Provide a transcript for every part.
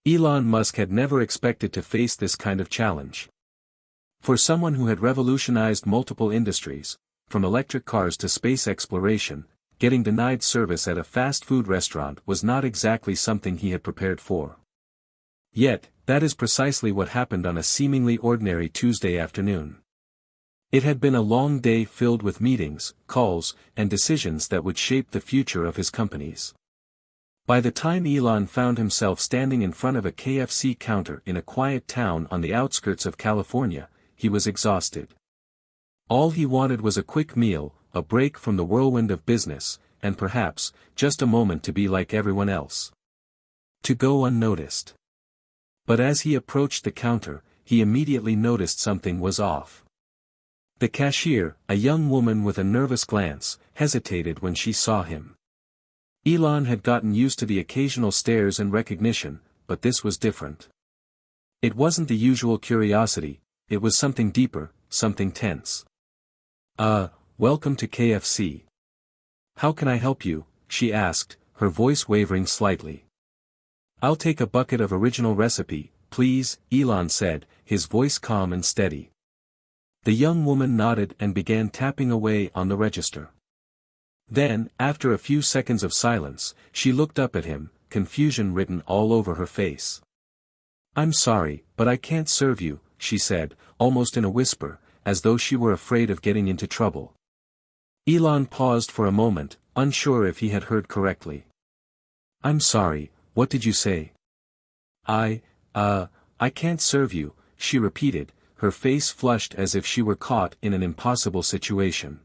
Elon Musk had never expected to face this kind of challenge. For someone who had revolutionized multiple industries, from electric cars to space exploration, getting denied service at a fast food restaurant was not exactly something he had prepared for. Yet, that is precisely what happened on a seemingly ordinary Tuesday afternoon. It had been a long day filled with meetings, calls, and decisions that would shape the future of his companies. By the time Elon found himself standing in front of a KFC counter in a quiet town on the outskirts of California, he was exhausted. All he wanted was a quick meal, a break from the whirlwind of business, and perhaps, just a moment to be like everyone else. To go unnoticed. But as he approached the counter, he immediately noticed something was off. The cashier, a young woman with a nervous glance, hesitated when she saw him. Elon had gotten used to the occasional stares and recognition, but this was different. It wasn't the usual curiosity, it was something deeper, something tense. Welcome to KFC. How can I help you? She asked, her voice wavering slightly. I'll take a bucket of original recipe, please, Elon said, his voice calm and steady. The young woman nodded and began tapping away on the register. Then, after a few seconds of silence, she looked up at him, confusion written all over her face. I'm sorry, but I can't serve you, she said, almost in a whisper, as though she were afraid of getting into trouble. Elon paused for a moment, unsure if he had heard correctly. I'm sorry, what did you say? I can't serve you, she repeated, her face flushed as if she were caught in an impossible situation.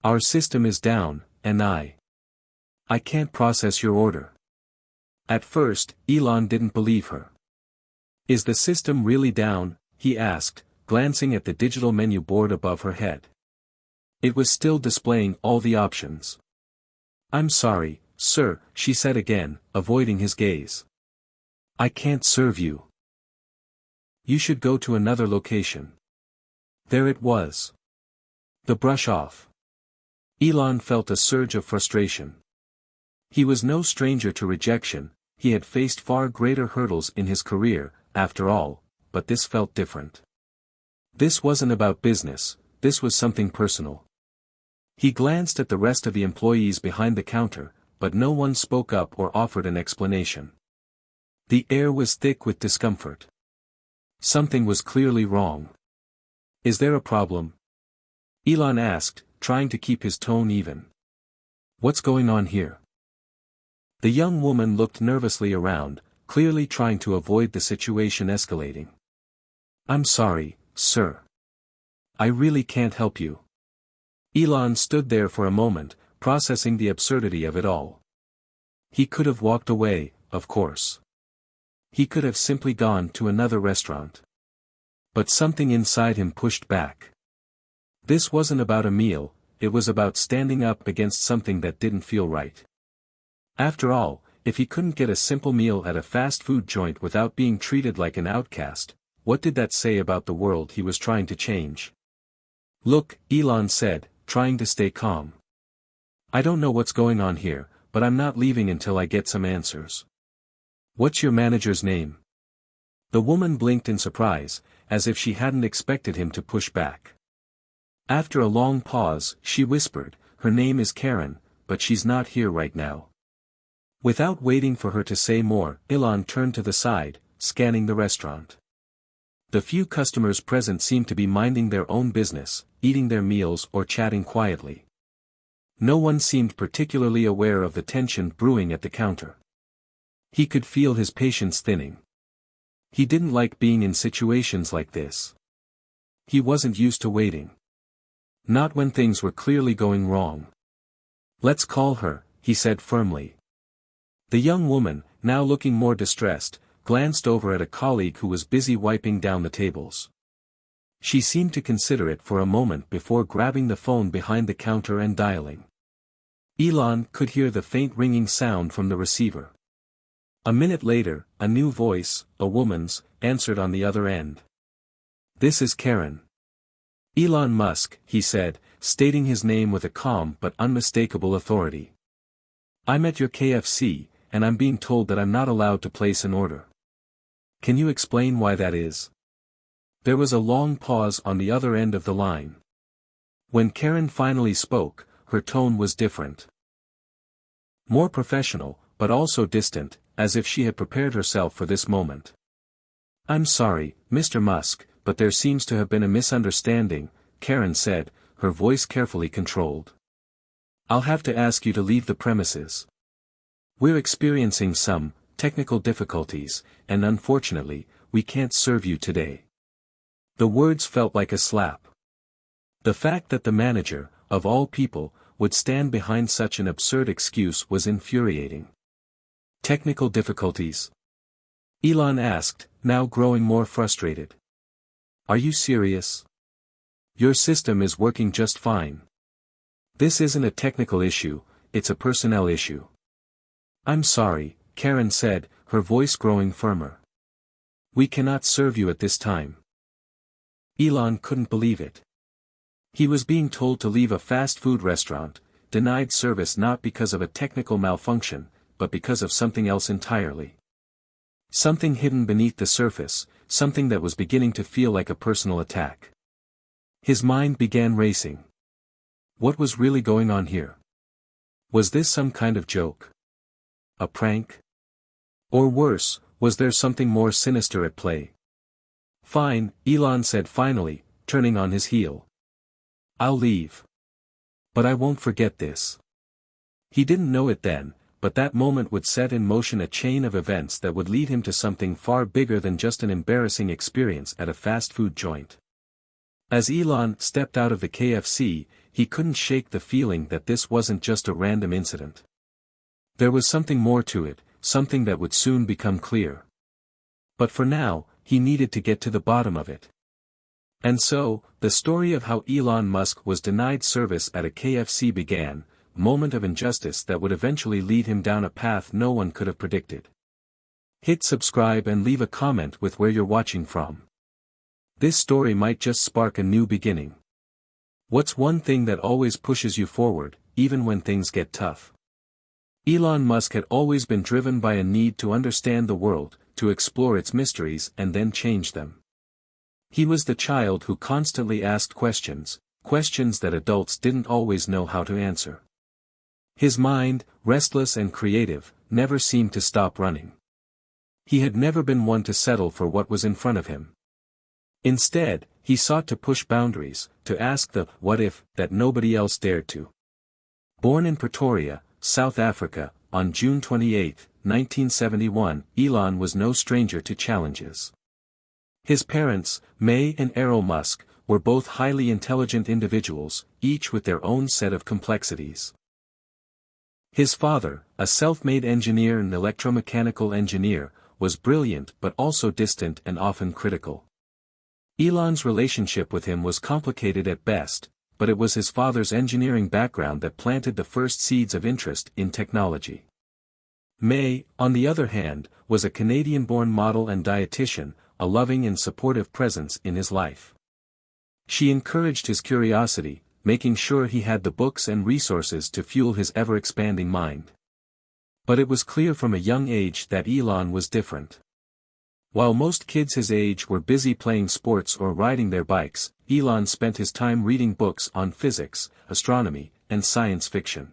Our system is down, and I can't process your order. At first, Elon didn't believe her. Is the system really down? He asked, glancing at the digital menu board above her head. It was still displaying all the options. I'm sorry, sir, she said again, avoiding his gaze. I can't serve you. You should go to another location. There it was. The brush off. Elon felt a surge of frustration. He was no stranger to rejection, he had faced far greater hurdles in his career, after all, but this felt different. This wasn't about business, this was something personal. He glanced at the rest of the employees behind the counter, but no one spoke up or offered an explanation. The air was thick with discomfort. Something was clearly wrong. Is there a problem? Elon asked, trying to keep his tone even. What's going on here? The young woman looked nervously around, clearly trying to avoid the situation escalating. I'm sorry, sir. I really can't help you. Elon stood there for a moment, processing the absurdity of it all. He could have walked away, of course. He could have simply gone to another restaurant. But something inside him pushed back. This wasn't about a meal, it was about standing up against something that didn't feel right. After all, if he couldn't get a simple meal at a fast food joint without being treated like an outcast, what did that say about the world he was trying to change? Look, Elon said, trying to stay calm. I don't know what's going on here, but I'm not leaving until I get some answers. What's your manager's name? The woman blinked in surprise, as if she hadn't expected him to push back. After a long pause, she whispered, her name is Karen, but she's not here right now. Without waiting for her to say more, Elon turned to the side, scanning the restaurant. The few customers present seemed to be minding their own business, eating their meals or chatting quietly. No one seemed particularly aware of the tension brewing at the counter. He could feel his patience thinning. He didn't like being in situations like this. He wasn't used to waiting. Not when things were clearly going wrong. Let's call her, he said firmly. The young woman, now looking more distressed, glanced over at a colleague who was busy wiping down the tables. She seemed to consider it for a moment before grabbing the phone behind the counter and dialing. Elon could hear the faint ringing sound from the receiver. A minute later, a new voice, a woman's, answered on the other end. This is Karen. Elon Musk, he said, stating his name with a calm but unmistakable authority. I'm at your KFC, and I'm being told that I'm not allowed to place an order. Can you explain why that is? There was a long pause on the other end of the line. When Karen finally spoke, her tone was different. More professional, but also distant, as if she had prepared herself for this moment. I'm sorry, Mr. Musk, but there seems to have been a misunderstanding, Karen said, her voice carefully controlled. I'll have to ask you to leave the premises. We're experiencing some technical difficulties, and unfortunately, we can't serve you today. The words felt like a slap. The fact that the manager, of all people, would stand behind such an absurd excuse was infuriating. Technical difficulties? Elon asked, now growing more frustrated. Are you serious? Your system is working just fine. This isn't a technical issue, it's a personnel issue. I'm sorry, Karen said, her voice growing firmer. We cannot serve you at this time. Elon couldn't believe it. He was being told to leave a fast food restaurant, denied service not because of a technical malfunction, but because of something else entirely. Something hidden beneath the surface, something that was beginning to feel like a personal attack. His mind began racing. What was really going on here? Was this some kind of joke? A prank? Or worse, was there something more sinister at play? Fine, Elon said finally, turning on his heel. I'll leave. But I won't forget this. He didn't know it then, but that moment would set in motion a chain of events that would lead him to something far bigger than just an embarrassing experience at a fast food joint. As Elon stepped out of the KFC, he couldn't shake the feeling that this wasn't just a random incident. There was something more to it, something that would soon become clear. But for now, he needed to get to the bottom of it. And so, the story of how Elon Musk was denied service at a KFC began, a moment of injustice that would eventually lead him down a path no one could have predicted. Hit subscribe and leave a comment with where you're watching from. This story might just spark a new beginning. What's one thing that always pushes you forward, even when things get tough? Elon Musk had always been driven by a need to understand the world, to explore its mysteries and then change them. He was the child who constantly asked questions that adults didn't always know how to answer. His mind, restless and creative, never seemed to stop running. He had never been one to settle for what was in front of him. Instead, he sought to push boundaries, to ask the what if that nobody else dared to. Born in Pretoria, South Africa, on June 28, 1971, Elon was no stranger to challenges. His parents, May and Errol Musk, were both highly intelligent individuals, each with their own set of complexities. His father, a self-made engineer and electromechanical engineer, was brilliant but also distant and often critical. Elon's relationship with him was complicated at best, but it was his father's engineering background that planted the first seeds of interest in technology. May, on the other hand, was a Canadian-born model and dietitian, a loving and supportive presence in his life. She encouraged his curiosity, making sure he had the books and resources to fuel his ever-expanding mind. But it was clear from a young age that Elon was different. While most kids his age were busy playing sports or riding their bikes, Elon spent his time reading books on physics, astronomy, and science fiction.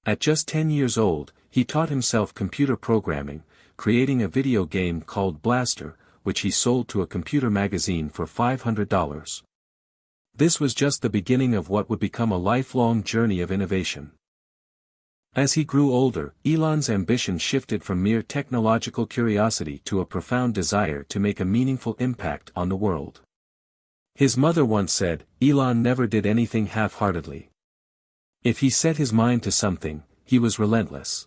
At just 10 years old, he taught himself computer programming, creating a video game called Blaster, which he sold to a computer magazine for $500. This was just the beginning of what would become a lifelong journey of innovation. As he grew older, Elon's ambition shifted from mere technological curiosity to a profound desire to make a meaningful impact on the world. His mother once said, Elon never did anything half-heartedly. If he set his mind to something, he was relentless.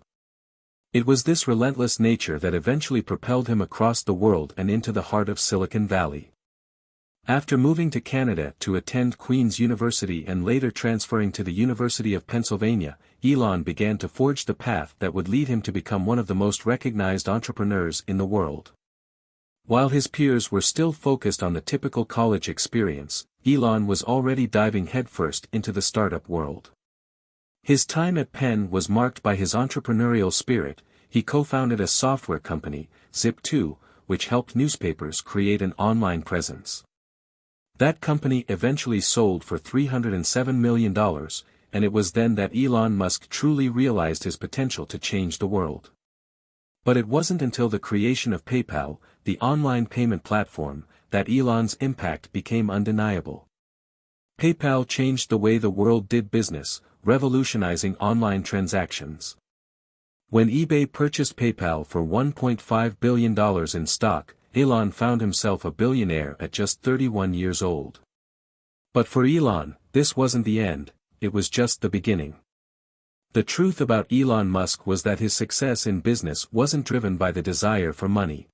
It was this relentless nature that eventually propelled him across the world and into the heart of Silicon Valley. After moving to Canada to attend Queen's University and later transferring to the University of Pennsylvania, Elon began to forge the path that would lead him to become one of the most recognized entrepreneurs in the world. While his peers were still focused on the typical college experience, Elon was already diving headfirst into the startup world. His time at Penn was marked by his entrepreneurial spirit. He co-founded a software company, Zip2, which helped newspapers create an online presence. That company eventually sold for $307 million, and it was then that Elon Musk truly realized his potential to change the world. But it wasn't until the creation of PayPal, the online payment platform, that Elon's impact became undeniable. PayPal changed the way the world did business, revolutionizing online transactions. When eBay purchased PayPal for $1.5 billion in stock, Elon found himself a billionaire at just 31 years old. But for Elon, this wasn't the end, it was just the beginning. The truth about Elon Musk was that his success in business wasn't driven by the desire for money.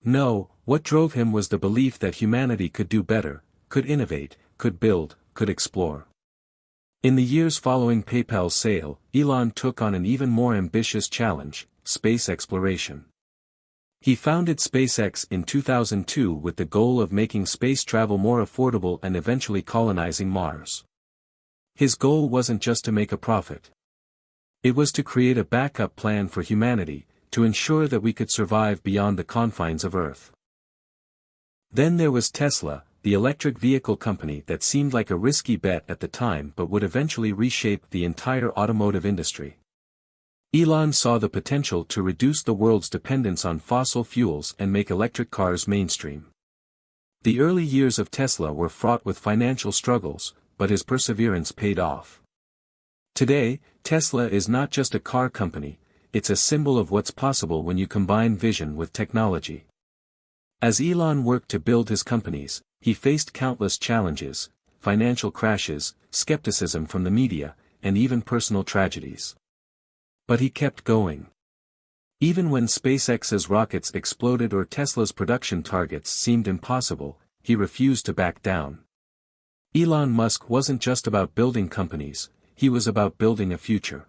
No, what drove him was the belief that humanity could do better, could innovate, could build, could explore. In the years following PayPal's sale, Elon took on an even more ambitious challenge: space exploration. He founded SpaceX in 2002 with the goal of making space travel more affordable and eventually colonizing Mars. His goal wasn't just to make a profit. It was to create a backup plan for humanity, to ensure that we could survive beyond the confines of Earth. Then there was Tesla, the electric vehicle company that seemed like a risky bet at the time but would eventually reshape the entire automotive industry. Elon saw the potential to reduce the world's dependence on fossil fuels and make electric cars mainstream. The early years of Tesla were fraught with financial struggles, but his perseverance paid off. Today, Tesla is not just a car company, it's a symbol of what's possible when you combine vision with technology. As Elon worked to build his companies, he faced countless challenges: financial crashes, skepticism from the media, and even personal tragedies. But he kept going. Even when SpaceX's rockets exploded or Tesla's production targets seemed impossible, he refused to back down. Elon Musk wasn't just about building companies, he was about building a future.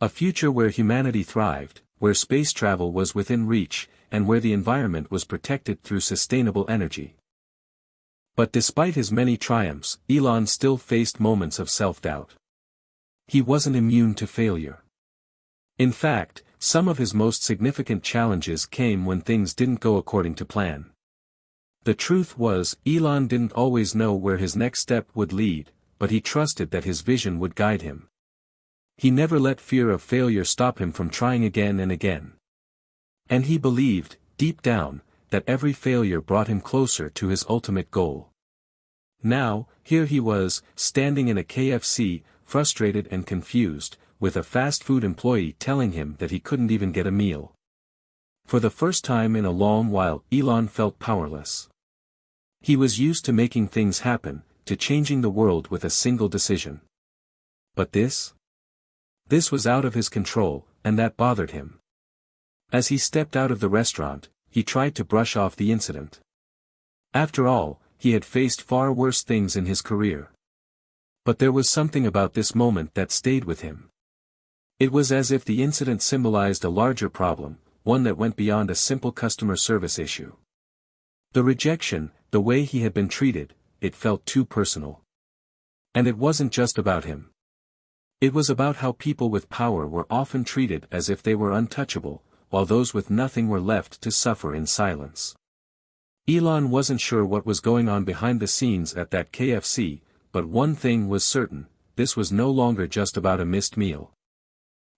A future where humanity thrived, where space travel was within reach, and where the environment was protected through sustainable energy. But despite his many triumphs, Elon still faced moments of self-doubt. He wasn't immune to failure. In fact, some of his most significant challenges came when things didn't go according to plan. The truth was, Elon didn't always know where his next step would lead, but he trusted that his vision would guide him. He never let fear of failure stop him from trying again and again. And he believed, deep down, that every failure brought him closer to his ultimate goal. Now, here he was, standing in a KFC, frustrated and confused, with a fast food employee telling him that he couldn't even get a meal. For the first time in a long while, Elon felt powerless. He was used to making things happen, to changing the world with a single decision. But this was out of his control, and that bothered him. As he stepped out of the restaurant, he tried to brush off the incident. After all, he had faced far worse things in his career. But there was something about this moment that stayed with him. It was as if the incident symbolized a larger problem, one that went beyond a simple customer service issue. The rejection, the way he had been treated, it felt too personal. And it wasn't just about him. It was about how people with power were often treated as if they were untouchable, while those with nothing were left to suffer in silence. Elon wasn't sure what was going on behind the scenes at that KFC, but one thing was certain: this was no longer just about a missed meal.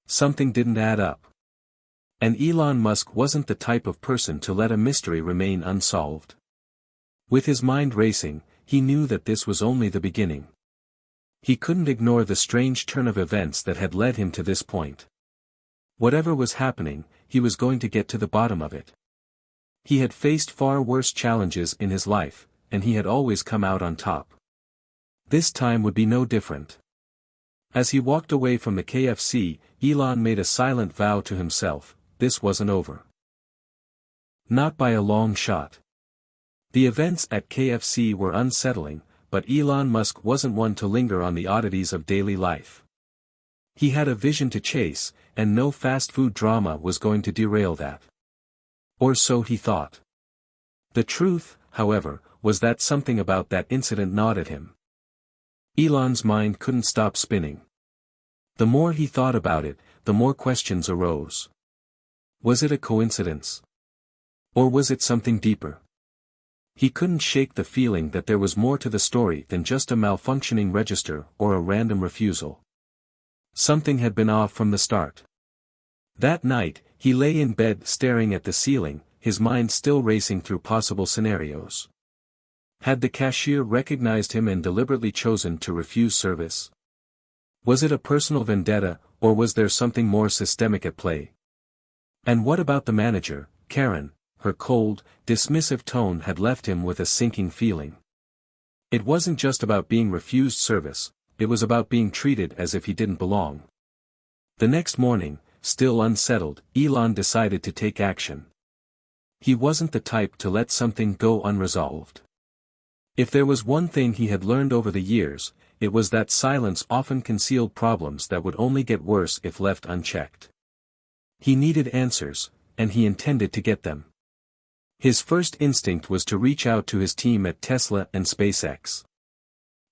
Something didn't add up. And Elon Musk wasn't the type of person to let a mystery remain unsolved. With his mind racing, he knew that this was only the beginning. He couldn't ignore the strange turn of events that had led him to this point. Whatever was happening, he was going to get to the bottom of it. He had faced far worse challenges in his life, and he had always come out on top. This time would be no different. As he walked away from the KFC, Elon made a silent vow to himself: this wasn't over. Not by a long shot. The events at KFC were unsettling, but Elon Musk wasn't one to linger on the oddities of daily life. He had a vision to chase, and no fast food drama was going to derail that. Or so he thought. The truth, however, was that something about that incident gnawed at him. Elon's mind couldn't stop spinning. The more he thought about it, the more questions arose. Was it a coincidence? Or was it something deeper? He couldn't shake the feeling that there was more to the story than just a malfunctioning register or a random refusal. Something had been off from the start. That night, he lay in bed staring at the ceiling, his mind still racing through possible scenarios. Had the cashier recognized him and deliberately chosen to refuse service? Was it a personal vendetta, or was there something more systemic at play? And what about the manager, Karen? Her cold, dismissive tone had left him with a sinking feeling. It wasn't just about being refused service, it was about being treated as if he didn't belong. The next morning, still unsettled, Elon decided to take action. He wasn't the type to let something go unresolved. If there was one thing he had learned over the years, it was that silence often concealed problems that would only get worse if left unchecked. He needed answers, and he intended to get them. His first instinct was to reach out to his team at Tesla and SpaceX.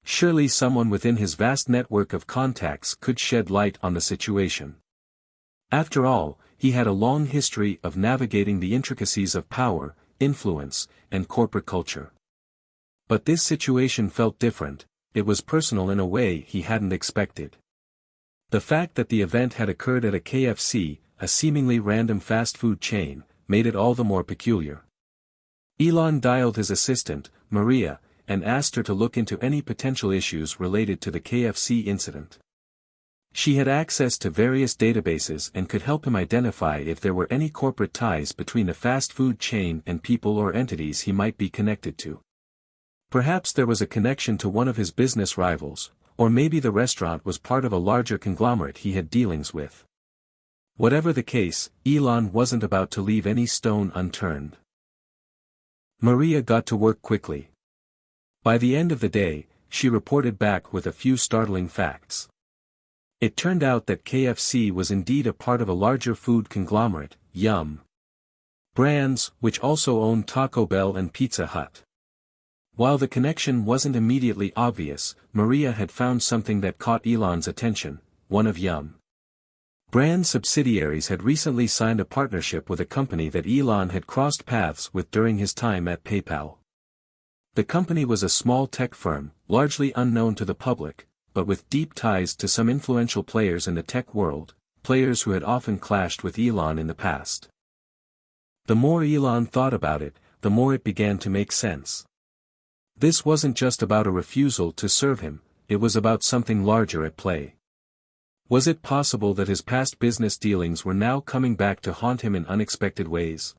Surely someone within his vast network of contacts could shed light on the situation. After all, he had a long history of navigating the intricacies of power, influence, and corporate culture. But this situation felt different, it was personal in a way he hadn't expected. The fact that the event had occurred at a KFC, a seemingly random fast food chain, made it all the more peculiar. Elon dialed his assistant, Maria, and asked her to look into any potential issues related to the KFC incident. She had access to various databases and could help him identify if there were any corporate ties between the fast food chain and people or entities he might be connected to. Perhaps there was a connection to one of his business rivals, or maybe the restaurant was part of a larger conglomerate he had dealings with. Whatever the case, Elon wasn't about to leave any stone unturned. Maria got to work quickly. By the end of the day, she reported back with a few startling facts. It turned out that KFC was indeed a part of a larger food conglomerate, Yum! Brands, which also owned Taco Bell and Pizza Hut. While the connection wasn't immediately obvious, Maria had found something that caught Elon's attention, one of Yum! Brand subsidiaries had recently signed a partnership with a company that Elon had crossed paths with during his time at PayPal. The company was a small tech firm, largely unknown to the public, but with deep ties to some influential players in the tech world, players who had often clashed with Elon in the past. The more Elon thought about it, the more it began to make sense. This wasn't just about a refusal to serve him, it was about something larger at play. Was it possible that his past business dealings were now coming back to haunt him in unexpected ways?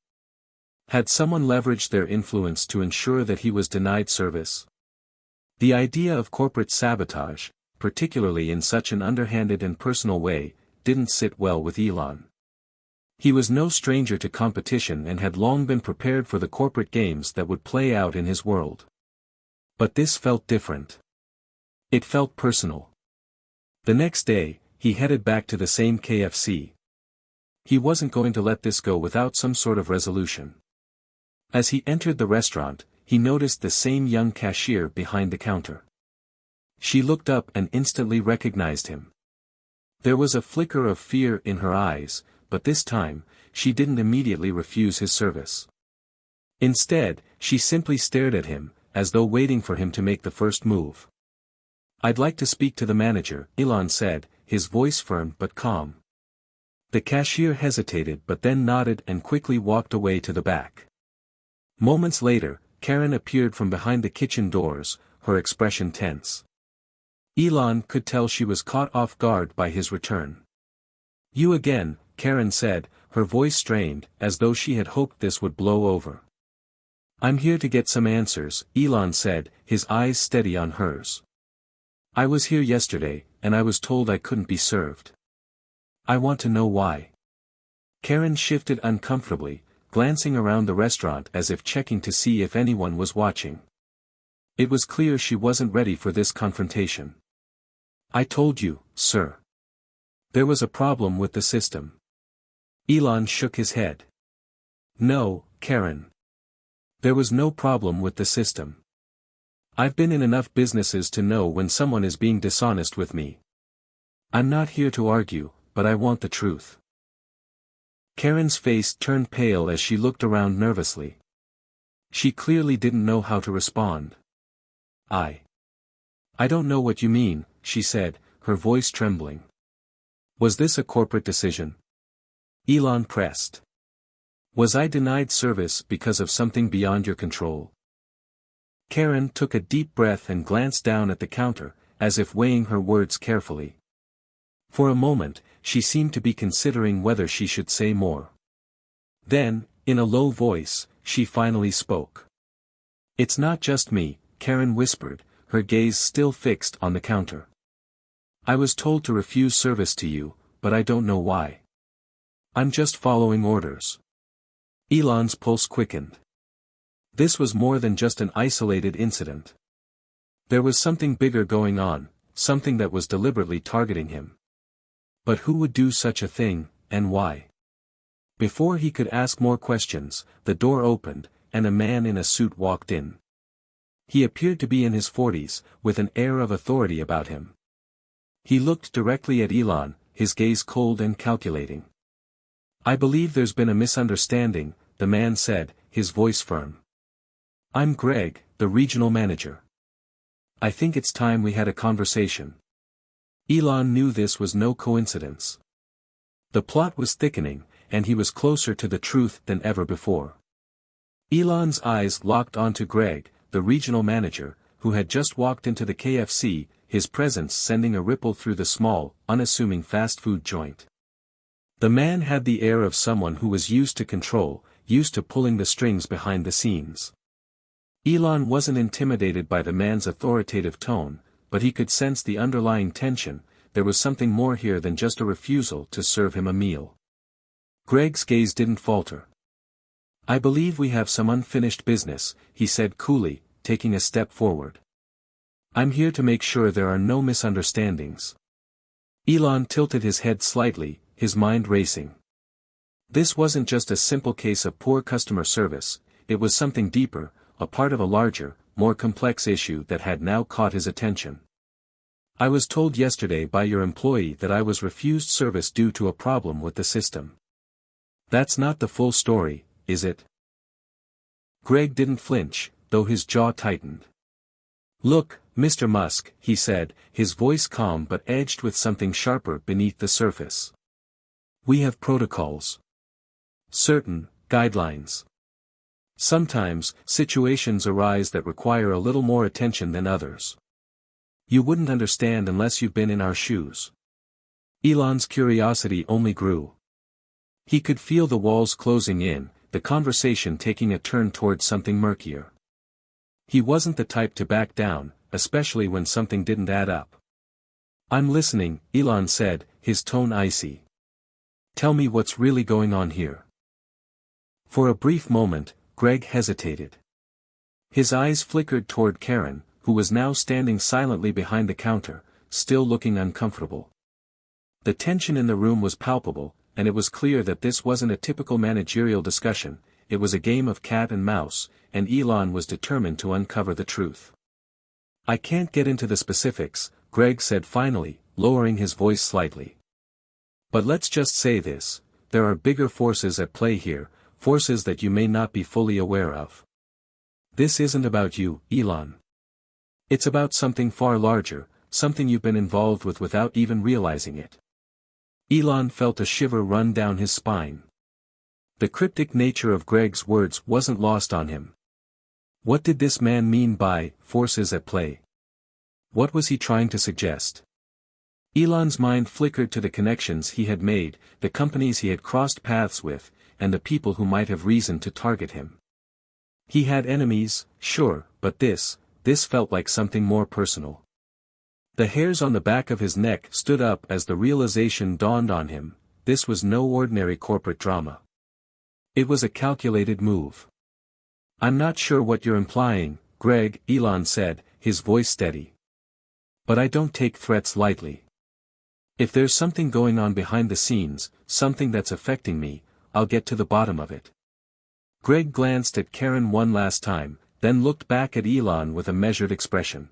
Had someone leveraged their influence to ensure that he was denied service? The idea of corporate sabotage, particularly in such an underhanded and personal way, didn't sit well with Elon. He was no stranger to competition and had long been prepared for the corporate games that would play out in his world. But this felt different. It felt personal. The next day, he headed back to the same KFC. He wasn't going to let this go without some sort of resolution. As he entered the restaurant, he noticed the same young cashier behind the counter. She looked up and instantly recognized him. There was a flicker of fear in her eyes, but this time, she didn't immediately refuse his service. Instead, she simply stared at him, as though waiting for him to make the first move. "I'd like to speak to the manager," Elon said, his voice firm but calm. The cashier hesitated but then nodded and quickly walked away to the back. Moments later, Karen appeared from behind the kitchen doors, her expression tense. Elon could tell she was caught off guard by his return. "You again," Karen said, her voice strained, as though she had hoped this would blow over. "I'm here to get some answers," Elon said, his eyes steady on hers. "I was here yesterday, and I was told I couldn't be served. I want to know why." Karen shifted uncomfortably, glancing around the restaurant as if checking to see if anyone was watching. It was clear she wasn't ready for this confrontation. "I told you, sir. There was a problem with the system." Elon shook his head. "No, Karen. There was no problem with the system. I've been in enough businesses to know when someone is being dishonest with me. I'm not here to argue, but I want the truth." Karen's face turned pale as she looked around nervously. She clearly didn't know how to respond. I don't know what you mean, she said, her voice trembling. Was this a corporate decision? Elon pressed. Was I denied service because of something beyond your control? Karen took a deep breath and glanced down at the counter, as if weighing her words carefully. For a moment, she seemed to be considering whether she should say more. Then, in a low voice, she finally spoke. It's not just me, Karen whispered, her gaze still fixed on the counter. I was told to refuse service to you, but I don't know why. I'm just following orders. Elon's pulse quickened. This was more than just an isolated incident. There was something bigger going on, something that was deliberately targeting him. But who would do such a thing, and why? Before he could ask more questions, the door opened, and a man in a suit walked in. He appeared to be in his 40s, with an air of authority about him. He looked directly at Elon, his gaze cold and calculating. I believe there's been a misunderstanding, the man said, his voice firm. I'm Greg, the regional manager. I think it's time we had a conversation. Elon knew this was no coincidence. The plot was thickening, and he was closer to the truth than ever before. Elon's eyes locked onto Greg, the regional manager, who had just walked into the KFC, his presence sending a ripple through the small, unassuming fast food joint. The man had the air of someone who was used to control, used to pulling the strings behind the scenes. Elon wasn't intimidated by the man's authoritative tone, but he could sense the underlying tension. There was something more here than just a refusal to serve him a meal. Greg's gaze didn't falter. I believe we have some unfinished business, he said coolly, taking a step forward. I'm here to make sure there are no misunderstandings. Elon tilted his head slightly, his mind racing. This wasn't just a simple case of poor customer service, it was something deeper, a part of a larger, more complex issue that had now caught his attention. I was told yesterday by your employee that I was refused service due to a problem with the system. That's not the full story, is it? Greg didn't flinch, though his jaw tightened. Look, Mr. Musk, he said, his voice calm but edged with something sharper beneath the surface. We have protocols. Certain guidelines. Sometimes, situations arise that require a little more attention than others. You wouldn't understand unless you've been in our shoes. Elon's curiosity only grew. He could feel the walls closing in, the conversation taking a turn towards something murkier. He wasn't the type to back down, especially when something didn't add up. I'm listening, Elon said, his tone icy. Tell me what's really going on here. For a brief moment, Greg hesitated. His eyes flickered toward Karen, who was now standing silently behind the counter, still looking uncomfortable. The tension in the room was palpable, and it was clear that this wasn't a typical managerial discussion, it was a game of cat and mouse, and Elon was determined to uncover the truth. I can't get into the specifics, Greg said finally, lowering his voice slightly. But let's just say this, there are bigger forces at play here, forces that you may not be fully aware of. This isn't about you, Elon. It's about something far larger, something you've been involved with without even realizing it. Elon felt a shiver run down his spine. The cryptic nature of Greg's words wasn't lost on him. What did this man mean by forces at play? What was he trying to suggest? Elon's mind flickered to the connections he had made, the companies he had crossed paths with, and the people who might have reason to target him. He had enemies, sure, but this felt like something more personal. The hairs on the back of his neck stood up as the realization dawned on him, this was no ordinary corporate drama. It was a calculated move. I'm not sure what you're implying, Greg, Elon said, his voice steady. But I don't take threats lightly. If there's something going on behind the scenes, something that's affecting me, I'll get to the bottom of it. Greg glanced at Karen one last time, then looked back at Elon with a measured expression.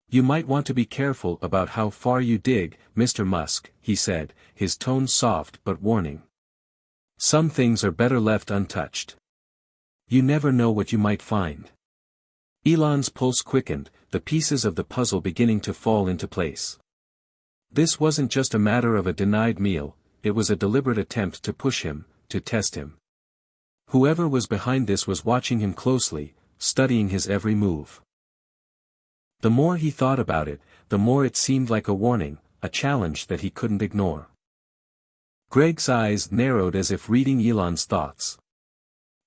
You might want to be careful about how far you dig, Mr. Musk, he said, his tone soft but warning. Some things are better left untouched. You never know what you might find. Elon's pulse quickened, the pieces of the puzzle beginning to fall into place. This wasn't just a matter of a denied meal, it was a deliberate attempt to push him, to test him. Whoever was behind this was watching him closely, studying his every move. The more he thought about it, the more it seemed like a warning, a challenge that he couldn't ignore. Greg's eyes narrowed as if reading Elon's thoughts.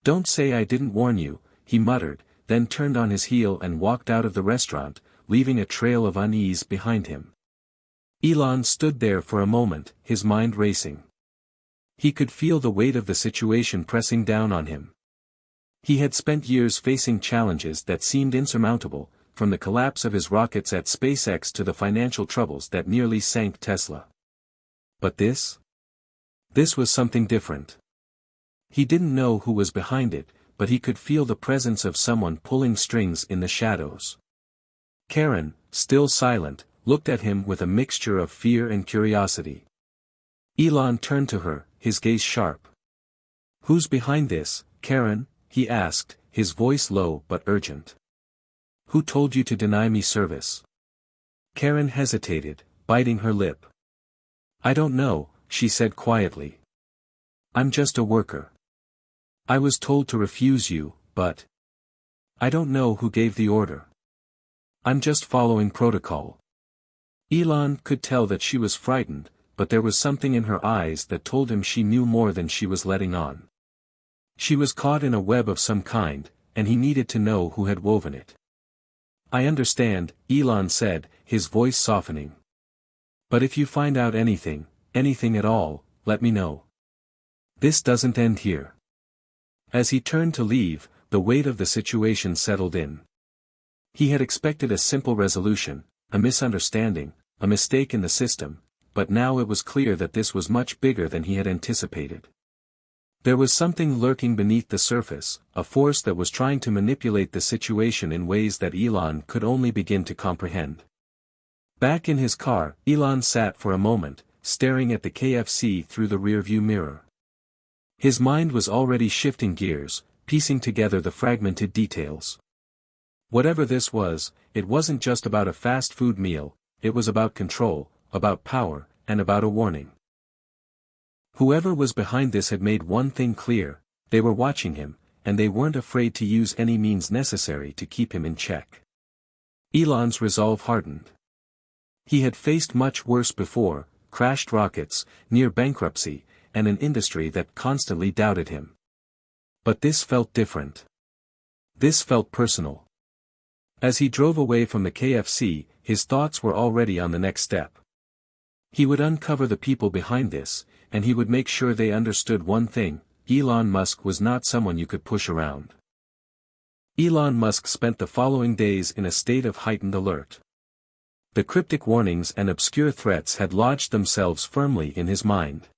"Don't say I didn't warn you," he muttered, then turned on his heel and walked out of the restaurant, leaving a trail of unease behind him. Elon stood there for a moment, his mind racing. He could feel the weight of the situation pressing down on him. He had spent years facing challenges that seemed insurmountable, from the collapse of his rockets at SpaceX to the financial troubles that nearly sank Tesla. But this was something different. He didn't know who was behind it, but he could feel the presence of someone pulling strings in the shadows. Karen, still silent, looked at him with a mixture of fear and curiosity. Elon turned to her, his gaze sharp. "Who's behind this, Karen?" he asked, his voice low but urgent. "Who told you to deny me service?" Karen hesitated, biting her lip. "I don't know," she said quietly. "I'm just a worker. I was told to refuse you, but I don't know who gave the order. I'm just following protocol." Elon could tell that she was frightened, but there was something in her eyes that told him she knew more than she was letting on. She was caught in a web of some kind, and he needed to know who had woven it. "I understand," Elon said, his voice softening. "But if you find out anything at all, let me know. This doesn't end here." As he turned to leave, the weight of the situation settled in. He had expected a simple resolution, a misunderstanding, a mistake in the system, but now it was clear that this was much bigger than he had anticipated. There was something lurking beneath the surface, a force that was trying to manipulate the situation in ways that Elon could only begin to comprehend. Back in his car, Elon sat for a moment, staring at the KFC through the rearview mirror. His mind was already shifting gears, piecing together the fragmented details. Whatever this was, it wasn't just about a fast food meal, it was about control, about power, and about a warning. Whoever was behind this had made one thing clear: they were watching him, and they weren't afraid to use any means necessary to keep him in check. Elon's resolve hardened. He had faced much worse before: crashed rockets, near bankruptcy, and an industry that constantly doubted him. But this felt different. This felt personal. As he drove away from the KFC, his thoughts were already on the next step. He would uncover the people behind this, and he would make sure they understood one thing: Elon Musk was not someone you could push around. Elon Musk spent the following days in a state of heightened alert. The cryptic warnings and obscure threats had lodged themselves firmly in his mind.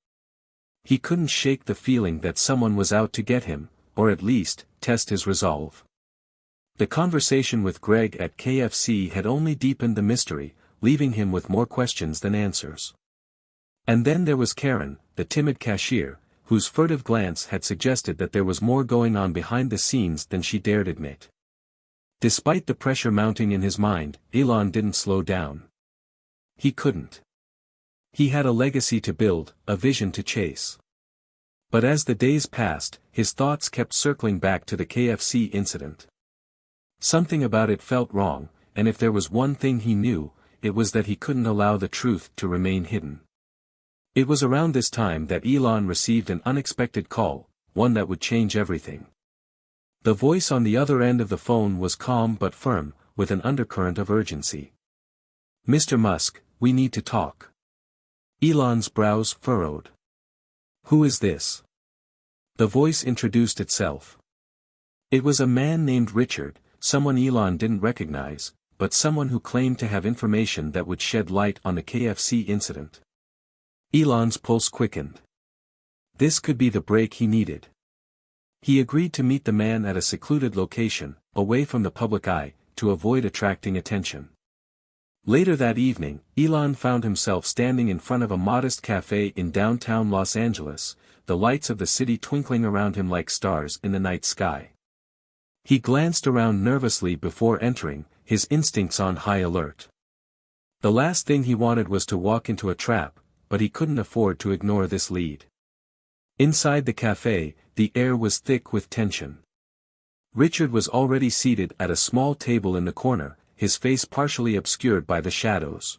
He couldn't shake the feeling that someone was out to get him, or at least, test his resolve. The conversation with Greg at KFC had only deepened the mystery, leaving him with more questions than answers. And then there was Karen, the timid cashier, whose furtive glance had suggested that there was more going on behind the scenes than she dared admit. Despite the pressure mounting in his mind, Elon didn't slow down. He couldn't. He had a legacy to build, a vision to chase. But as the days passed, his thoughts kept circling back to the KFC incident. Something about it felt wrong, and if there was one thing he knew, it was that he couldn't allow the truth to remain hidden. It was around this time that Elon received an unexpected call, one that would change everything. The voice on the other end of the phone was calm but firm, with an undercurrent of urgency. "Mr. Musk, we need to talk." Elon's brows furrowed. "Who is this?" The voice introduced itself. It was a man named Richard, someone Elon didn't recognize, but someone who claimed to have information that would shed light on the KFC incident. Elon's pulse quickened. This could be the break he needed. He agreed to meet the man at a secluded location, away from the public eye, to avoid attracting attention. Later that evening, Elon found himself standing in front of a modest cafe in downtown Los Angeles, the lights of the city twinkling around him like stars in the night sky. He glanced around nervously before entering, his instincts on high alert. The last thing he wanted was to walk into a trap, but he couldn't afford to ignore this lead. Inside the cafe, the air was thick with tension. Richard was already seated at a small table in the corner, his face partially obscured by the shadows.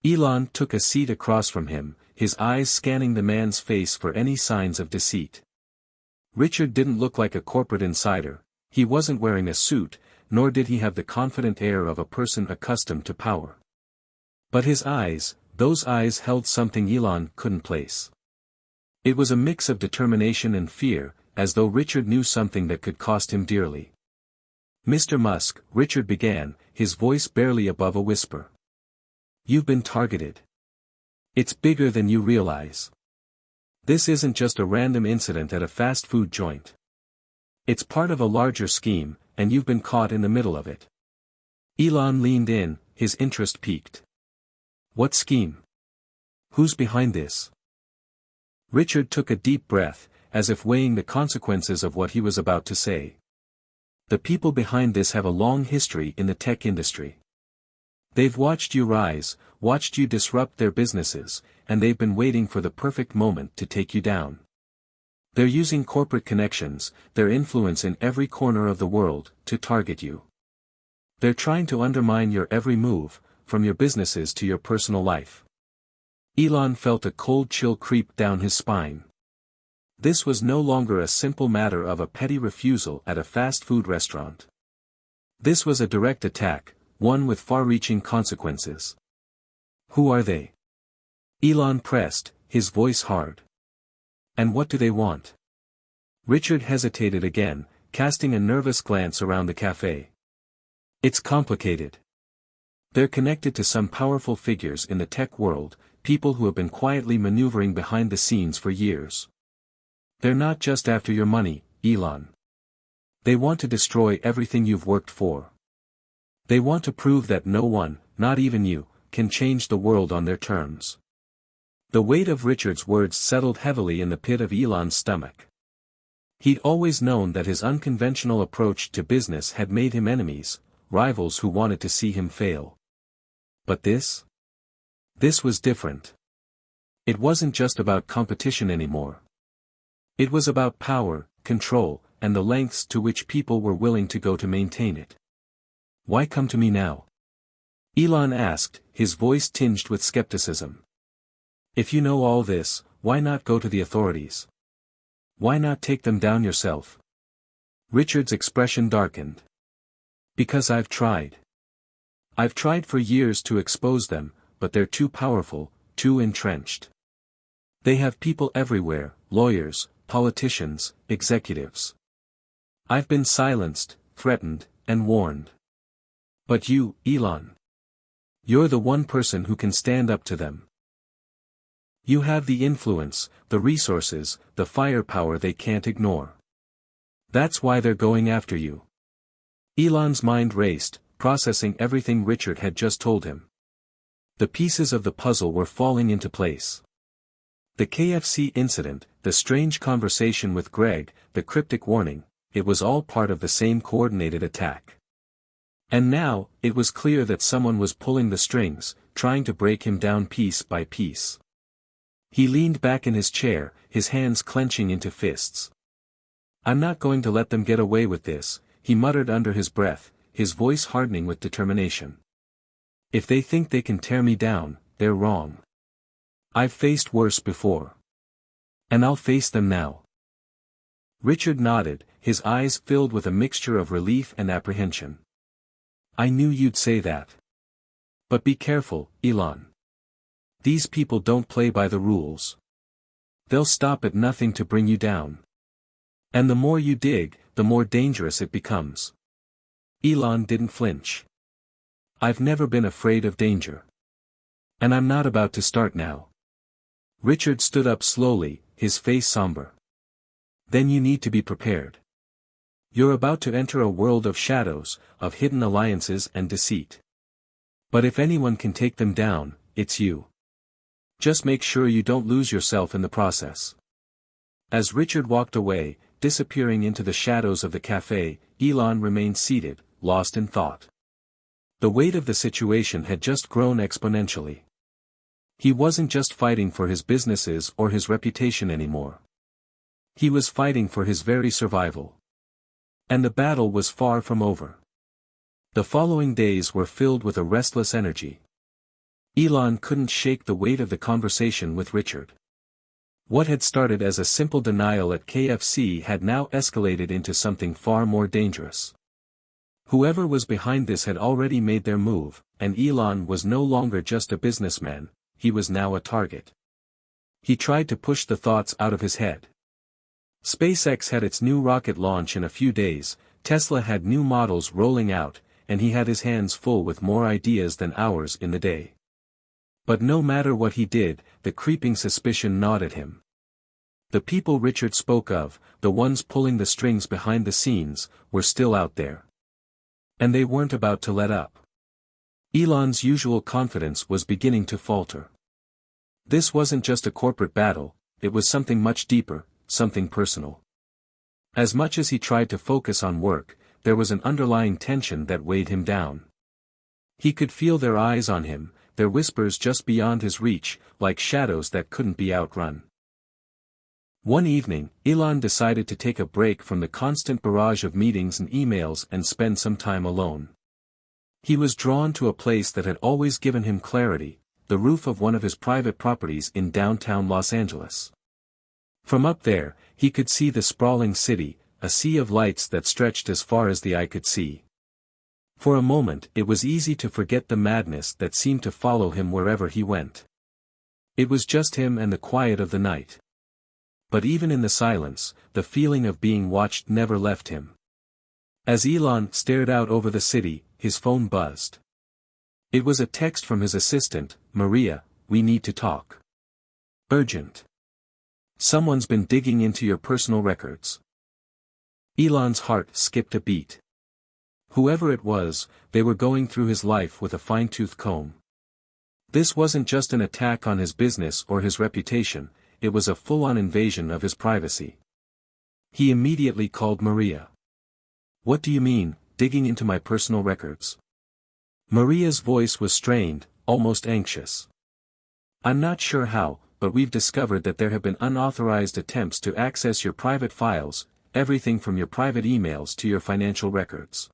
Elon took a seat across from him, his eyes scanning the man's face for any signs of deceit. Richard didn't look like a corporate insider, he wasn't wearing a suit, nor did he have the confident air of a person accustomed to power. But his eyes, those eyes held something Elon couldn't place. It was a mix of determination and fear, as though Richard knew something that could cost him dearly. "Mr. Musk," Richard began, his voice barely above a whisper. "You've been targeted. It's bigger than you realize. This isn't just a random incident at a fast food joint. It's part of a larger scheme, and you've been caught in the middle of it." Elon leaned in, his interest piqued. "What scheme? Who's behind this?" Richard took a deep breath, as if weighing the consequences of what he was about to say. "The people behind this have a long history in the tech industry. They've watched you rise, watched you disrupt their businesses, and they've been waiting for the perfect moment to take you down. They're using corporate connections, their influence in every corner of the world, to target you. They're trying to undermine your every move, from your businesses to your personal life." Elon felt a cold chill creep down his spine. This was no longer a simple matter of a petty refusal at a fast food restaurant. This was a direct attack, one with far-reaching consequences. "Who are they?" Elon pressed, his voice hard. "And what do they want?" Richard hesitated again, casting a nervous glance around the cafe. "It's complicated. They're connected to some powerful figures in the tech world, people who have been quietly maneuvering behind the scenes for years. They're not just after your money, Elon. They want to destroy everything you've worked for. They want to prove that no one, not even you, can change the world on their terms." The weight of Richard's words settled heavily in the pit of Elon's stomach. He'd always known that his unconventional approach to business had made him enemies, rivals who wanted to see him fail. But this? This was different. It wasn't just about competition anymore. It was about power, control, and the lengths to which people were willing to go to maintain it. "Why come to me now?" Elon asked, his voice tinged with skepticism. "If you know all this, why not go to the authorities? Why not take them down yourself?" Richard's expression darkened. "Because I've tried. I've tried for years to expose them, but they're too powerful, too entrenched. They have people everywhere, lawyers, politicians, executives. I've been silenced, threatened, and warned. But you, Elon. You're the one person who can stand up to them. You have the influence, the resources, the firepower they can't ignore. That's why they're going after you." Elon's mind raced, processing everything Richard had just told him. The pieces of the puzzle were falling into place. The KFC incident, the strange conversation with Greg, the cryptic warning, it was all part of the same coordinated attack. And now, it was clear that someone was pulling the strings, trying to break him down piece by piece. He leaned back in his chair, his hands clenching into fists. "I'm not going to let them get away with this," he muttered under his breath, his voice hardening with determination. "If they think they can tear me down, they're wrong. I've faced worse before. And I'll face them now." Richard nodded, his eyes filled with a mixture of relief and apprehension. "I knew you'd say that. But be careful, Elon. These people don't play by the rules. They'll stop at nothing to bring you down. And the more you dig, the more dangerous it becomes." Elon didn't flinch. "I've never been afraid of danger. And I'm not about to start now." Richard stood up slowly, his face somber. "Then you need to be prepared. You're about to enter a world of shadows, of hidden alliances and deceit. But if anyone can take them down, it's you. Just make sure you don't lose yourself in the process." As Richard walked away, disappearing into the shadows of the cafe, Elon remained seated, lost in thought. The weight of the situation had just grown exponentially. He wasn't just fighting for his businesses or his reputation anymore. He was fighting for his very survival. And the battle was far from over. The following days were filled with a restless energy. Elon couldn't shake the weight of the conversation with Richard. What had started as a simple denial at KFC had now escalated into something far more dangerous. Whoever was behind this had already made their move, and Elon was no longer just a businessman, he was now a target. He tried to push the thoughts out of his head. SpaceX had its new rocket launch in a few days, Tesla had new models rolling out, and he had his hands full with more ideas than hours in the day. But no matter what he did, the creeping suspicion gnawed at him. The people Richard spoke of, the ones pulling the strings behind the scenes, were still out there. And they weren't about to let up. Elon's usual confidence was beginning to falter. This wasn't just a corporate battle, it was something much deeper, something personal. As much as he tried to focus on work, there was an underlying tension that weighed him down. He could feel their eyes on him, their whispers just beyond his reach, like shadows that couldn't be outrun. One evening, Elon decided to take a break from the constant barrage of meetings and emails and spend some time alone. He was drawn to a place that had always given him clarity, the roof of one of his private properties in downtown Los Angeles. From up there, he could see the sprawling city, a sea of lights that stretched as far as the eye could see. For a moment it was easy to forget the madness that seemed to follow him wherever he went. It was just him and the quiet of the night. But even in the silence, the feeling of being watched never left him. As Elon stared out over the city, his phone buzzed. It was a text from his assistant, Maria, "We need to talk. Urgent. Someone's been digging into your personal records." Elon's heart skipped a beat. Whoever it was, they were going through his life with a fine-tooth comb. This wasn't just an attack on his business or his reputation, it was a full-on invasion of his privacy. He immediately called Maria. "What do you mean, digging into my personal records?" Maria's voice was strained, almost anxious. "I'm not sure how, but we've discovered that there have been unauthorized attempts to access your private files, everything from your private emails to your financial records.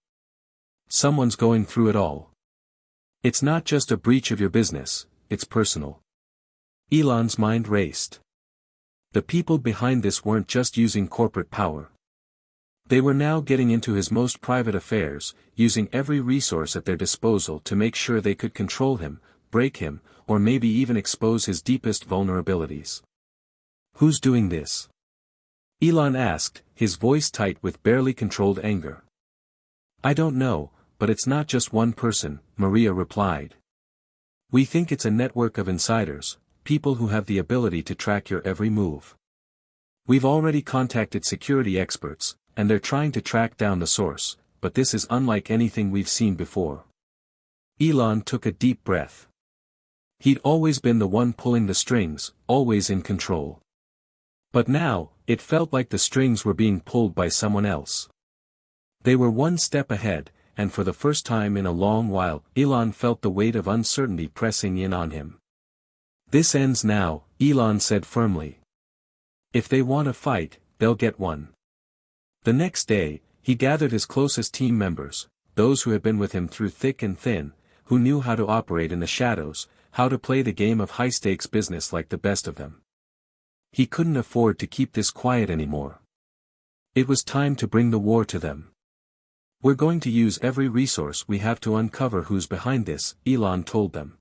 Someone's going through it all. It's not just a breach of your business, it's personal." Elon's mind raced. The people behind this weren't just using corporate power. They were now getting into his most private affairs, using every resource at their disposal to make sure they could control him, break him, or maybe even expose his deepest vulnerabilities. "Who's doing this?" Elon asked, his voice tight with barely controlled anger. "I don't know, but it's not just one person," Maria replied. "We think it's a network of insiders, people who have the ability to track your every move. We've already contacted security experts, and they're trying to track down the source, but this is unlike anything we've seen before." Elon took a deep breath. He'd always been the one pulling the strings, always in control. But now, it felt like the strings were being pulled by someone else. They were one step ahead, and for the first time in a long while, Elon felt the weight of uncertainty pressing in on him. "This ends now," Elon said firmly. "If they want a fight, they'll get one." The next day, he gathered his closest team members, those who had been with him through thick and thin, who knew how to operate in the shadows, how to play the game of high-stakes business like the best of them. He couldn't afford to keep this quiet anymore. It was time to bring the war to them. "We're going to use every resource we have to uncover who's behind this," Elon told them.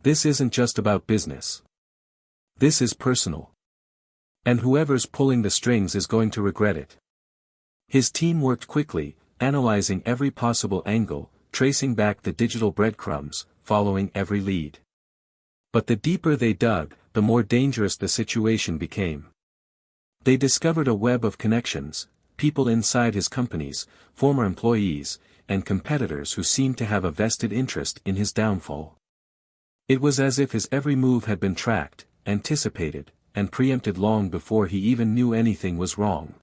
"This isn't just about business. This is personal. And whoever's pulling the strings is going to regret it." His team worked quickly, analyzing every possible angle, tracing back the digital breadcrumbs, following every lead. But the deeper they dug, the more dangerous the situation became. They discovered a web of connections, people inside his companies, former employees, and competitors who seemed to have a vested interest in his downfall. It was as if his every move had been tracked, anticipated, and preempted long before he even knew anything was wrong.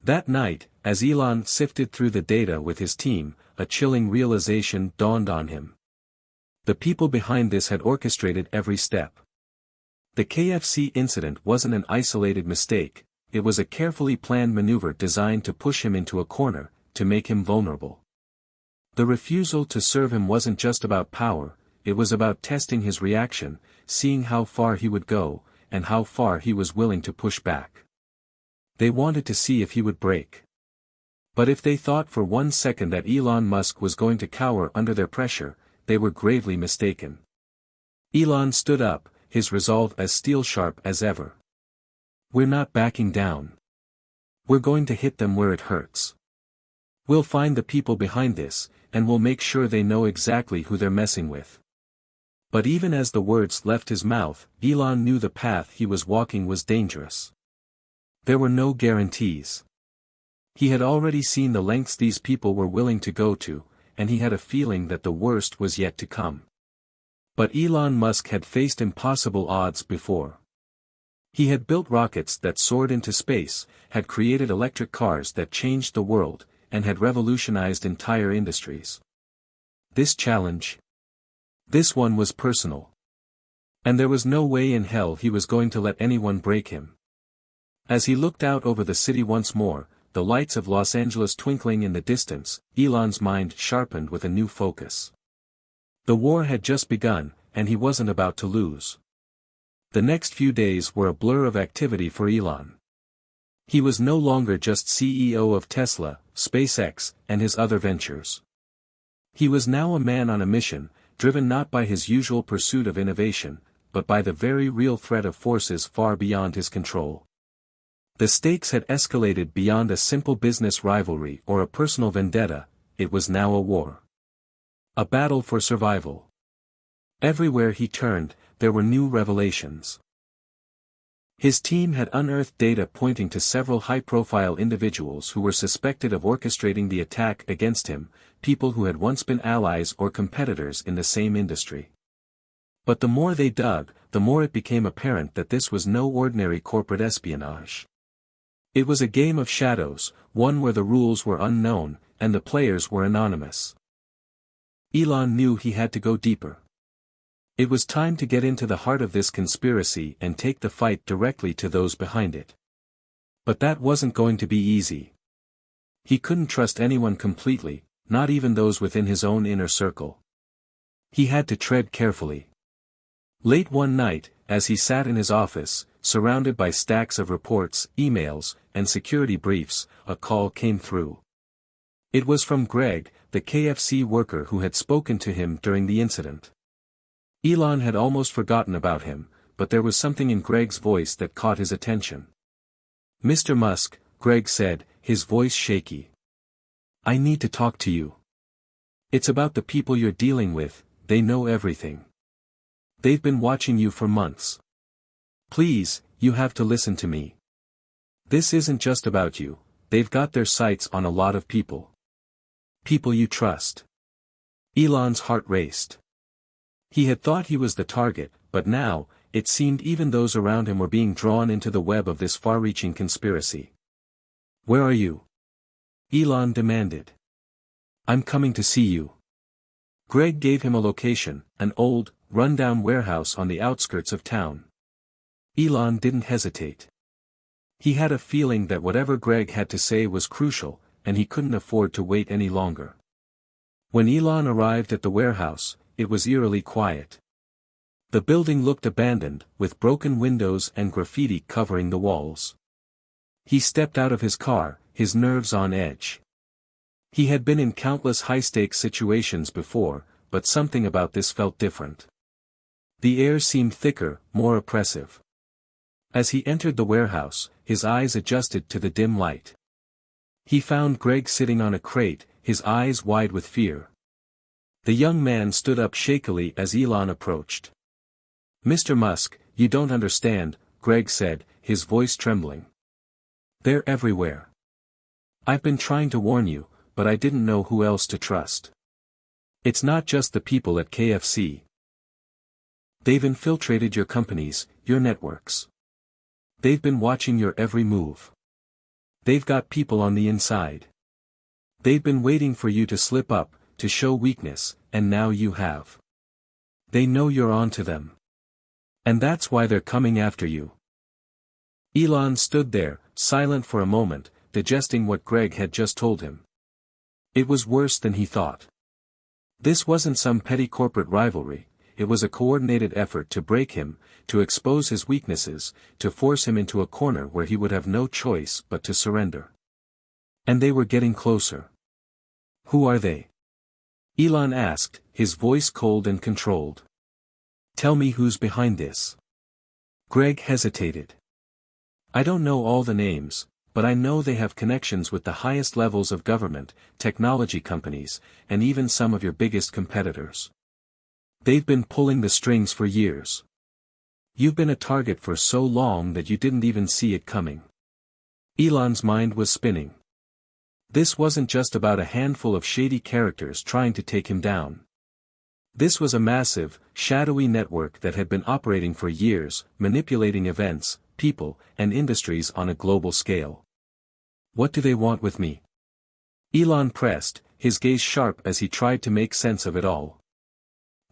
That night, as Elon sifted through the data with his team, a chilling realization dawned on him. The people behind this had orchestrated every step. The KFC incident wasn't an isolated mistake, it was a carefully planned maneuver designed to push him into a corner, to make him vulnerable. The refusal to serve him wasn't just about power, it was about testing his reaction, seeing how far he would go, and how far he was willing to push back. They wanted to see if he would break. But if they thought for 1 second that Elon Musk was going to cower under their pressure, they were gravely mistaken. Elon stood up, his resolve as steel-sharp as ever. "We're not backing down. We're going to hit them where it hurts. We'll find the people behind this, and we'll make sure they know exactly who they're messing with." But even as the words left his mouth, Elon knew the path he was walking was dangerous. There were no guarantees. He had already seen the lengths these people were willing to go to, and he had a feeling that the worst was yet to come. But Elon Musk had faced impossible odds before. He had built rockets that soared into space, had created electric cars that changed the world, and had revolutionized entire industries. This challenge? This one was personal. And there was no way in hell he was going to let anyone break him. As he looked out over the city once more, the lights of Los Angeles twinkling in the distance, Elon's mind sharpened with a new focus. The war had just begun, and he wasn't about to lose. The next few days were a blur of activity for Elon. He was no longer just CEO of Tesla, SpaceX, and his other ventures. He was now a man on a mission, driven not by his usual pursuit of innovation, but by the very real threat of forces far beyond his control. The stakes had escalated beyond a simple business rivalry or a personal vendetta, it was now a war. A battle for survival. Everywhere he turned, there were new revelations. His team had unearthed data pointing to several high-profile individuals who were suspected of orchestrating the attack against him, people who had once been allies or competitors in the same industry. But the more they dug, the more it became apparent that this was no ordinary corporate espionage. It was a game of shadows, one where the rules were unknown, and the players were anonymous. Elon knew he had to go deeper. It was time to get into the heart of this conspiracy and take the fight directly to those behind it. But that wasn't going to be easy. He couldn't trust anyone completely, not even those within his own inner circle. He had to tread carefully. Late one night, as he sat in his office, surrounded by stacks of reports, emails, and security briefs, a call came through. It was from Greg, the KFC worker who had spoken to him during the incident. Elon had almost forgotten about him, but there was something in Greg's voice that caught his attention. "Mr. Musk," Greg said, his voice shaky. "I need to talk to you. It's about the people you're dealing with, they know everything. They've been watching you for months. Please, you have to listen to me. This isn't just about you, they've got their sights on a lot of people. People you trust." Elon's heart raced. He had thought he was the target, but now, it seemed even those around him were being drawn into the web of this far-reaching conspiracy. "Where are you?" Elon demanded. "I'm coming to see you." Greg gave him a location, an old, run-down warehouse on the outskirts of town. Elon didn't hesitate. He had a feeling that whatever Greg had to say was crucial, and he couldn't afford to wait any longer. When Elon arrived at the warehouse, it was eerily quiet. The building looked abandoned, with broken windows and graffiti covering the walls. He stepped out of his car, his nerves on edge. He had been in countless high-stakes situations before, but something about this felt different. The air seemed thicker, more oppressive. As he entered the warehouse, his eyes adjusted to the dim light. He found Greg sitting on a crate, his eyes wide with fear. The young man stood up shakily as Elon approached. "Mr. Musk, you don't understand," Greg said, his voice trembling. "They're everywhere. I've been trying to warn you, but I didn't know who else to trust. It's not just the people at KFC. They've infiltrated your companies, your networks. They've been watching your every move. They've got people on the inside. They've been waiting for you to slip up, to show weakness, and now you have. They know you're on to them. And that's why they're coming after you. Elon stood there, silent for a moment, digesting what Greg had just told him. It was worse than he thought. This wasn't some petty corporate rivalry, it was a coordinated effort to break him, to expose his weaknesses, to force him into a corner where he would have no choice but to surrender. And they were getting closer. Who are they? Elon asked, his voice cold and controlled. Tell me who's behind this. Greg hesitated. I don't know all the names, but I know they have connections with the highest levels of government, technology companies, and even some of your biggest competitors. They've been pulling the strings for years. You've been a target for so long that you didn't even see it coming. Elon's mind was spinning. This wasn't just about a handful of shady characters trying to take him down. This was a massive, shadowy network that had been operating for years, manipulating events, people, and industries on a global scale. What do they want with me? Elon pressed, his gaze sharp as he tried to make sense of it all.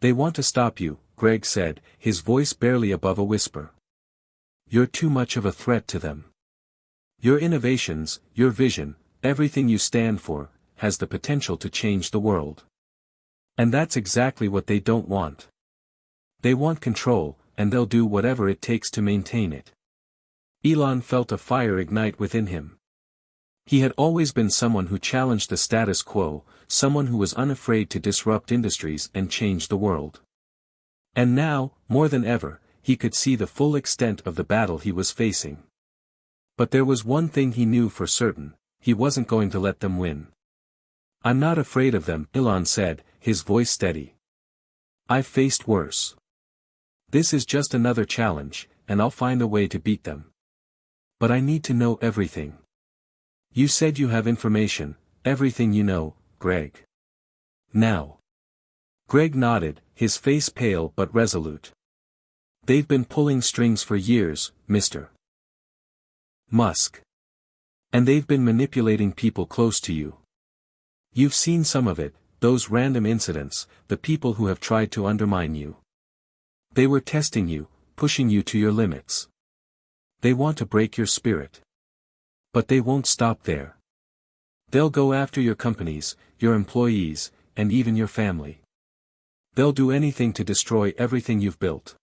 They want to stop you, Greg said, his voice barely above a whisper. You're too much of a threat to them. Your innovations, your vision, everything you stand for, has the potential to change the world. And that's exactly what they don't want. They want control, and they'll do whatever it takes to maintain it. Elon felt a fire ignite within him. He had always been someone who challenged the status quo, someone who was unafraid to disrupt industries and change the world. And now, more than ever, he could see the full extent of the battle he was facing. But there was one thing he knew for certain, he wasn't going to let them win. I'm not afraid of them, Elon said, his voice steady. I've faced worse. This is just another challenge, and I'll find a way to beat them. But I need to know everything. You said you have information, everything you know, Greg. Now. Greg nodded, his face pale but resolute. They've been pulling strings for years, Mr. Musk. And they've been manipulating people close to you. You've seen some of it, those random incidents, the people who have tried to undermine you. They were testing you, pushing you to your limits. They want to break your spirit. But they won't stop there. They'll go after your companies, your employees, and even your family. They'll do anything to destroy everything you've built.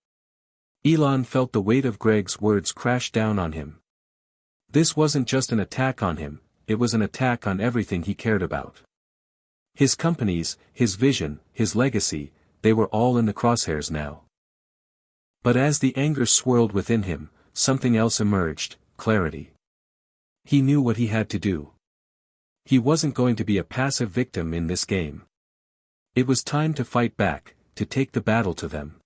Elon felt the weight of Greg's words crash down on him. This wasn't just an attack on him, it was an attack on everything he cared about. His companies, his vision, his legacy, they were all in the crosshairs now. But as the anger swirled within him, something else emerged, clarity. He knew what he had to do. He wasn't going to be a passive victim in this game. It was time to fight back, to take the battle to them.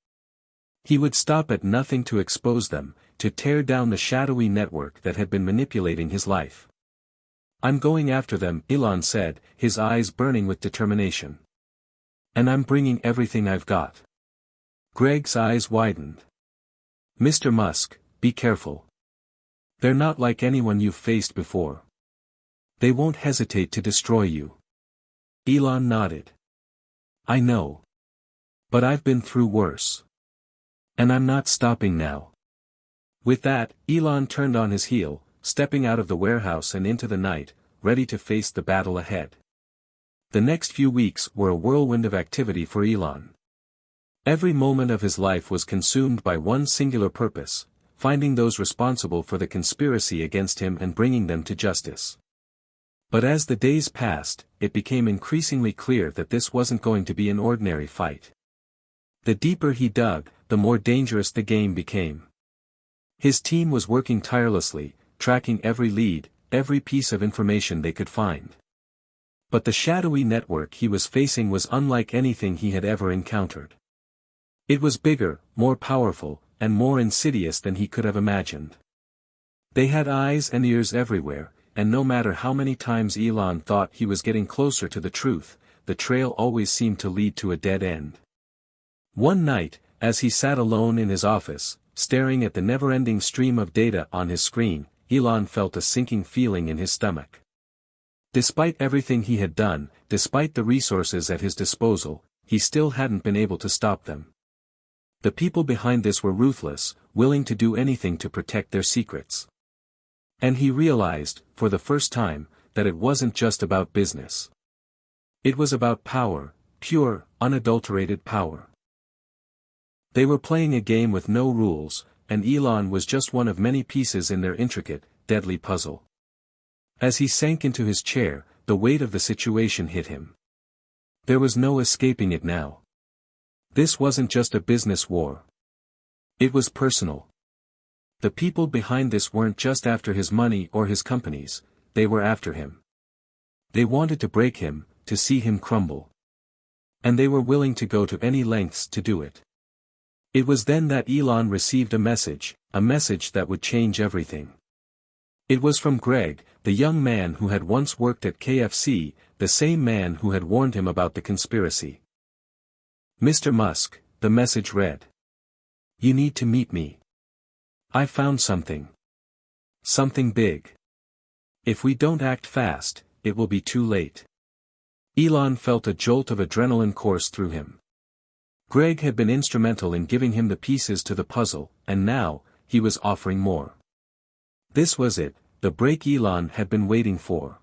He would stop at nothing to expose them, to tear down the shadowy network that had been manipulating his life. I'm going after them, Elon said, his eyes burning with determination. And I'm bringing everything I've got. Greg's eyes widened. Mr. Musk, be careful. They're not like anyone you've faced before. They won't hesitate to destroy you. Elon nodded. I know. But I've been through worse. And I'm not stopping now. With that, Elon turned on his heel, stepping out of the warehouse and into the night, ready to face the battle ahead. The next few weeks were a whirlwind of activity for Elon. Every moment of his life was consumed by one singular purpose, finding those responsible for the conspiracy against him and bringing them to justice. But as the days passed, it became increasingly clear that this wasn't going to be an ordinary fight. The deeper he dug, the more dangerous the game became. His team was working tirelessly, tracking every lead, every piece of information they could find. But the shadowy network he was facing was unlike anything he had ever encountered. It was bigger, more powerful, and more insidious than he could have imagined. They had eyes and ears everywhere, and no matter how many times Elon thought he was getting closer to the truth, the trail always seemed to lead to a dead end. One night, as he sat alone in his office, staring at the never-ending stream of data on his screen, Elon felt a sinking feeling in his stomach. Despite everything he had done, despite the resources at his disposal, he still hadn't been able to stop them. The people behind this were ruthless, willing to do anything to protect their secrets. And he realized, for the first time, that it wasn't just about business. It was about power, pure, unadulterated power. They were playing a game with no rules, and Elon was just one of many pieces in their intricate, deadly puzzle. As he sank into his chair, the weight of the situation hit him. There was no escaping it now. This wasn't just a business war. It was personal. The people behind this weren't just after his money or his companies, they were after him. They wanted to break him, to see him crumble. And they were willing to go to any lengths to do it. It was then that Elon received a message that would change everything. It was from Greg, the young man who had once worked at KFC, the same man who had warned him about the conspiracy. Mr. Musk, the message read. You need to meet me. I found something. Something big. If we don't act fast, it will be too late. Elon felt a jolt of adrenaline course through him. Greg had been instrumental in giving him the pieces to the puzzle, and now, he was offering more. This was it, the break Elon had been waiting for.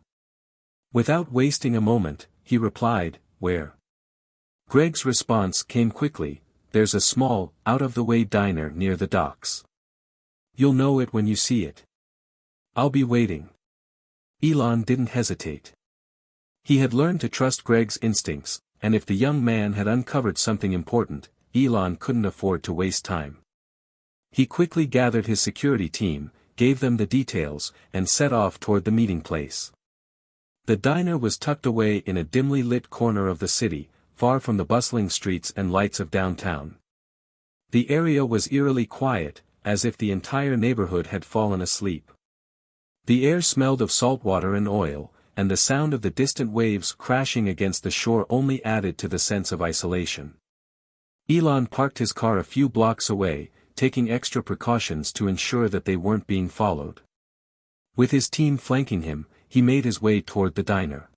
Without wasting a moment, he replied, "Where?" Greg's response came quickly, "There's a small, out-of-the-way diner near the docks. You'll know it when you see it. I'll be waiting." Elon didn't hesitate. He had learned to trust Greg's instincts, and if the young man had uncovered something important, Elon couldn't afford to waste time. He quickly gathered his security team, gave them the details, and set off toward the meeting place. The diner was tucked away in a dimly lit corner of the city, far from the bustling streets and lights of downtown. The area was eerily quiet, as if the entire neighborhood had fallen asleep. The air smelled of salt water and oil, and the sound of the distant waves crashing against the shore only added to the sense of isolation. Elon parked his car a few blocks away, taking extra precautions to ensure that they weren't being followed. With his team flanking him, he made his way toward the diner.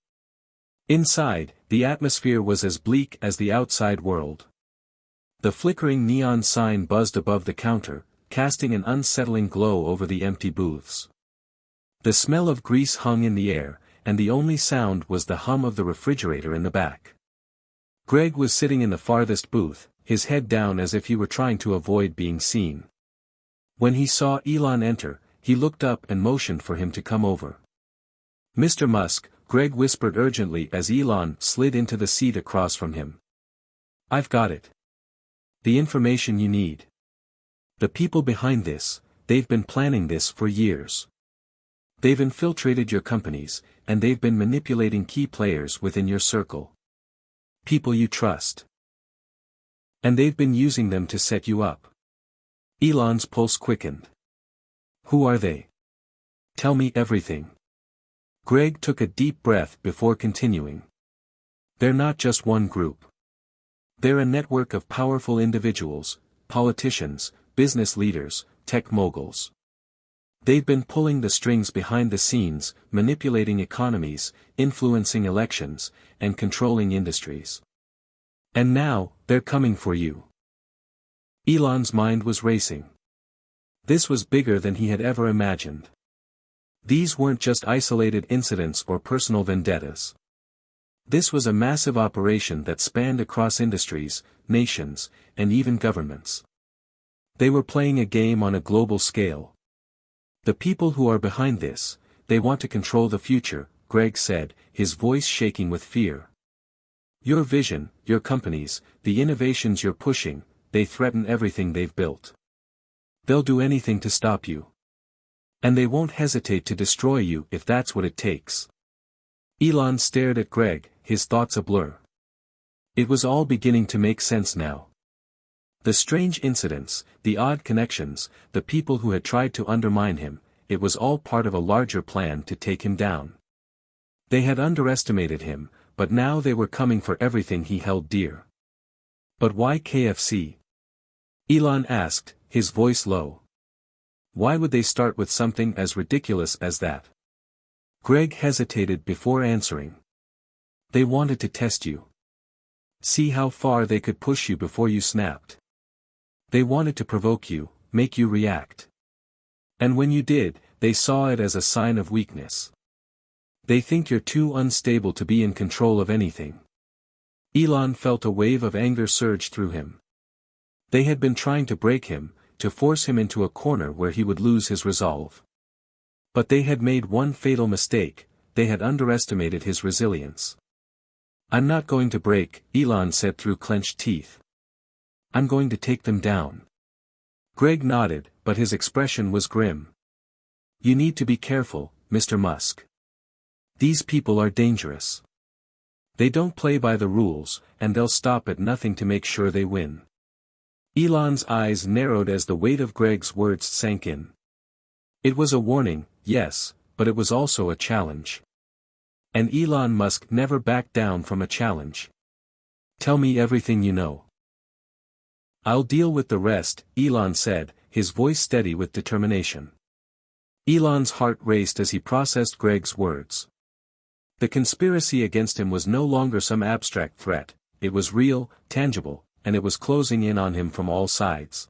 Inside, the atmosphere was as bleak as the outside world. The flickering neon sign buzzed above the counter, casting an unsettling glow over the empty booths. The smell of grease hung in the air, and the only sound was the hum of the refrigerator in the back. Greg was sitting in the farthest booth, his head down as if he were trying to avoid being seen. When he saw Elon enter, he looked up and motioned for him to come over. "Mr. Musk," Greg whispered urgently as Elon slid into the seat across from him. "I've got it. The information you need. The people behind this, they've been planning this for years. They've infiltrated your companies, and they've been manipulating key players within your circle. People you trust. And they've been using them to set you up." Elon's pulse quickened. "Who are they? Tell me everything." Greg took a deep breath before continuing. "They're not just one group. They're a network of powerful individuals, politicians, business leaders, tech moguls. They've been pulling the strings behind the scenes, manipulating economies, influencing elections, and controlling industries. And now, they're coming for you." Elon's mind was racing. This was bigger than he had ever imagined. These weren't just isolated incidents or personal vendettas. This was a massive operation that spanned across industries, nations, and even governments. They were playing a game on a global scale. "The people who are behind this, they want to control the future," Greg said, his voice shaking with fear. "Your vision, your companies, the innovations you're pushing, they threaten everything they've built. They'll do anything to stop you. And they won't hesitate to destroy you if that's what it takes." Elon stared at Greg, his thoughts a blur. It was all beginning to make sense now. The strange incidents, the odd connections, the people who had tried to undermine him, it was all part of a larger plan to take him down. They had underestimated him, but now they were coming for everything he held dear. "But why KFC?" Elon asked, his voice low. Why would they start with something as ridiculous as that? Greg hesitated before answering. They wanted to test you. See how far they could push you before you snapped. They wanted to provoke you, make you react. And when you did, they saw it as a sign of weakness. They think you're too unstable to be in control of anything. Elon felt a wave of anger surge through him. They had been trying to break him, to force him into a corner where he would lose his resolve. But they had made one fatal mistake, they had underestimated his resilience. I'm not going to break, Elon said through clenched teeth. I'm going to take them down. Greg nodded, but his expression was grim. You need to be careful, Mr. Musk. These people are dangerous. They don't play by the rules, and they'll stop at nothing to make sure they win. Elon's eyes narrowed as the weight of Greg's words sank in. It was a warning, yes, but it was also a challenge. And Elon Musk never backed down from a challenge. Tell me everything you know. I'll deal with the rest, Elon said, his voice steady with determination. Elon's heart raced as he processed Greg's words. The conspiracy against him was no longer some abstract threat, it was real, tangible, and it was closing in on him from all sides.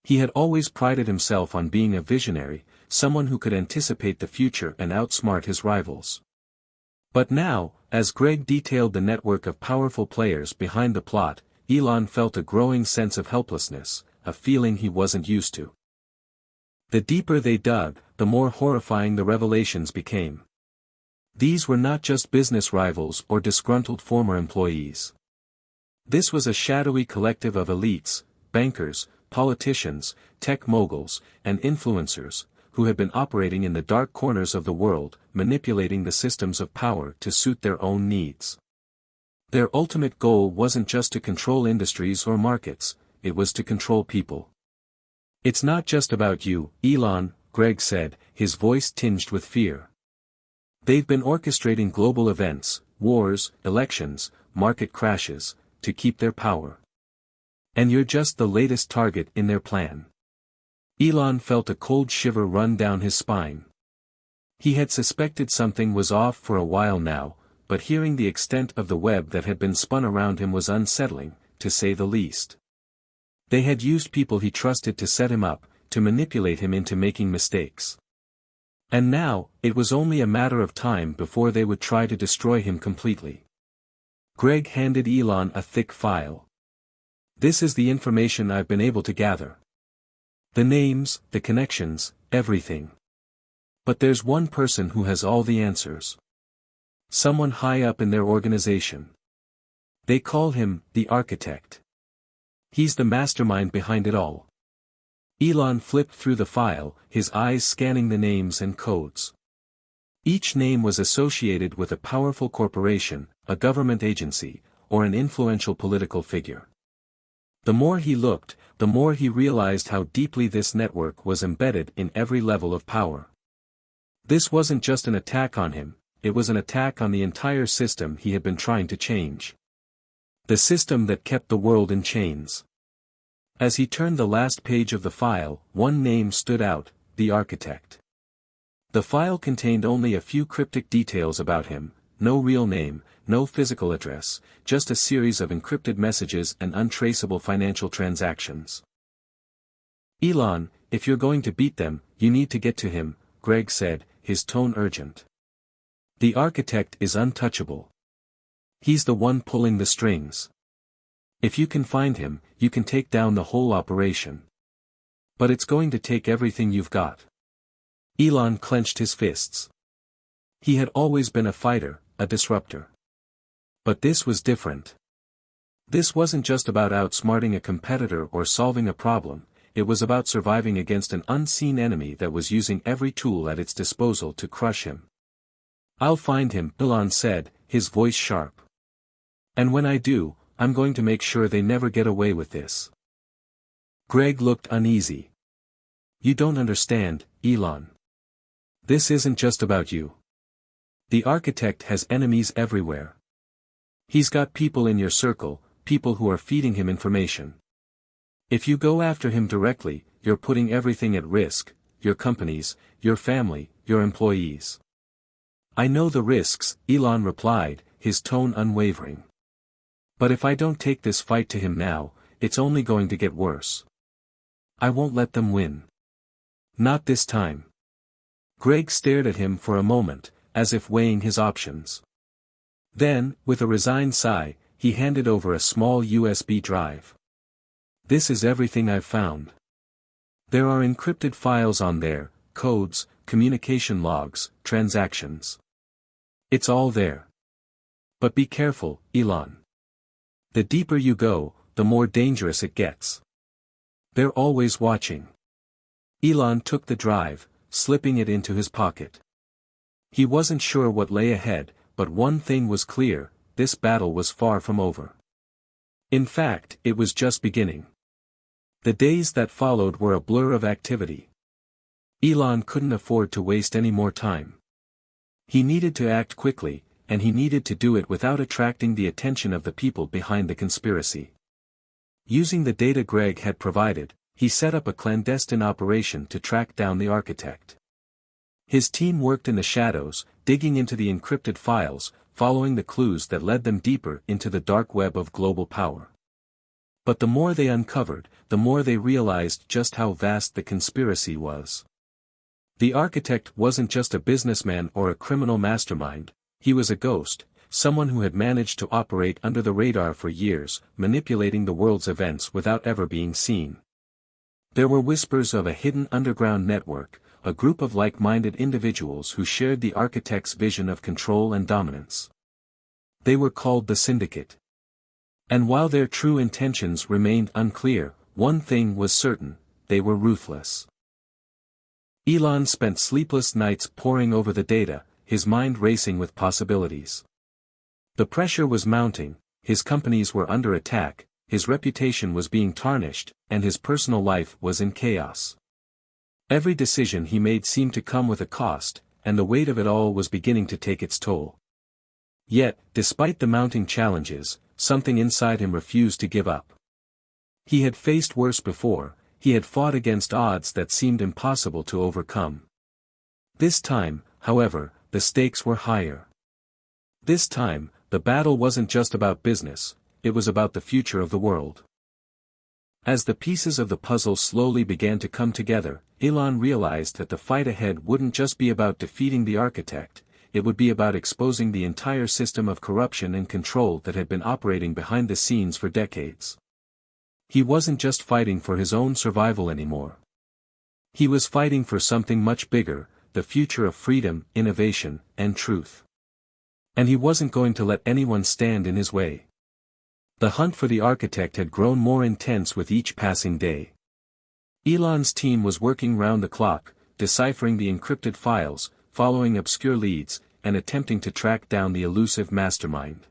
He had always prided himself on being a visionary, someone who could anticipate the future and outsmart his rivals. But now, as Greg detailed the network of powerful players behind the plot, Elon felt a growing sense of helplessness, a feeling he wasn't used to. The deeper they dug, the more horrifying the revelations became. These were not just business rivals or disgruntled former employees. This was a shadowy collective of elites, bankers, politicians, tech moguls, and influencers, who had been operating in the dark corners of the world, manipulating the systems of power to suit their own needs. Their ultimate goal wasn't just to control industries or markets, it was to control people. It's not just about you, Elon, Greg said, his voice tinged with fear. They've been orchestrating global events, wars, elections, market crashes, to keep their power. And you're just the latest target in their plan. Elon felt a cold shiver run down his spine. He had suspected something was off for a while now, but hearing the extent of the web that had been spun around him was unsettling, to say the least. They had used people he trusted to set him up, to manipulate him into making mistakes. And now, it was only a matter of time before they would try to destroy him completely. Greg handed Elon a thick file. This is the information I've been able to gather. The names, the connections, everything. But there's one person who has all the answers. Someone high up in their organization. They call him, the architect. He's the mastermind behind it all. Elon flipped through the file, his eyes scanning the names and codes. Each name was associated with a powerful corporation, a government agency, or an influential political figure. The more he looked, the more he realized how deeply this network was embedded in every level of power. This wasn't just an attack on him, it was an attack on the entire system he had been trying to change. The system that kept the world in chains. As he turned the last page of the file, one name stood out, the architect. The file contained only a few cryptic details about him, no real name, no physical address, just a series of encrypted messages and untraceable financial transactions. Elon, if you're going to beat them, you need to get to him, Greg said, his tone urgent. The architect is untouchable. He's the one pulling the strings. If you can find him, you can take down the whole operation. But it's going to take everything you've got. Elon clenched his fists. He had always been a fighter, a disruptor. But this was different. This wasn't just about outsmarting a competitor or solving a problem, it was about surviving against an unseen enemy that was using every tool at its disposal to crush him. I'll find him, Elon said, his voice sharp. And when I do, I'm going to make sure they never get away with this. Greg looked uneasy. You don't understand, Elon. This isn't just about you. The architect has enemies everywhere. He's got people in your circle, people who are feeding him information. If you go after him directly, you're putting everything at risk, your companies, your family, your employees. I know the risks, Elon replied, his tone unwavering. But if I don't take this fight to him now, it's only going to get worse. I won't let them win. Not this time. Greg stared at him for a moment, as if weighing his options. Then, with a resigned sigh, he handed over a small USB drive. This is everything I've found. There are encrypted files on there, codes, communication logs, transactions. It's all there. But be careful, Elon. The deeper you go, the more dangerous it gets. They're always watching. Elon took the drive, slipping it into his pocket. He wasn't sure what lay ahead, but one thing was clear, this battle was far from over. In fact, it was just beginning. The days that followed were a blur of activity. Elon couldn't afford to waste any more time. He needed to act quickly, and he needed to do it without attracting the attention of the people behind the conspiracy. Using the data Greg had provided, he set up a clandestine operation to track down the architect. His team worked in the shadows, digging into the encrypted files, following the clues that led them deeper into the dark web of global power. But the more they uncovered, the more they realized just how vast the conspiracy was. The architect wasn't just a businessman or a criminal mastermind, he was a ghost, someone who had managed to operate under the radar for years, manipulating the world's events without ever being seen. There were whispers of a hidden underground network, a group of like-minded individuals who shared the architect's vision of control and dominance. They were called the Syndicate. And while their true intentions remained unclear, one thing was certain, they were ruthless. Elon spent sleepless nights poring over the data, his mind racing with possibilities. The pressure was mounting, his companies were under attack, his reputation was being tarnished, and his personal life was in chaos. Every decision he made seemed to come with a cost, and the weight of it all was beginning to take its toll. Yet, despite the mounting challenges, something inside him refused to give up. He had faced worse before, he had fought against odds that seemed impossible to overcome. This time, however, the stakes were higher. This time, the battle wasn't just about business, it was about the future of the world. As the pieces of the puzzle slowly began to come together, Elon realized that the fight ahead wouldn't just be about defeating the architect, it would be about exposing the entire system of corruption and control that had been operating behind the scenes for decades. He wasn't just fighting for his own survival anymore. He was fighting for something much bigger, the future of freedom, innovation, and truth. And he wasn't going to let anyone stand in his way. The hunt for the architect had grown more intense with each passing day. Elon's team was working round the clock, deciphering the encrypted files, following obscure leads, and attempting to track down the elusive mastermind.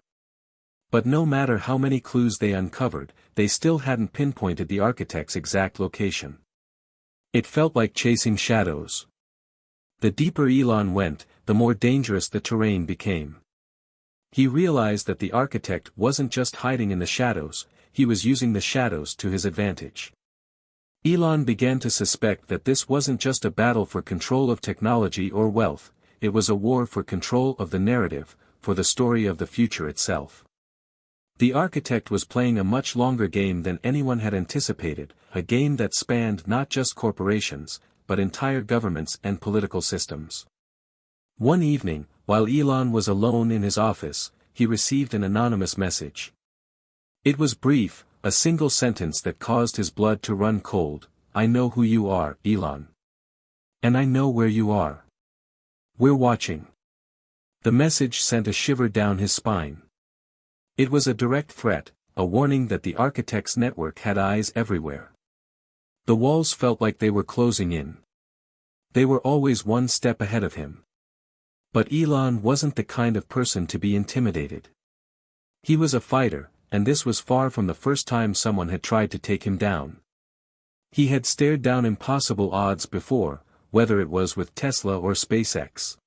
But no matter how many clues they uncovered, they still hadn't pinpointed the architect's exact location. It felt like chasing shadows. The deeper Elon went, the more dangerous the terrain became. He realized that the architect wasn't just hiding in the shadows, he was using the shadows to his advantage. Elon began to suspect that this wasn't just a battle for control of technology or wealth, it was a war for control of the narrative, for the story of the future itself. The architect was playing a much longer game than anyone had anticipated, a game that spanned not just corporations, but entire governments and political systems. One evening, while Elon was alone in his office, he received an anonymous message. It was brief, a single sentence that caused his blood to run cold. I know who you are, Elon. And I know where you are. We're watching. The message sent a shiver down his spine. It was a direct threat, a warning that the architect's network had eyes everywhere. The walls felt like they were closing in. They were always one step ahead of him. But Elon wasn't the kind of person to be intimidated. He was a fighter, and this was far from the first time someone had tried to take him down. He had stared down impossible odds before, whether it was with Tesla or SpaceX.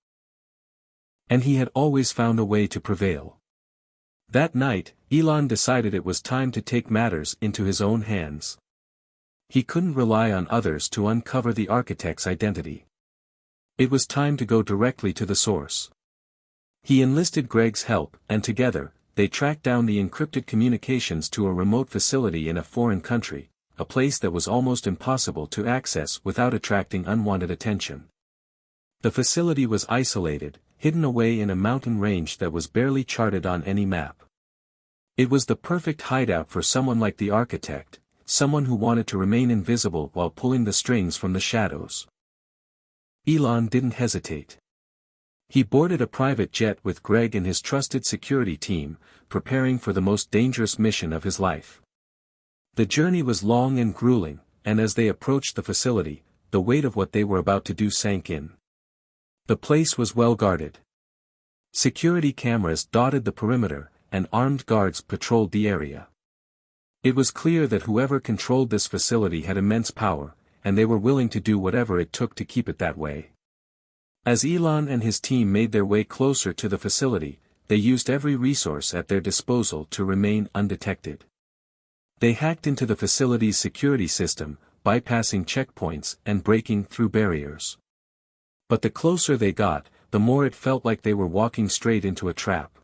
And he had always found a way to prevail. That night, Elon decided it was time to take matters into his own hands. He couldn't rely on others to uncover the architect's identity. It was time to go directly to the source. He enlisted Greg's help, and together, they tracked down the encrypted communications to a remote facility in a foreign country, a place that was almost impossible to access without attracting unwanted attention. The facility was isolated, hidden away in a mountain range that was barely charted on any map. It was the perfect hideout for someone like the architect, someone who wanted to remain invisible while pulling the strings from the shadows. Elon didn't hesitate. He boarded a private jet with Greg and his trusted security team, preparing for the most dangerous mission of his life. The journey was long and grueling, and as they approached the facility, the weight of what they were about to do sank in. The place was well guarded. Security cameras dotted the perimeter, and armed guards patrolled the area. It was clear that whoever controlled this facility had immense power, and they were willing to do whatever it took to keep it that way. As Elon and his team made their way closer to the facility, they used every resource at their disposal to remain undetected. They hacked into the facility's security system, bypassing checkpoints and breaking through barriers. But the closer they got, the more it felt like they were walking straight into a trap.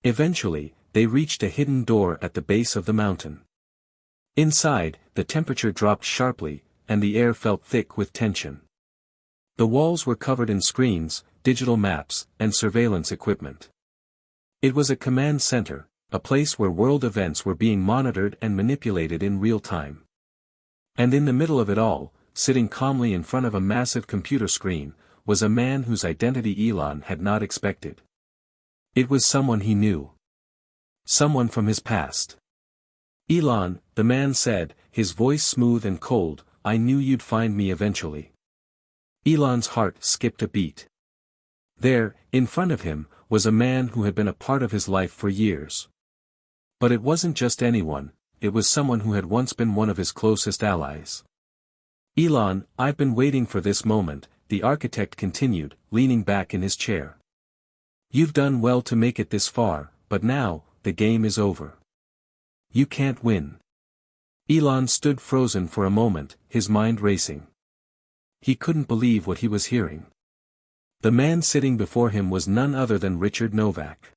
Eventually, they reached a hidden door at the base of the mountain. Inside, the temperature dropped sharply, and the air felt thick with tension. The walls were covered in screens, digital maps, and surveillance equipment. It was a command center, a place where world events were being monitored and manipulated in real time. And in the middle of it all, sitting calmly in front of a massive computer screen, was a man whose identity Elon had not expected. It was someone he knew. Someone from his past. "Elon," the man said, his voice smooth and cold, "I knew you'd find me eventually." Elon's heart skipped a beat. There, in front of him, was a man who had been a part of his life for years. But it wasn't just anyone, it was someone who had once been one of his closest allies. "Elon, I've been waiting for this moment," the architect continued, leaning back in his chair. "You've done well to make it this far, but now, the game is over. You can't win." Elon stood frozen for a moment, his mind racing. He couldn't believe what he was hearing. The man sitting before him was none other than Richard Novak.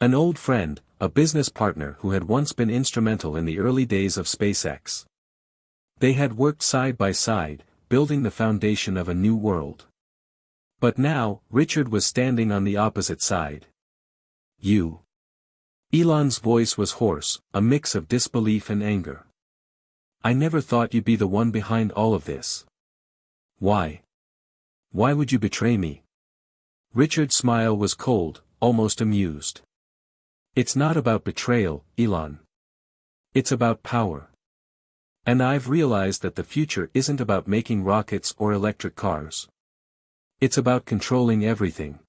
An old friend, a business partner who had once been instrumental in the early days of SpaceX. They had worked side by side, building the foundation of a new world. But now, Richard was standing on the opposite side. "You." Elon's voice was hoarse, a mix of disbelief and anger. "I never thought you'd be the one behind all of this. Why? Why would you betray me?" Richard's smile was cold, almost amused. "It's not about betrayal, Elon. It's about power. And I've realized that the future isn't about making rockets or electric cars. It's about controlling everything.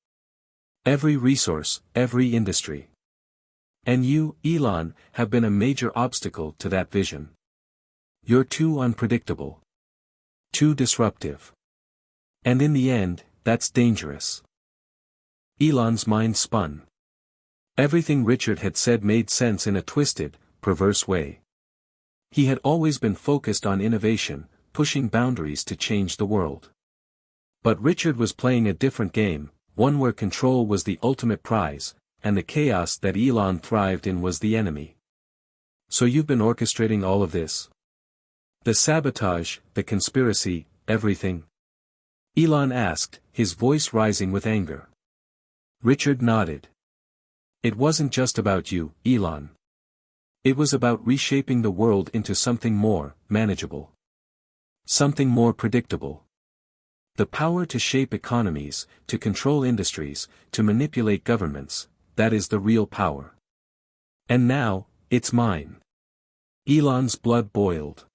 Every resource, every industry. And you, Elon, have been a major obstacle to that vision. You're too unpredictable. Too disruptive. And in the end, that's dangerous." Elon's mind spun. Everything Richard had said made sense in a twisted, perverse way. He had always been focused on innovation, pushing boundaries to change the world. But Richard was playing a different game, one where control was the ultimate prize, and the chaos that Elon thrived in was the enemy. "So you've been orchestrating all of this? The sabotage, the conspiracy, everything?" Elon asked, his voice rising with anger. Richard nodded. "It wasn't just about you, Elon. It was about reshaping the world into something more manageable. Something more predictable. The power to shape economies, to control industries, to manipulate governments, that is the real power. And now, it's mine." Elon's blood boiled.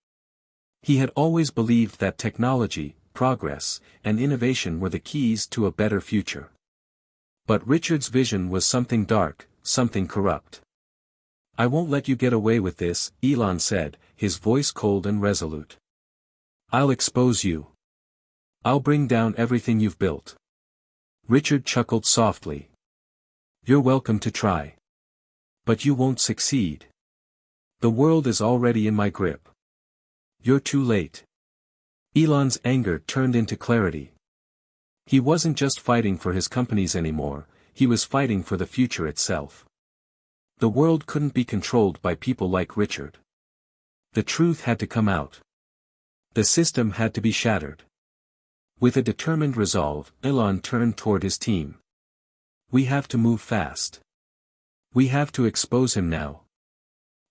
He had always believed that technology, progress, and innovation were the keys to a better future. But Richard's vision was something dark, something corrupt. "I won't let you get away with this," Elon said, his voice cold and resolute. "I'll expose you. I'll bring down everything you've built." Richard chuckled softly. "You're welcome to try. But you won't succeed. The world is already in my grip. You're too late. Elon's anger turned into clarity. He wasn't just fighting for his companies anymore, he was fighting for the future itself. The world couldn't be controlled by people like Richard. The truth had to come out. The system had to be shattered. With a determined resolve, Elon turned toward his team. We have to move fast. We have to expose him now.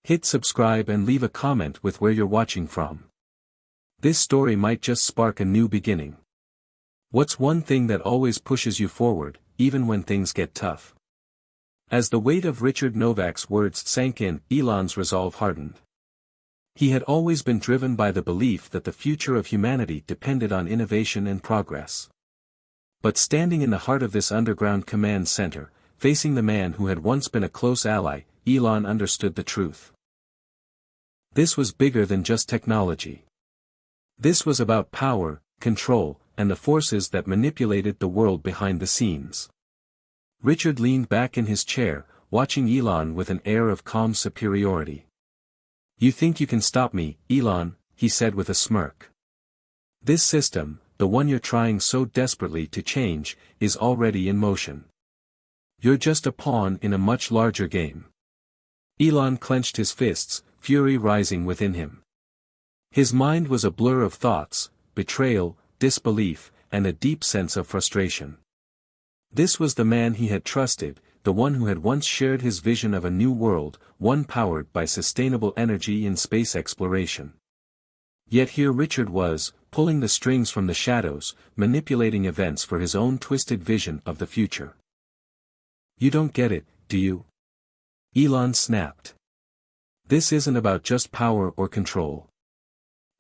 Hit subscribe and leave a comment with where you're watching from. This story might just spark a new beginning. What's one thing that always pushes you forward, even when things get tough? As the weight of Richard Novak's words sank in, Elon's resolve hardened. He had always been driven by the belief that the future of humanity depended on innovation and progress. But standing in the heart of this underground command center, facing the man who had once been a close ally, Elon understood the truth. This was bigger than just technology. This was about power, control, and the forces that manipulated the world behind the scenes. Richard leaned back in his chair, watching Elon with an air of calm superiority. You think you can stop me, Elon, he said with a smirk. This system, the one you're trying so desperately to change, is already in motion. You're just a pawn in a much larger game. Elon clenched his fists, fury rising within him. His mind was a blur of thoughts, betrayal, disbelief, and a deep sense of frustration. This was the man he had trusted, the one who had once shared his vision of a new world, one powered by sustainable energy in space exploration. Yet here Richard was, pulling the strings from the shadows, manipulating events for his own twisted vision of the future. You don't get it, do you? Elon snapped. This isn't about just power or control.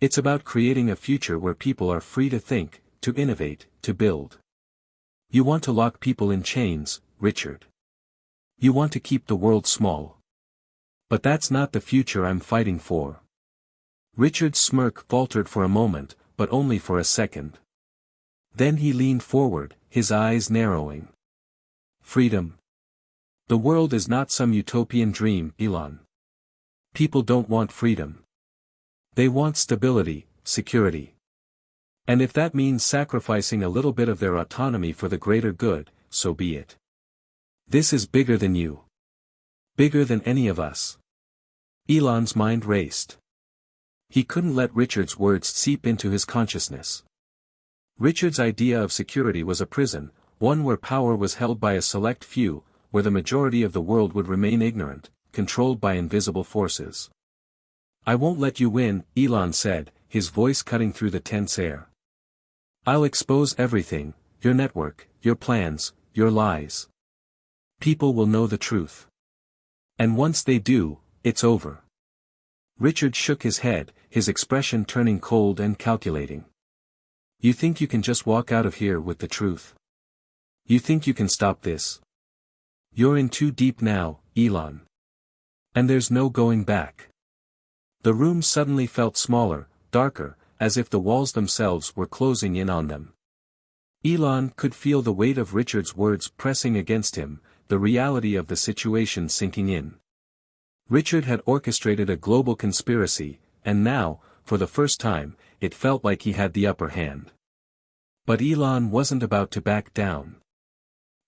It's about creating a future where people are free to think, to innovate, to build. You want to lock people in chains, Richard. You want to keep the world small. But that's not the future I'm fighting for. Richard's smirk faltered for a moment, but only for a second. Then he leaned forward, his eyes narrowing. Freedom. The world is not some utopian dream, Elon. People don't want freedom. They want stability, security. And if that means sacrificing a little bit of their autonomy for the greater good, so be it. This is bigger than you. Bigger than any of us. Elon's mind raced. He couldn't let Richard's words seep into his consciousness. Richard's idea of security was a prison, one where power was held by a select few, where the majority of the world would remain ignorant, controlled by invisible forces. I won't let you win, Elon said, his voice cutting through the tense air. I'll expose everything, your network, your plans, your lies. People will know the truth. And once they do, it's over. Richard shook his head, his expression turning cold and calculating. You think you can just walk out of here with the truth? You think you can stop this? You're in too deep now, Elon. And there's no going back. The room suddenly felt smaller, darker, as if the walls themselves were closing in on them. Elon could feel the weight of Richard's words pressing against him, the reality of the situation sinking in. Richard had orchestrated a global conspiracy, and now, for the first time, it felt like he had the upper hand. But Elon wasn't about to back down.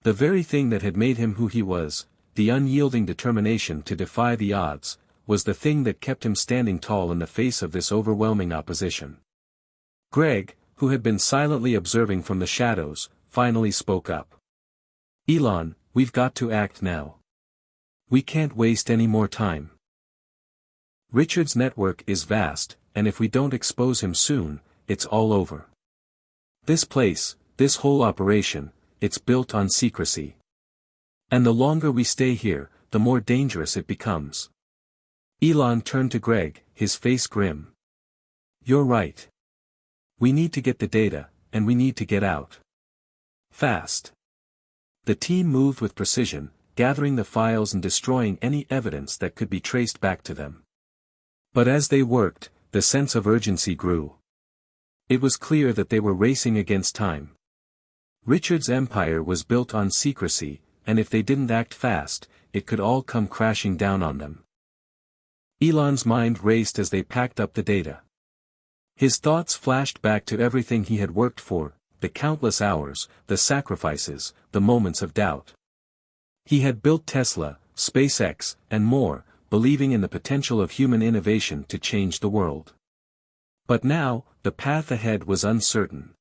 The very thing that had made him who he was, the unyielding determination to defy the odds, was the thing that kept him standing tall in the face of this overwhelming opposition. Greg, who had been silently observing from the shadows, finally spoke up. Elon, we've got to act now. We can't waste any more time. Richard's network is vast, and if we don't expose him soon, it's all over. This place, this whole operation, it's built on secrecy. And the longer we stay here, the more dangerous it becomes. Elon turned to Greg, his face grim. You're right. We need to get the data, and we need to get out. Fast. The team moved with precision, gathering the files and destroying any evidence that could be traced back to them. But as they worked, the sense of urgency grew. It was clear that they were racing against time. Richard's empire was built on secrecy, and if they didn't act fast, it could all come crashing down on them. Elon's mind raced as they packed up the data. His thoughts flashed back to everything he had worked for, the countless hours, the sacrifices, the moments of doubt. He had built Tesla, SpaceX, and more, believing in the potential of human innovation to change the world. But now, the path ahead was uncertain.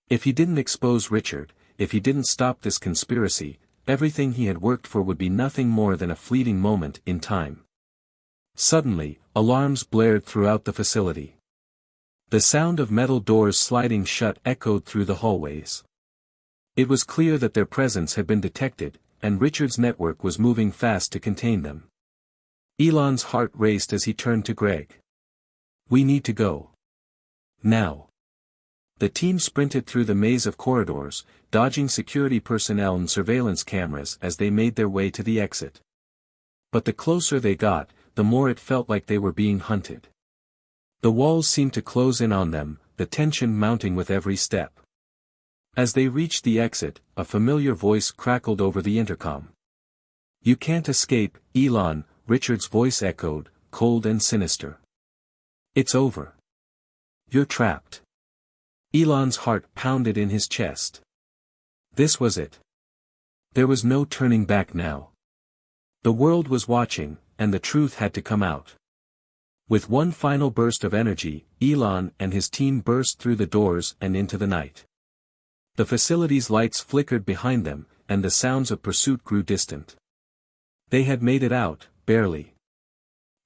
If he didn't expose Richard, if he didn't stop this conspiracy, everything he had worked for would be nothing more than a fleeting moment in time. Suddenly, alarms blared throughout the facility. The sound of metal doors sliding shut echoed through the hallways. It was clear that their presence had been detected, and Richard's network was moving fast to contain them. Elon's heart raced as he turned to Greg. "We need to go. Now." The team sprinted through the maze of corridors, dodging security personnel and surveillance cameras as they made their way to the exit. But the closer they got, the more it felt like they were being hunted. The walls seemed to close in on them, the tension mounting with every step. As they reached the exit, a familiar voice crackled over the intercom. "You can't escape, Elon," Richard's voice echoed, cold and sinister. "It's over. You're trapped." Elon's heart pounded in his chest. This was it. There was no turning back now. The world was watching, and the truth had to come out. With one final burst of energy, Elon and his team burst through the doors and into the night. The facility's lights flickered behind them, and the sounds of pursuit grew distant. They had made it out, barely.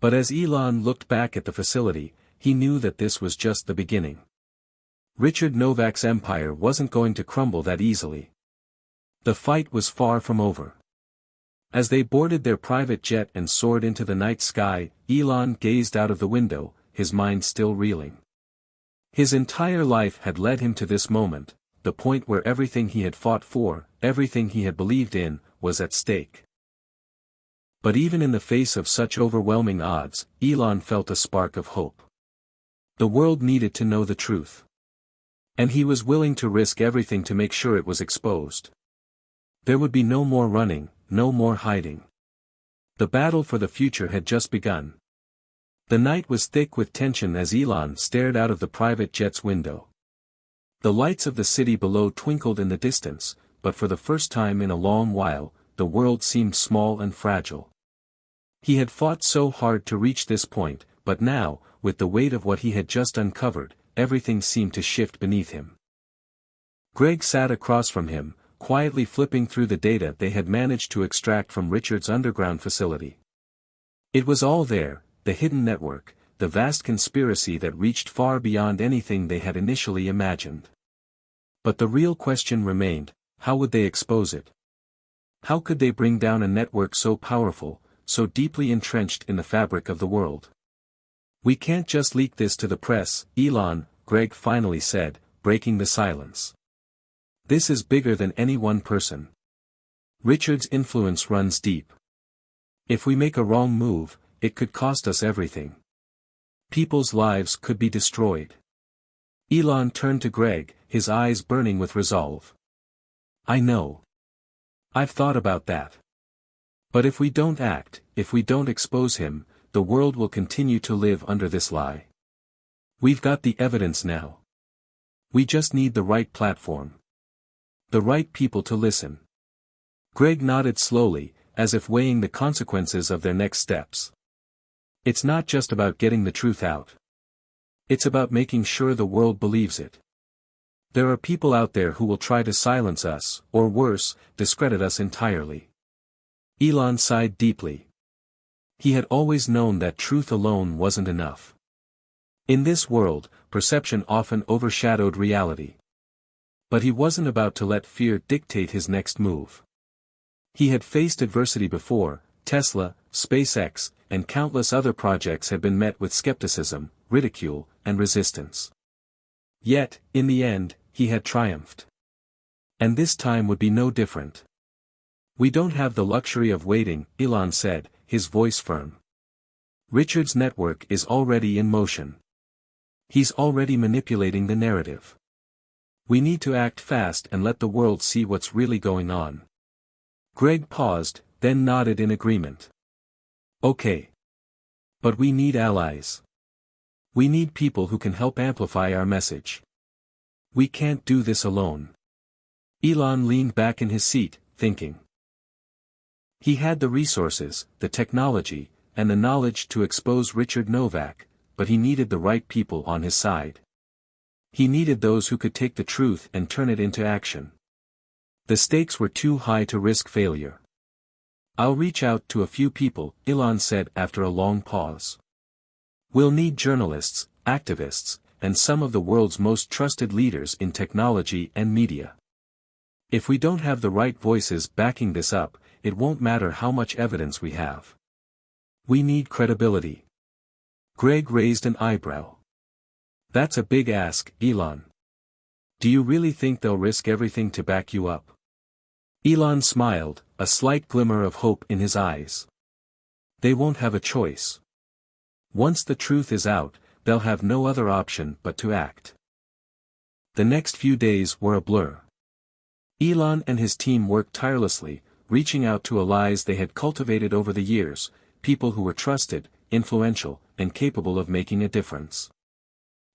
But as Elon looked back at the facility, he knew that this was just the beginning. Richard Novak's empire wasn't going to crumble that easily. The fight was far from over. As they boarded their private jet and soared into the night sky, Elon gazed out of the window, his mind still reeling. His entire life had led him to this moment, the point where everything he had fought for, everything he had believed in, was at stake. But even in the face of such overwhelming odds, Elon felt a spark of hope. The world needed to know the truth. And he was willing to risk everything to make sure it was exposed. There would be no more running, no more hiding. The battle for the future had just begun. The night was thick with tension as Elon stared out of the private jet's window. The lights of the city below twinkled in the distance, but for the first time in a long while, the world seemed small and fragile. He had fought so hard to reach this point, but now, with the weight of what he had just uncovered, everything seemed to shift beneath him. Greg sat across from him, quietly flipping through the data they had managed to extract from Richard's underground facility. It was all there, the hidden network, the vast conspiracy that reached far beyond anything they had initially imagined. But the real question remained, how would they expose it? How could they bring down a network so powerful, so deeply entrenched in the fabric of the world? "We can't just leak this to the press, Elon," Greg finally said, breaking the silence. "This is bigger than any one person. Richard's influence runs deep. If we make a wrong move, it could cost us everything. People's lives could be destroyed." Elon turned to Greg, his eyes burning with resolve. "I know. I've thought about that. But if we don't act, if we don't expose him, the world will continue to live under this lie. We've got the evidence now. We just need the right platform. The right people to listen." Greg nodded slowly, as if weighing the consequences of their next steps. "It's not just about getting the truth out. It's about making sure the world believes it. There are people out there who will try to silence us, or worse, discredit us entirely." Elon sighed deeply. He had always known that truth alone wasn't enough. In this world, perception often overshadowed reality. But he wasn't about to let fear dictate his next move. He had faced adversity before. Tesla, SpaceX, and countless other projects had been met with skepticism, ridicule, and resistance. Yet, in the end, he had triumphed. And this time would be no different. "We don't have the luxury of waiting," Elon said, his voice firm. "Richard's network is already in motion. He's already manipulating the narrative. We need to act fast and let the world see what's really going on." Greg paused, then nodded in agreement. "Okay. But we need allies. We need people who can help amplify our message. We can't do this alone. Elon leaned back in his seat, thinking. He had the resources, the technology, and the knowledge to expose Richard Novak, but he needed the right people on his side. He needed those who could take the truth and turn it into action. The stakes were too high to risk failure. I'll reach out to a few people, Elon said after a long pause. We'll need journalists, activists, and some of the world's most trusted leaders in technology and media. If we don't have the right voices backing this up, it won't matter how much evidence we have. We need credibility. Greg raised an eyebrow. That's a big ask, Elon. Do you really think they'll risk everything to back you up? Elon smiled, a slight glimmer of hope in his eyes. They won't have a choice. Once the truth is out, they'll have no other option but to act. The next few days were a blur. Elon and his team worked tirelessly, reaching out to allies they had cultivated over the years, people who were trusted, influential, and capable of making a difference.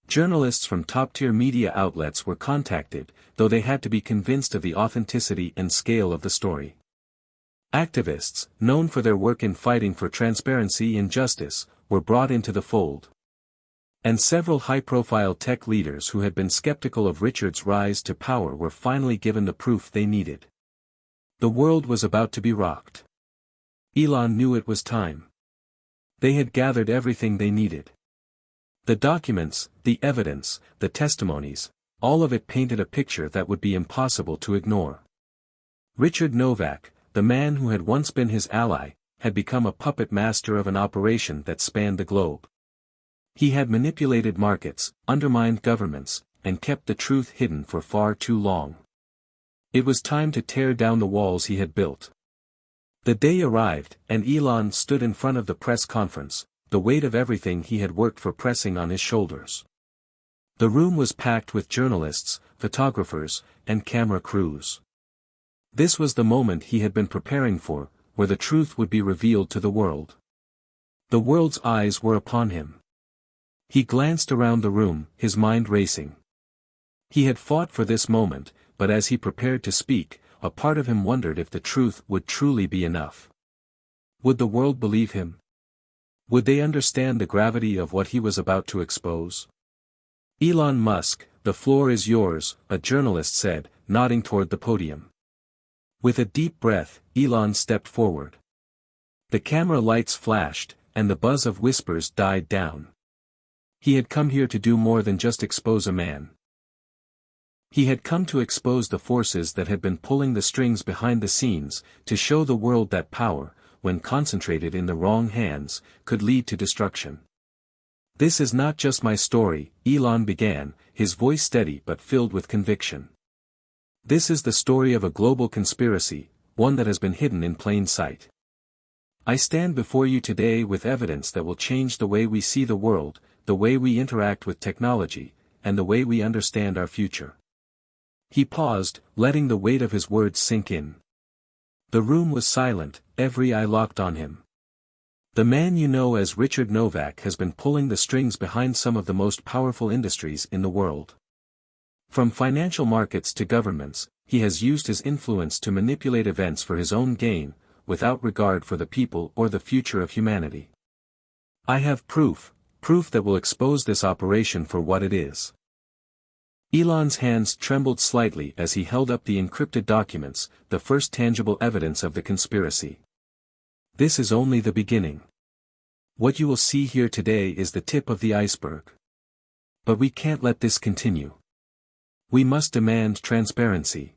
Journalists from top-tier media outlets were contacted, though they had to be convinced of the authenticity and scale of the story. Activists, known for their work in fighting for transparency and justice, were brought into the fold. And several high-profile tech leaders who had been skeptical of Richard's rise to power were finally given the proof they needed. The world was about to be rocked. Elon knew it was time. They had gathered everything they needed. The documents, the evidence, the testimonies, all of it painted a picture that would be impossible to ignore. Richard Novak, the man who had once been his ally, had become a puppet master of an operation that spanned the globe. He had manipulated markets, undermined governments, and kept the truth hidden for far too long. It was time to tear down the walls he had built. The day arrived, and Elon stood in front of the press conference, the weight of everything he had worked for pressing on his shoulders. The room was packed with journalists, photographers, and camera crews. This was the moment he had been preparing for, where the truth would be revealed to the world. The world's eyes were upon him. He glanced around the room, his mind racing. He had fought for this moment, but as he prepared to speak, a part of him wondered if the truth would truly be enough. Would the world believe him? Would they understand the gravity of what he was about to expose? Elon Musk, the floor is yours, a journalist said, nodding toward the podium. With a deep breath, Elon stepped forward. The camera lights flashed, and the buzz of whispers died down. He had come here to do more than just expose a man. He had come to expose the forces that had been pulling the strings behind the scenes, to show the world that power, when concentrated in the wrong hands, could lead to destruction. This is not just my story, Elon began, his voice steady but filled with conviction. This is the story of a global conspiracy, one that has been hidden in plain sight. I stand before you today with evidence that will change the way we see the world, the way we interact with technology, and the way we understand our future. He paused, letting the weight of his words sink in. The room was silent, every eye locked on him. The man you know as Richard Novak has been pulling the strings behind some of the most powerful industries in the world. From financial markets to governments, he has used his influence to manipulate events for his own gain, without regard for the people or the future of humanity. I have proof that will expose this operation for what it is. Elon's hands trembled slightly as he held up the encrypted documents, the first tangible evidence of the conspiracy. This is only the beginning. What you will see here today is the tip of the iceberg. But we can't let this continue. We must demand transparency.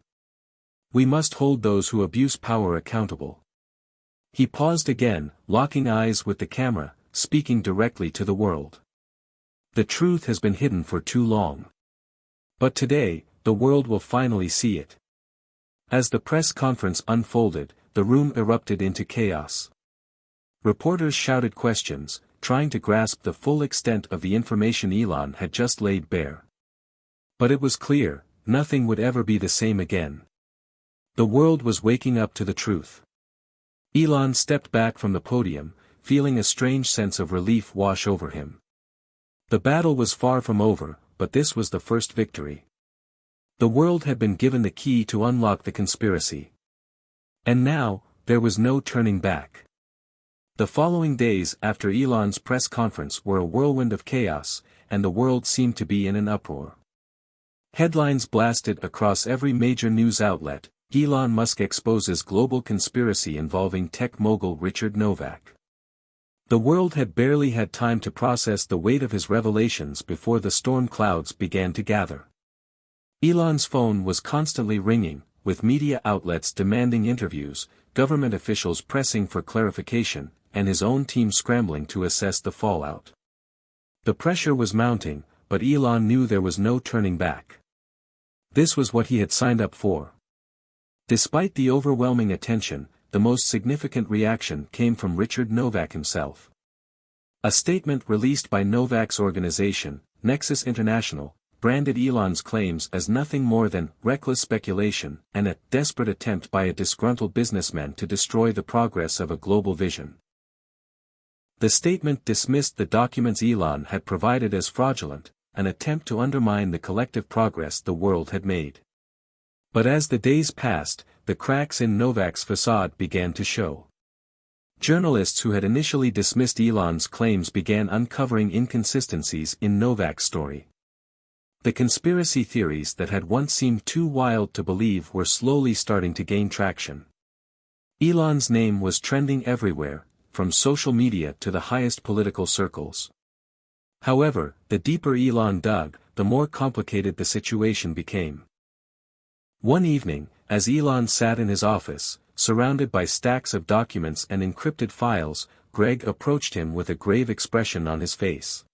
We must hold those who abuse power accountable. He paused again, locking eyes with the camera, speaking directly to the world. The truth has been hidden for too long. But today, the world will finally see it. As the press conference unfolded, the room erupted into chaos. Reporters shouted questions, trying to grasp the full extent of the information Elon had just laid bare. But it was clear, nothing would ever be the same again. The world was waking up to the truth. Elon stepped back from the podium, feeling a strange sense of relief wash over him. The battle was far from over, but this was the first victory. The world had been given the key to unlock the conspiracy. And now, there was no turning back. The following days after Elon's press conference were a whirlwind of chaos, and the world seemed to be in an uproar. Headlines blasted across every major news outlet: Elon Musk exposes global conspiracy involving tech mogul Richard Novak. The world had barely had time to process the weight of his revelations before the storm clouds began to gather. Elon's phone was constantly ringing, with media outlets demanding interviews, government officials pressing for clarification, and his own team scrambling to assess the fallout. The pressure was mounting, but Elon knew there was no turning back. This was what he had signed up for. Despite the overwhelming attention, the most significant reaction came from Richard Novak himself. A statement released by Novak's organization, Nexus International, branded Elon's claims as nothing more than reckless speculation and a desperate attempt by a disgruntled businessman to destroy the progress of a global vision. The statement dismissed the documents Elon had provided as fraudulent, an attempt to undermine the collective progress the world had made. But as the days passed, the cracks in Novak's facade began to show. Journalists who had initially dismissed Elon's claims began uncovering inconsistencies in Novak's story. The conspiracy theories that had once seemed too wild to believe were slowly starting to gain traction. Elon's name was trending everywhere, from social media to the highest political circles. However, the deeper Elon dug, the more complicated the situation became. One evening, as Elon sat in his office, surrounded by stacks of documents and encrypted files, Greg approached him with a grave expression on his face.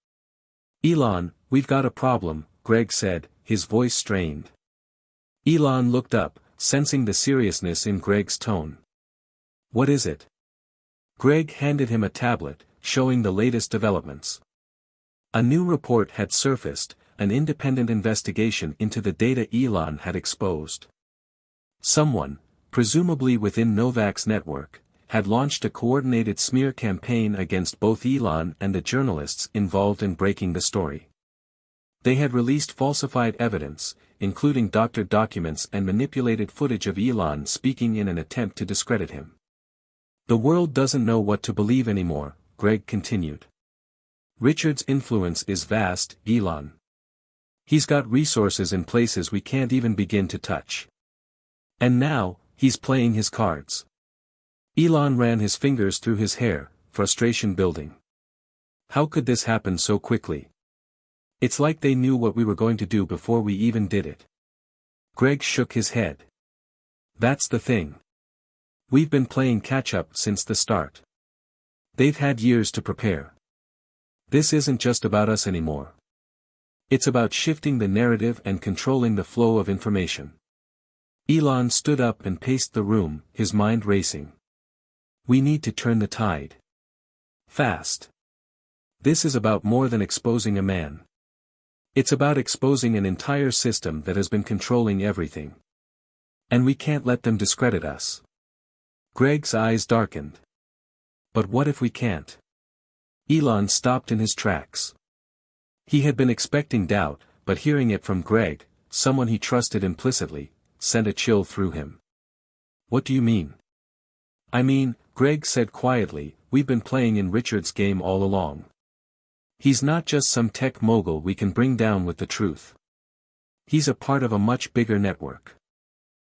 "Elon, we've got a problem," Greg said, his voice strained. Elon looked up, sensing the seriousness in Greg's tone. "What is it?" Greg handed him a tablet, showing the latest developments. A new report had surfaced, an independent investigation into the data Elon had exposed. Someone, presumably within Novak's network, had launched a coordinated smear campaign against both Elon and the journalists involved in breaking the story. They had released falsified evidence, including doctored documents and manipulated footage of Elon speaking in an attempt to discredit him. "The world doesn't know what to believe anymore," Greg continued. "Richard's influence is vast, Elon. He's got resources in places we can't even begin to touch. And now, he's playing his cards." Elon ran his fingers through his hair, frustration building. "How could this happen so quickly? It's like they knew what we were going to do before we even did it." Greg shook his head. "That's the thing. We've been playing catch-up since the start. They've had years to prepare. This isn't just about us anymore. It's about shifting the narrative and controlling the flow of information." Elon stood up and paced the room, his mind racing. "We need to turn the tide. Fast. This is about more than exposing a man. It's about exposing an entire system that has been controlling everything. And we can't let them discredit us." Greg's eyes darkened. "But what if we can't?" Elon stopped in his tracks. He had been expecting doubt, but hearing it from Greg, someone he trusted implicitly, sent a chill through him. "What do you mean?" "I mean," Greg said quietly, "we've been playing in Richard's game all along. He's not just some tech mogul we can bring down with the truth. He's a part of a much bigger network.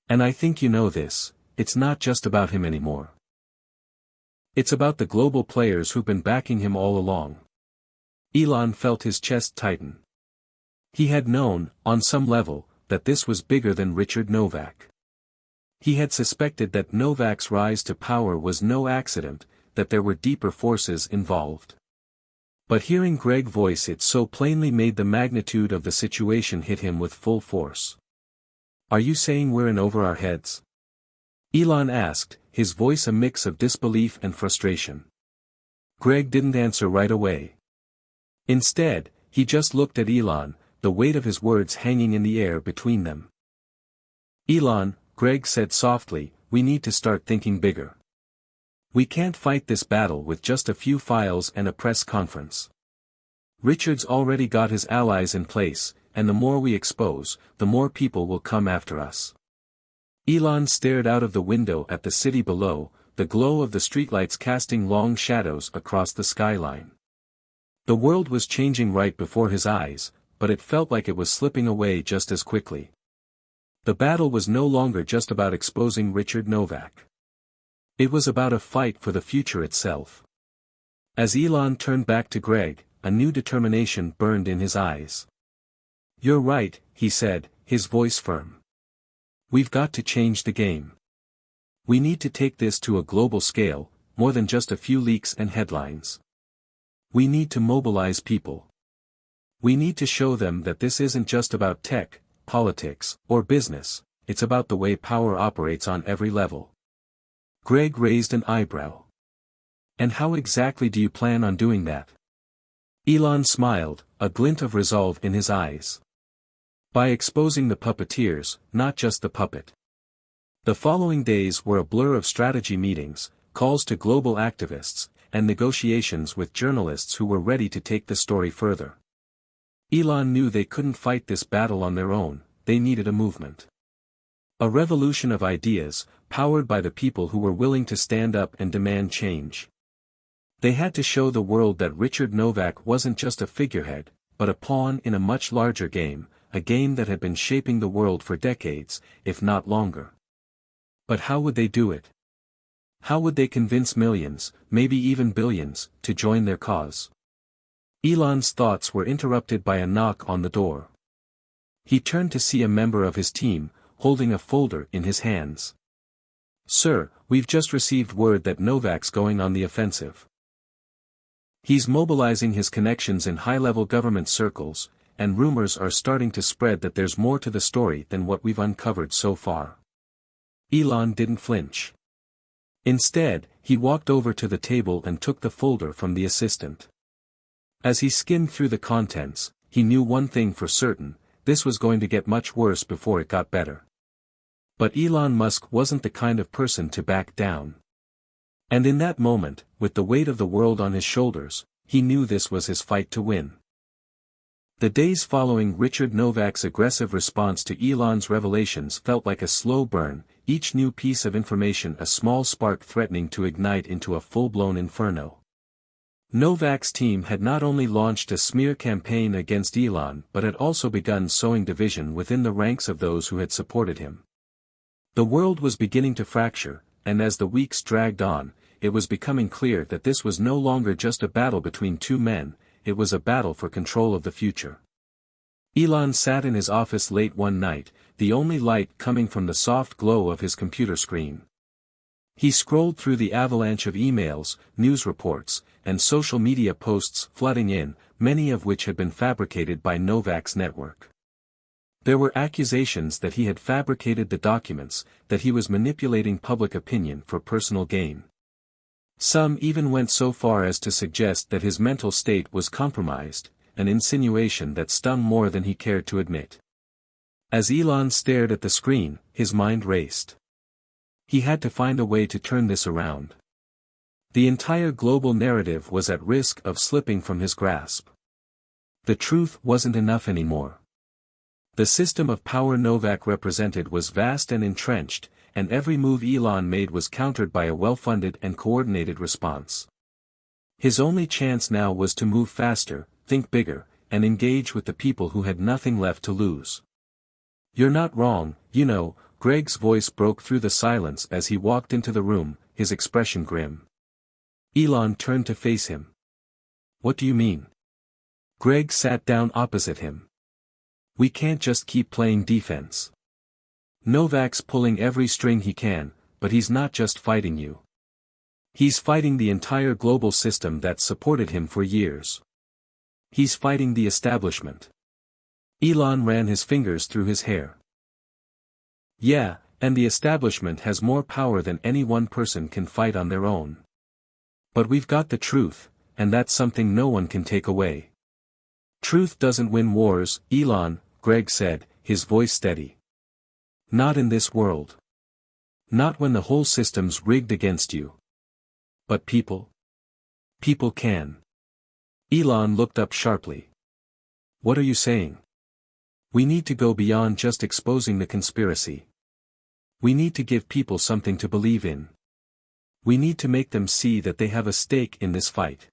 And I think you know this, it's not just about him anymore. It's about the global players who've been backing him all along." Elon felt his chest tighten. He had known, on some level, that this was bigger than Richard Novak. He had suspected that Novak's rise to power was no accident, that there were deeper forces involved. But hearing Greg voice it so plainly made the magnitude of the situation hit him with full force. "Are you saying we're in over our heads?" Elon asked, his voice a mix of disbelief and frustration. Greg didn't answer right away. Instead, he just looked at Elon, the weight of his words hanging in the air between them. "Elon," Greg said softly, "we need to start thinking bigger. We can't fight this battle with just a few files and a press conference. Richard's already got his allies in place, and the more we expose, the more people will come after us. Elon stared out of the window at the city below, the glow of the streetlights casting long shadows across the skyline. The world was changing right before his eyes, but it felt like it was slipping away just as quickly. The battle was no longer just about exposing Richard Novak. It was about a fight for the future itself. As Elon turned back to Greg, a new determination burned in his eyes. "You're right," he said, his voice firm. "We've got to change the game. We need to take this to a global scale, more than just a few leaks and headlines. We need to mobilize people. We need to show them that this isn't just about tech, politics, or business, it's about the way power operates on every level." Greg raised an eyebrow. "And how exactly do you plan on doing that?" Elon smiled, a glint of resolve in his eyes. "By exposing the puppeteers, not just the puppet." The following days were a blur of strategy meetings, calls to global activists, and negotiations with journalists who were ready to take the story further. Elon knew they couldn't fight this battle on their own, they needed a movement. A revolution of ideas, powered by the people who were willing to stand up and demand change. They had to show the world that Richard Novak wasn't just a figurehead, but a pawn in a much larger game, a game that had been shaping the world for decades, if not longer. But how would they do it? How would they convince millions, maybe even billions, to join their cause? Elon's thoughts were interrupted by a knock on the door. He turned to see a member of his team, holding a folder in his hands. "Sir, we've just received word that Novak's going on the offensive. He's mobilizing his connections in high-level government circles, and rumors are starting to spread that there's more to the story than what we've uncovered so far." Elon didn't flinch. Instead, he walked over to the table and took the folder from the assistant. As he skimmed through the contents, he knew one thing for certain: this was going to get much worse before it got better. But Elon Musk wasn't the kind of person to back down. And in that moment, with the weight of the world on his shoulders, he knew this was his fight to win. The days following Richard Novak's aggressive response to Elon's revelations felt like a slow burn, each new piece of information a small spark threatening to ignite into a full-blown inferno. Novak's team had not only launched a smear campaign against Elon but had also begun sowing division within the ranks of those who had supported him. The world was beginning to fracture, and as the weeks dragged on, it was becoming clear that this was no longer just a battle between two men, it was a battle for control of the future. Elon sat in his office late one night, the only light coming from the soft glow of his computer screen. He scrolled through the avalanche of emails, news reports, and social media posts flooding in, many of which had been fabricated by Novak's network. There were accusations that he had fabricated the documents, that he was manipulating public opinion for personal gain. Some even went so far as to suggest that his mental state was compromised, an insinuation that stung more than he cared to admit. As Elon stared at the screen, his mind raced. He had to find a way to turn this around. The entire global narrative was at risk of slipping from his grasp. The truth wasn't enough anymore. The system of power Novak represented was vast and entrenched, and every move Elon made was countered by a well-funded and coordinated response. His only chance now was to move faster, think bigger, and engage with the people who had nothing left to lose. "You're not wrong, you know," Greg's voice broke through the silence as he walked into the room, his expression grim. Elon turned to face him. "What do you mean?" Greg sat down opposite him. "We can't just keep playing defense. Novak's pulling every string he can, but he's not just fighting you. He's fighting the entire global system that supported him for years. He's fighting the establishment." Elon ran his fingers through his hair. "Yeah, and the establishment has more power than any one person can fight on their own. But we've got the truth, and that's something no one can take away." "Truth doesn't win wars, Elon," Greg said, his voice steady. "Not in this world. Not when the whole system's rigged against you. But people? People can." Elon looked up sharply. What are you saying? We need to go beyond just exposing the conspiracy. We need to give people something to believe in. We need to make them see that they have a stake in this fight.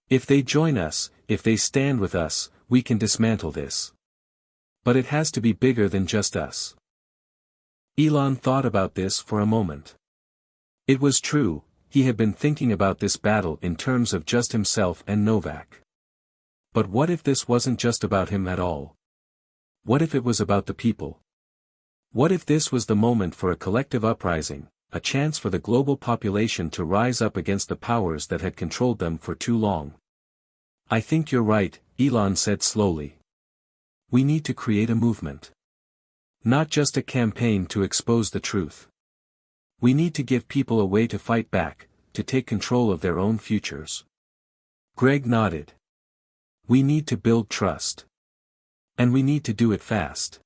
If they join us, if they stand with us, we can dismantle this. But it has to be bigger than just us. Elon thought about this for a moment. It was true, he had been thinking about this battle in terms of just himself and Novak. But what if this wasn't just about him at all? What if it was about the people? What if this was the moment for a collective uprising, a chance for the global population to rise up against the powers that had controlled them for too long? I think you're right, Elon said slowly. We need to create a movement. Not just a campaign to expose the truth. We need to give people a way to fight back, to take control of their own futures. Greg nodded. We need to build trust. And we need to do it fast.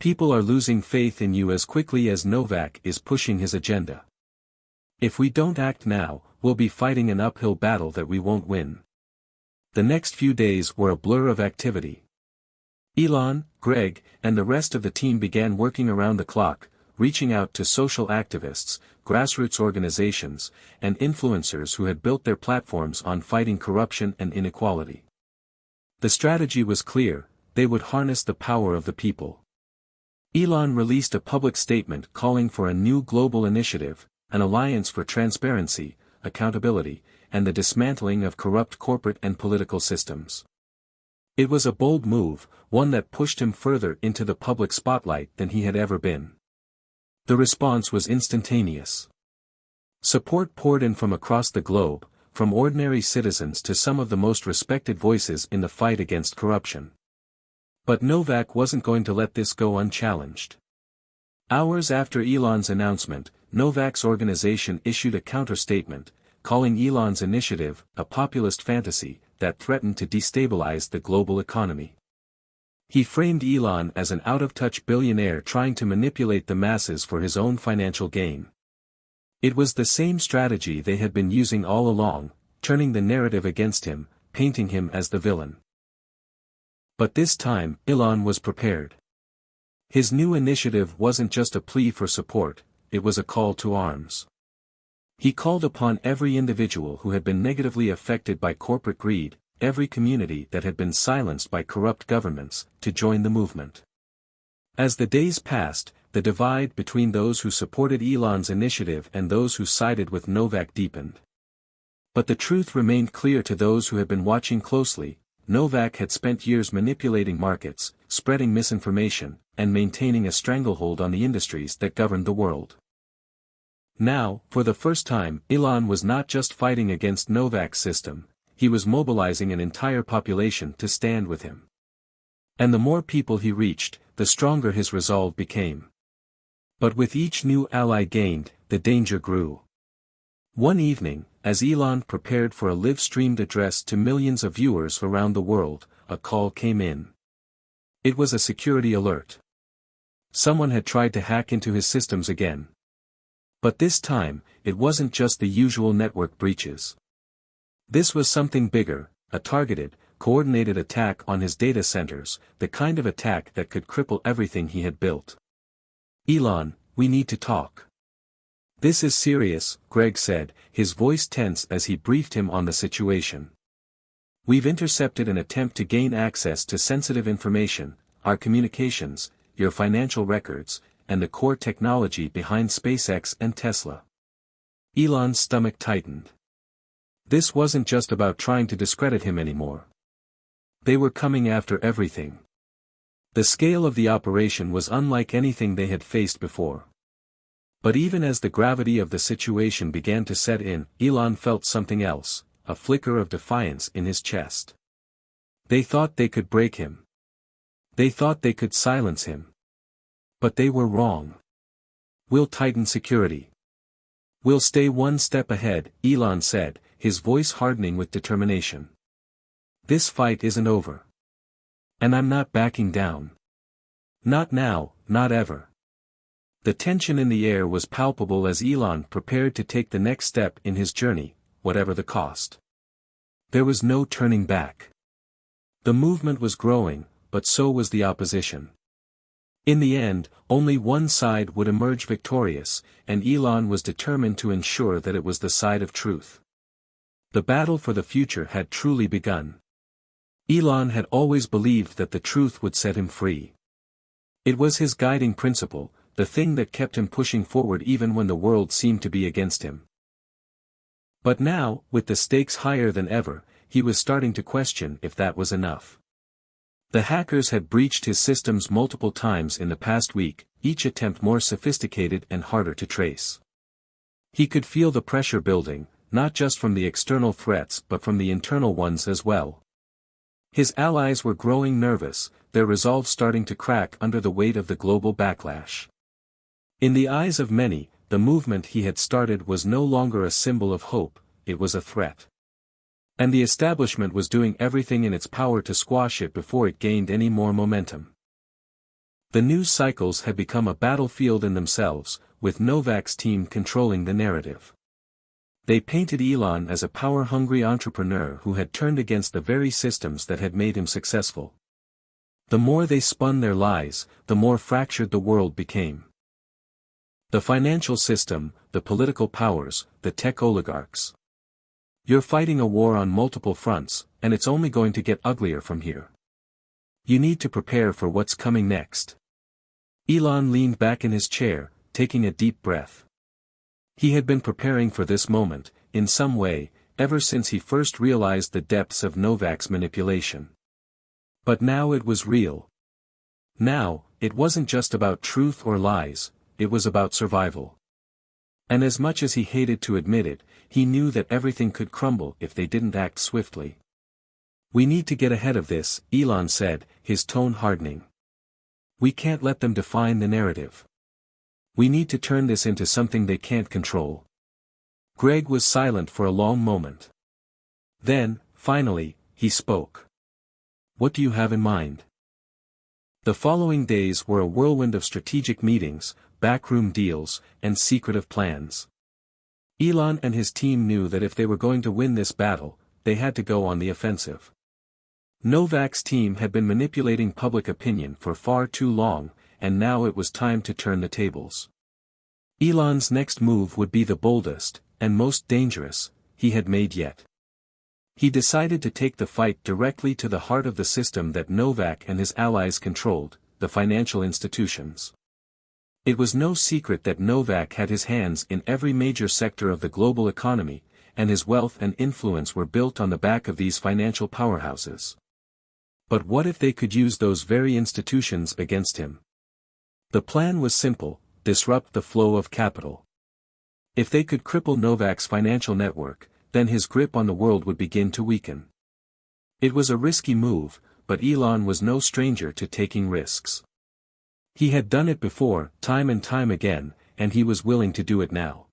People are losing faith in you as quickly as Novak is pushing his agenda. If we don't act now, we'll be fighting an uphill battle that we won't win. The next few days were a blur of activity. Elon, Greg, and the rest of the team began working around the clock, reaching out to social activists, grassroots organizations, and influencers who had built their platforms on fighting corruption and inequality. The strategy was clear: they would harness the power of the people. Elon released a public statement calling for a new global initiative, an alliance for transparency, accountability, and the dismantling of corrupt corporate and political systems. It was a bold move, one that pushed him further into the public spotlight than he had ever been. The response was instantaneous. Support poured in from across the globe, from ordinary citizens to some of the most respected voices in the fight against corruption. But Novak wasn't going to let this go unchallenged. Hours after Elon's announcement, Novak's organization issued a counter-statement, calling Elon's initiative a populist fantasy that threatened to destabilize the global economy. He framed Elon as an out-of-touch billionaire trying to manipulate the masses for his own financial gain. It was the same strategy they had been using all along, turning the narrative against him, painting him as the villain. But this time, Elon was prepared. His new initiative wasn't just a plea for support, it was a call to arms. He called upon every individual who had been negatively affected by corporate greed, every community that had been silenced by corrupt governments, to join the movement. As the days passed, the divide between those who supported Elon's initiative and those who sided with Novak deepened. But the truth remained clear to those who had been watching closely: Novak had spent years manipulating markets, spreading misinformation, and maintaining a stranglehold on the industries that governed the world. Now, for the first time, Elon was not just fighting against Novak's system, he was mobilizing an entire population to stand with him. And the more people he reached, the stronger his resolve became. But with each new ally gained, the danger grew. One evening, as Elon prepared for a live-streamed address to millions of viewers around the world, a call came in. It was a security alert. Someone had tried to hack into his systems again. But this time, it wasn't just the usual network breaches. This was something bigger, a targeted, coordinated attack on his data centers, the kind of attack that could cripple everything he had built. Elon, we need to talk. This is serious, Greg said, his voice tense as he briefed him on the situation. We've intercepted an attempt to gain access to sensitive information, our communications, your financial records, and the core technology behind SpaceX and Tesla. Elon's stomach tightened. This wasn't just about trying to discredit him anymore. They were coming after everything. The scale of the operation was unlike anything they had faced before. But even as the gravity of the situation began to set in, Elon felt something else, a flicker of defiance in his chest. They thought they could break him. They thought they could silence him. But they were wrong. We'll tighten security. We'll stay one step ahead, Elon said, his voice hardening with determination. This fight isn't over. And I'm not backing down. Not now, not ever. The tension in the air was palpable as Elon prepared to take the next step in his journey, whatever the cost. There was no turning back. The movement was growing, but so was the opposition. In the end, only one side would emerge victorious, and Elon was determined to ensure that it was the side of truth. The battle for the future had truly begun. Elon had always believed that the truth would set him free. It was his guiding principle, the thing that kept him pushing forward even when the world seemed to be against him. But now, with the stakes higher than ever, he was starting to question if that was enough. The hackers had breached his systems multiple times in the past week, each attempt more sophisticated and harder to trace. He could feel the pressure building, not just from the external threats but from the internal ones as well. His allies were growing nervous, their resolve starting to crack under the weight of the global backlash. In the eyes of many, the movement he had started was no longer a symbol of hope, it was a threat. And the establishment was doing everything in its power to squash it before it gained any more momentum. The news cycles had become a battlefield in themselves, with Novak's team controlling the narrative. They painted Elon as a power-hungry entrepreneur who had turned against the very systems that had made him successful. The more they spun their lies, the more fractured the world became. The financial system, the political powers, the tech oligarchs. You're fighting a war on multiple fronts, and it's only going to get uglier from here. You need to prepare for what's coming next. Elon leaned back in his chair, taking a deep breath. He had been preparing for this moment, in some way, ever since he first realized the depths of Novak's manipulation. But now it was real. Now, it wasn't just about truth or lies, it was about survival. And as much as he hated to admit it, he knew that everything could crumble if they didn't act swiftly. We need to get ahead of this, Elon said, his tone hardening. We can't let them define the narrative. We need to turn this into something they can't control. Greg was silent for a long moment. Then, finally, he spoke. What do you have in mind? The following days were a whirlwind of strategic meetings, backroom deals, and secretive plans. Elon and his team knew that if they were going to win this battle, they had to go on the offensive. Novak's team had been manipulating public opinion for far too long, and now it was time to turn the tables. Elon's next move would be the boldest, and most dangerous, he had made yet. He decided to take the fight directly to the heart of the system that Novak and his allies controlled, the financial institutions. It was no secret that Novak had his hands in every major sector of the global economy, and his wealth and influence were built on the back of these financial powerhouses. But what if they could use those very institutions against him? The plan was simple: disrupt the flow of capital. If they could cripple Novak's financial network, then his grip on the world would begin to weaken. It was a risky move, but Elon was no stranger to taking risks. He had done it before, time and time again, and he was willing to do it now.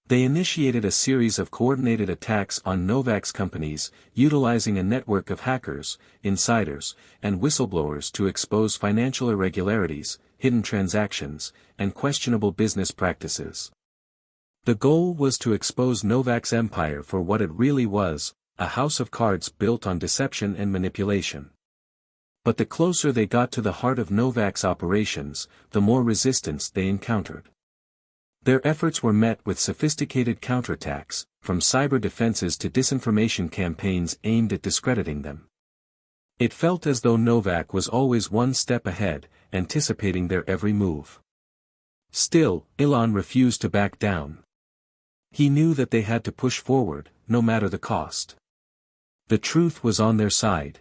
They initiated a series of coordinated attacks on Novak's companies, utilizing a network of hackers, insiders, and whistleblowers to expose financial irregularities, hidden transactions, and questionable business practices. The goal was to expose Novak's empire for what it really was, a house of cards built on deception and manipulation. But the closer they got to the heart of Novak's operations, the more resistance they encountered. Their efforts were met with sophisticated counterattacks, from cyber defenses to disinformation campaigns aimed at discrediting them. It felt as though Novak was always one step ahead, anticipating their every move. Still, Elon refused to back down. He knew that they had to push forward, no matter the cost. The truth was on their side.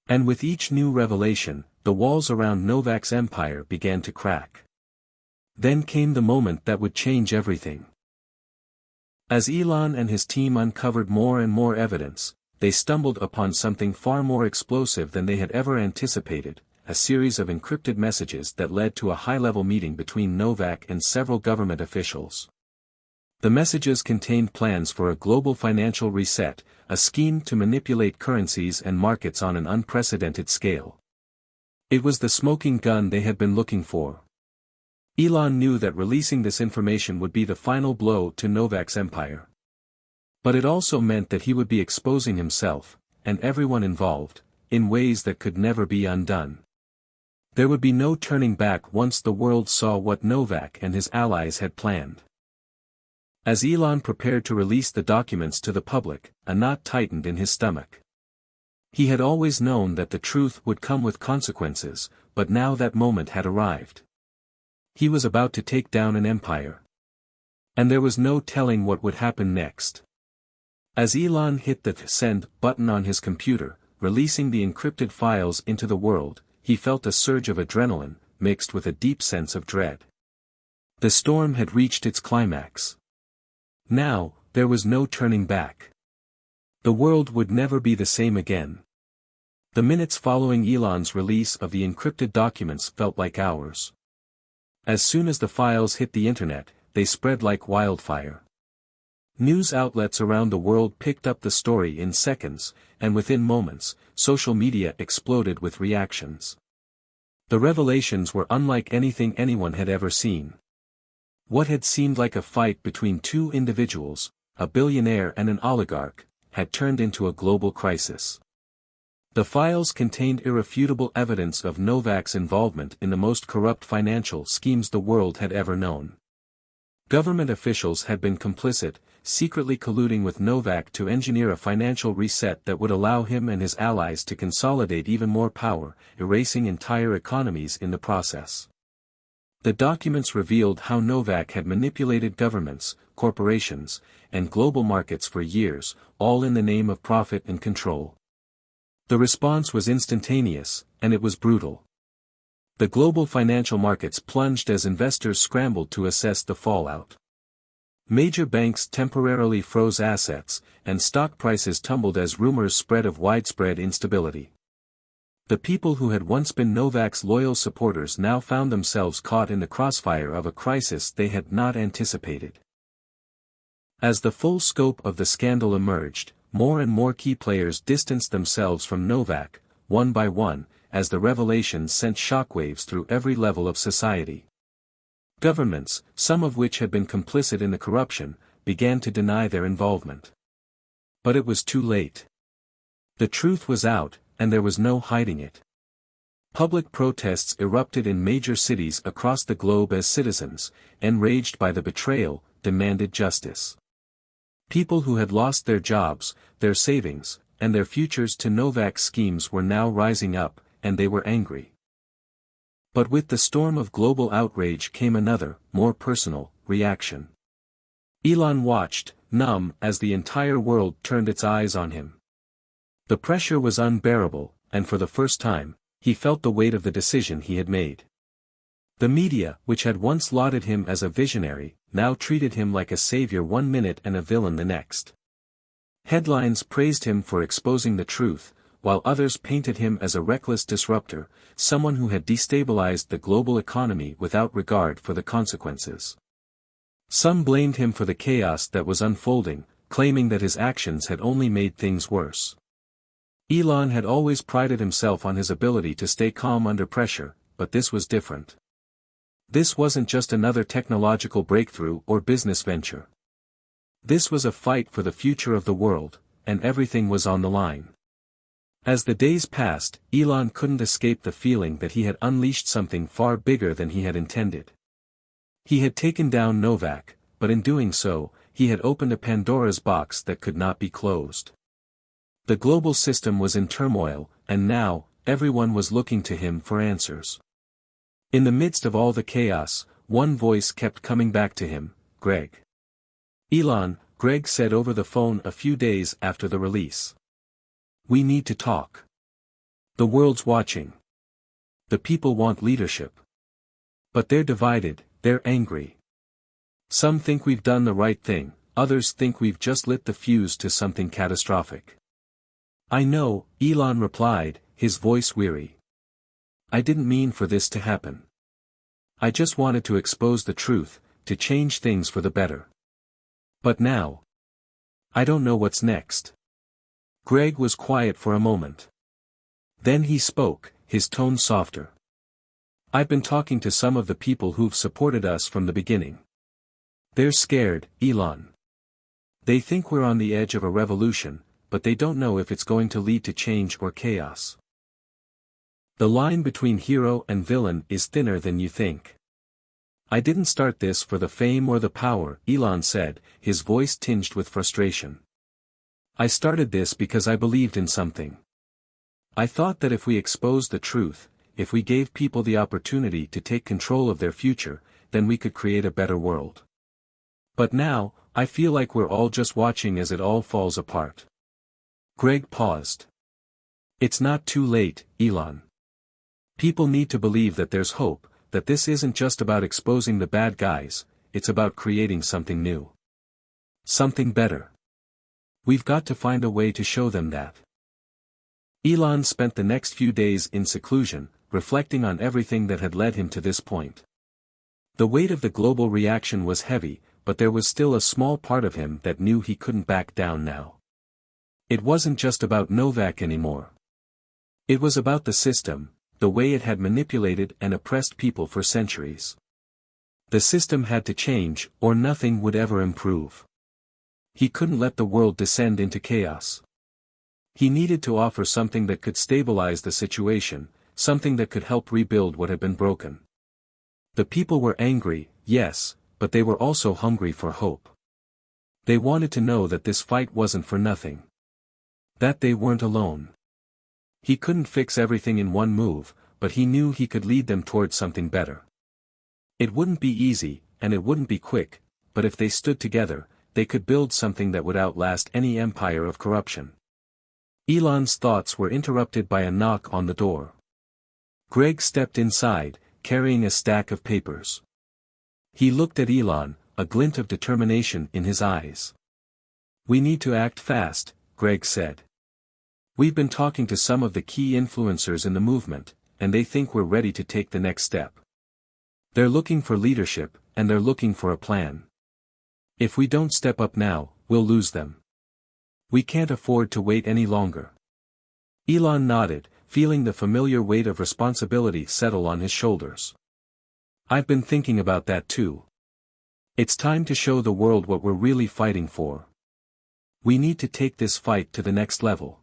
And with each new revelation, the walls around Novak's empire began to crack. Then came the moment that would change everything. As Elon and his team uncovered more and more evidence, they stumbled upon something far more explosive than they had ever anticipated, a series of encrypted messages that led to a high-level meeting between Novak and several government officials. The messages contained plans for a global financial reset, a scheme to manipulate currencies and markets on an unprecedented scale. It was the smoking gun they had been looking for. Elon knew that releasing this information would be the final blow to Novak's empire. But it also meant that he would be exposing himself, and everyone involved, in ways that could never be undone. There would be no turning back once the world saw what Novak and his allies had planned. As Elon prepared to release the documents to the public, a knot tightened in his stomach. He had always known that the truth would come with consequences, but now that moment had arrived. He was about to take down an empire. And there was no telling what would happen next. As Elon hit the send button on his computer, releasing the encrypted files into the world, he felt a surge of adrenaline, mixed with a deep sense of dread. The storm had reached its climax. Now, there was no turning back. The world would never be the same again. The minutes following Elon's release of the encrypted documents felt like hours. As soon as the files hit the internet, they spread like wildfire. News outlets around the world picked up the story in seconds, and within moments, social media exploded with reactions. The revelations were unlike anything anyone had ever seen. What had seemed like a fight between two individuals, a billionaire and an oligarch, had turned into a global crisis. The files contained irrefutable evidence of Novak's involvement in the most corrupt financial schemes the world had ever known. Government officials had been complicit, secretly colluding with Novak to engineer a financial reset that would allow him and his allies to consolidate even more power, erasing entire economies in the process. The documents revealed how Novak had manipulated governments, corporations, and global markets for years, all in the name of profit and control. The response was instantaneous, and it was brutal. The global financial markets plunged as investors scrambled to assess the fallout. Major banks temporarily froze assets, and stock prices tumbled as rumors spread of widespread instability. The people who had once been Novak's loyal supporters now found themselves caught in the crossfire of a crisis they had not anticipated. As the full scope of the scandal emerged, more and more key players distanced themselves from Novak, one by one, as the revelations sent shockwaves through every level of society. Governments, some of which had been complicit in the corruption, began to deny their involvement. But it was too late. The truth was out, and there was no hiding it. Public protests erupted in major cities across the globe as citizens, enraged by the betrayal, demanded justice. People who had lost their jobs, their savings, and their futures to Novak's schemes were now rising up, and they were angry. But with the storm of global outrage came another, more personal, reaction. Elon watched, numb, as the entire world turned its eyes on him. The pressure was unbearable, and for the first time, he felt the weight of the decision he had made. The media, which had once lauded him as a visionary, now treated him like a savior one minute and a villain the next. Headlines praised him for exposing the truth, while others painted him as a reckless disruptor, someone who had destabilized the global economy without regard for the consequences. Some blamed him for the chaos that was unfolding, claiming that his actions had only made things worse. Elon had always prided himself on his ability to stay calm under pressure, but this was different. This wasn't just another technological breakthrough or business venture. This was a fight for the future of the world, and everything was on the line. As the days passed, Elon couldn't escape the feeling that he had unleashed something far bigger than he had intended. He had taken down Novak, but in doing so, he had opened a Pandora's box that could not be closed. The global system was in turmoil, and now, everyone was looking to him for answers. In the midst of all the chaos, one voice kept coming back to him, Greg. Elon, Greg said over the phone a few days after the release. We need to talk. The world's watching. The people want leadership. But they're divided, they're angry. Some think we've done the right thing, others think we've just lit the fuse to something catastrophic. I know, Elon replied, his voice weary. I didn't mean for this to happen. I just wanted to expose the truth, to change things for the better. But now, I don't know what's next. Greg was quiet for a moment. Then he spoke, his tone softer. I've been talking to some of the people who've supported us from the beginning. They're scared, Elon. They think we're on the edge of a revolution, but they don't know if it's going to lead to change or chaos. The line between hero and villain is thinner than you think. I didn't start this for the fame or the power, Elon said, his voice tinged with frustration. I started this because I believed in something. I thought that if we exposed the truth, if we gave people the opportunity to take control of their future, then we could create a better world. But now, I feel like we're all just watching as it all falls apart. Greg paused. It's not too late, Elon. People need to believe that there's hope, that this isn't just about exposing the bad guys, it's about creating something new. Something better. We've got to find a way to show them that. Elon spent the next few days in seclusion, reflecting on everything that had led him to this point. The weight of the global reaction was heavy, but there was still a small part of him that knew he couldn't back down now. It wasn't just about Novak anymore. It was about the system, the way it had manipulated and oppressed people for centuries. The system had to change, or nothing would ever improve. He couldn't let the world descend into chaos. He needed to offer something that could stabilize the situation, something that could help rebuild what had been broken. The people were angry, yes, but they were also hungry for hope. They wanted to know that this fight wasn't for nothing. That they weren't alone. He couldn't fix everything in one move, but he knew he could lead them towards something better. It wouldn't be easy, and it wouldn't be quick, but if they stood together, they could build something that would outlast any empire of corruption. Elon's thoughts were interrupted by a knock on the door. Greg stepped inside, carrying a stack of papers. He looked at Elon, a glint of determination in his eyes. "We need to act fast," Greg said. "We've been talking to some of the key influencers in the movement, and they think we're ready to take the next step. They're looking for leadership, and they're looking for a plan. If we don't step up now, we'll lose them. We can't afford to wait any longer." Elon nodded, feeling the familiar weight of responsibility settle on his shoulders. "I've been thinking about that too. It's time to show the world what we're really fighting for. We need to take this fight to the next level.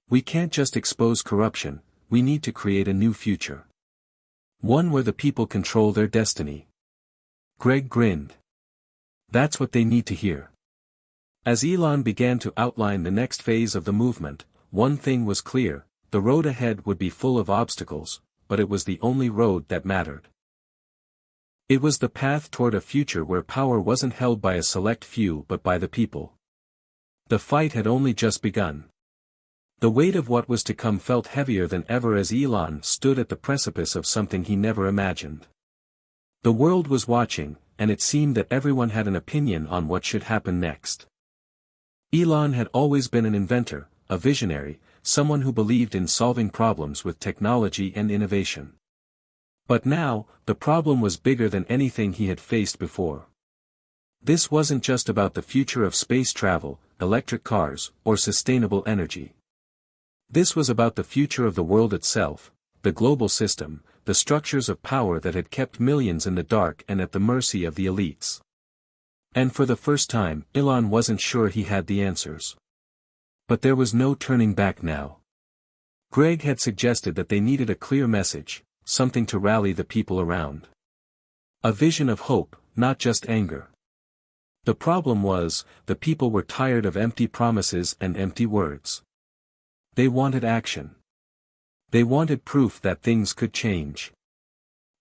We can't just expose corruption, we need to create a new future. One where the people control their destiny." Greg grinned. That's what they need to hear. As Elon began to outline the next phase of the movement, one thing was clear: the road ahead would be full of obstacles, but it was the only road that mattered. It was the path toward a future where power wasn't held by a select few but by the people. The fight had only just begun. The weight of what was to come felt heavier than ever as Elon stood at the precipice of something he never imagined. The world was watching, and it seemed that everyone had an opinion on what should happen next. Elon had always been an inventor, a visionary, someone who believed in solving problems with technology and innovation. But now, the problem was bigger than anything he had faced before. This wasn't just about the future of space travel, electric cars, or sustainable energy. This was about the future of the world itself, the global system, the structures of power that had kept millions in the dark and at the mercy of the elites. And for the first time, Elon wasn't sure he had the answers. But there was no turning back now. Greg had suggested that they needed a clear message, something to rally the people around. A vision of hope, not just anger. The problem was, the people were tired of empty promises and empty words. They wanted action. They wanted proof that things could change.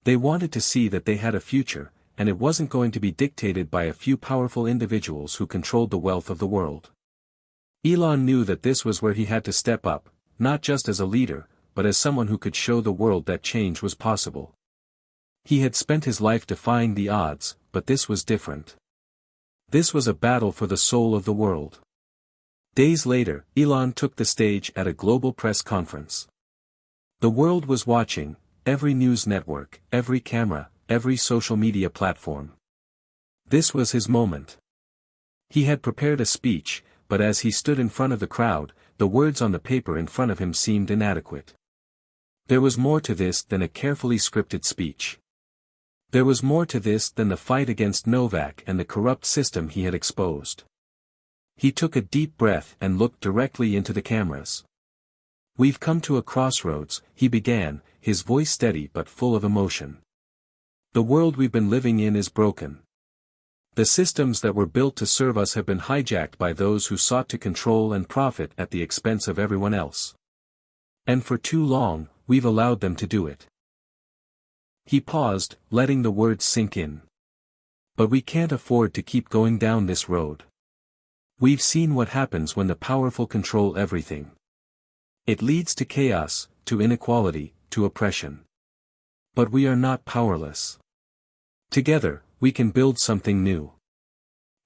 They wanted to see that they had a future, and it wasn't going to be dictated by a few powerful individuals who controlled the wealth of the world. Elon knew that this was where he had to step up, not just as a leader, but as someone who could show the world that change was possible. He had spent his life defying the odds, but this was different. This was a battle for the soul of the world. Days later, Elon took the stage at a global press conference. The world was watching, every news network, every camera, every social media platform. This was his moment. He had prepared a speech, but as he stood in front of the crowd, the words on the paper in front of him seemed inadequate. There was more to this than a carefully scripted speech. There was more to this than the fight against Novak and the corrupt system he had exposed. He took a deep breath and looked directly into the cameras. "We've come to a crossroads," he began, his voice steady but full of emotion. "The world we've been living in is broken. The systems that were built to serve us have been hijacked by those who sought to control and profit at the expense of everyone else. And for too long, we've allowed them to do it." He paused, letting the words sink in. "But we can't afford to keep going down this road. We've seen what happens when the powerful control everything. It leads to chaos, to inequality, to oppression. But we are not powerless. Together, we can build something new.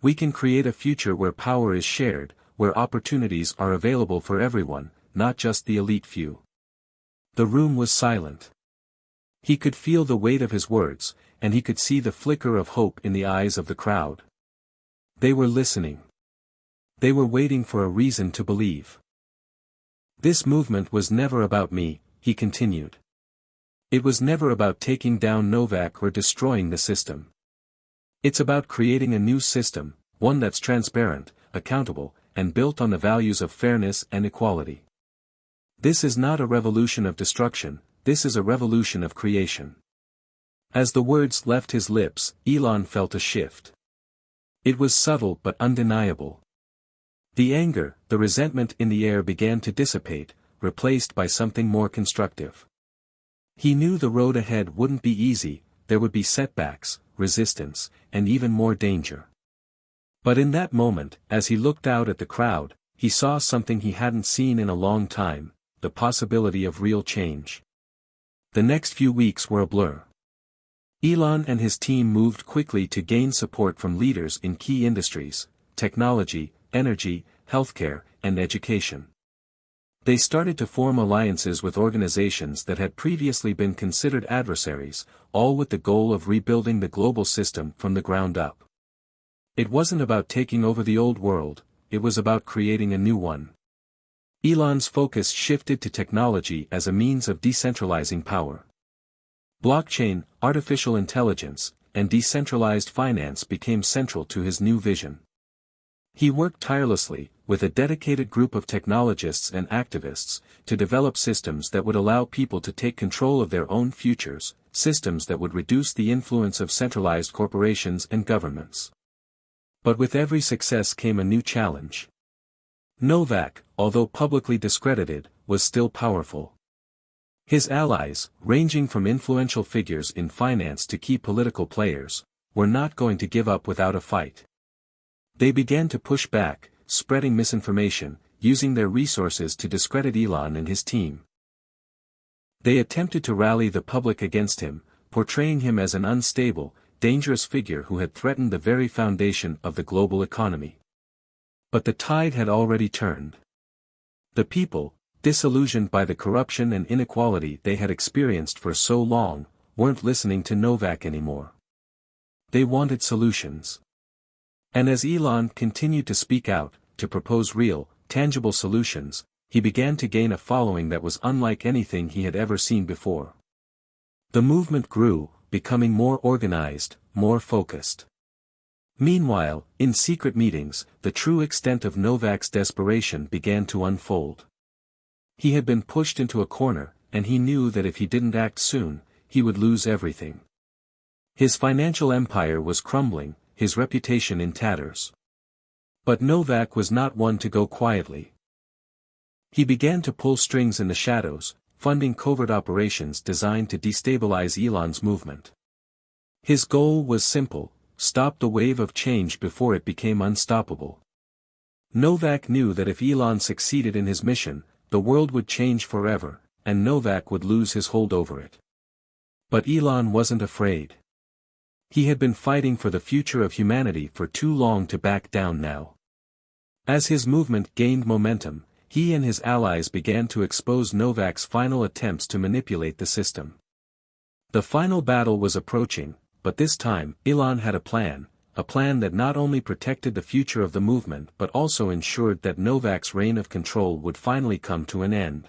We can create a future where power is shared, where opportunities are available for everyone, not just the elite few." The room was silent. He could feel the weight of his words, and he could see the flicker of hope in the eyes of the crowd. They were listening. They were waiting for a reason to believe. "This movement was never about me," he continued. "It was never about taking down Novak or destroying the system. It's about creating a new system, one that's transparent, accountable, and built on the values of fairness and equality. This is not a revolution of destruction, this is a revolution of creation." As the words left his lips, Elon felt a shift. It was subtle but undeniable. The anger, the resentment in the air began to dissipate, replaced by something more constructive. He knew the road ahead wouldn't be easy, there would be setbacks, resistance, and even more danger. But in that moment, as he looked out at the crowd, he saw something he hadn't seen in a long time, the possibility of real change. The next few weeks were a blur. Elon and his team moved quickly to gain support from leaders in key industries, technology, energy, healthcare, and education. They started to form alliances with organizations that had previously been considered adversaries, all with the goal of rebuilding the global system from the ground up. It wasn't about taking over the old world, it was about creating a new one. Elon's focus shifted to technology as a means of decentralizing power. Blockchain, artificial intelligence, and decentralized finance became central to his new vision. He worked tirelessly, with a dedicated group of technologists and activists, to develop systems that would allow people to take control of their own futures, systems that would reduce the influence of centralized corporations and governments. But with every success came a new challenge. Novak, although publicly discredited, was still powerful. His allies, ranging from influential figures in finance to key political players, were not going to give up without a fight. They began to push back, spreading misinformation, using their resources to discredit Elon and his team. They attempted to rally the public against him, portraying him as an unstable, dangerous figure who had threatened the very foundation of the global economy. But the tide had already turned. The people, disillusioned by the corruption and inequality they had experienced for so long, weren't listening to Novak anymore. They wanted solutions. And as Elon continued to speak out, to propose real, tangible solutions, he began to gain a following that was unlike anything he had ever seen before. The movement grew, becoming more organized, more focused. Meanwhile, in secret meetings, the true extent of Novak's desperation began to unfold. He had been pushed into a corner, and he knew that if he didn't act soon, he would lose everything. His financial empire was crumbling, his reputation in tatters. But Novak was not one to go quietly. He began to pull strings in the shadows, funding covert operations designed to destabilize Elon's movement. His goal was simple: stop the wave of change before it became unstoppable. Novak knew that if Elon succeeded in his mission, the world would change forever, and Novak would lose his hold over it. But Elon wasn't afraid. He had been fighting for the future of humanity for too long to back down now. As his movement gained momentum, he and his allies began to expose Novak's final attempts to manipulate the system. The final battle was approaching, but this time, Elon had a plan that not only protected the future of the movement but also ensured that Novak's reign of control would finally come to an end.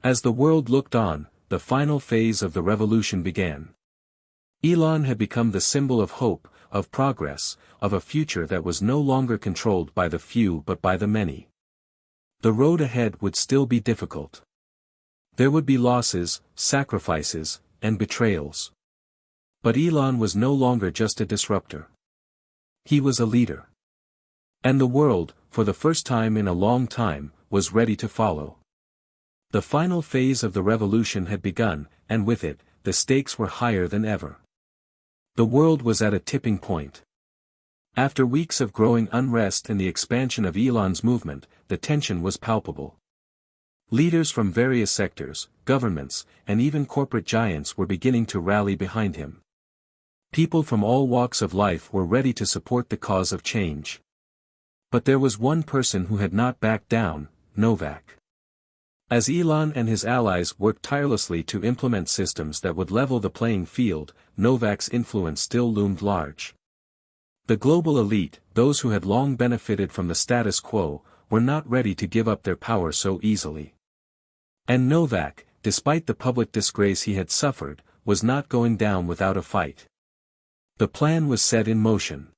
As the world looked on, the final phase of the revolution began. Elon had become the symbol of hope, of progress, of a future that was no longer controlled by the few but by the many. The road ahead would still be difficult. There would be losses, sacrifices, and betrayals. But Elon was no longer just a disruptor. He was a leader. And the world, for the first time in a long time, was ready to follow. The final phase of the revolution had begun, and with it, the stakes were higher than ever. The world was at a tipping point. After weeks of growing unrest and the expansion of Elon's movement, the tension was palpable. Leaders from various sectors, governments, and even corporate giants were beginning to rally behind him. People from all walks of life were ready to support the cause of change. But there was one person who had not backed down, Novak. As Elon and his allies worked tirelessly to implement systems that would level the playing field, Novak's influence still loomed large. The global elite, those who had long benefited from the status quo, were not ready to give up their power so easily. And Novak, despite the public disgrace he had suffered, was not going down without a fight. The plan was set in motion.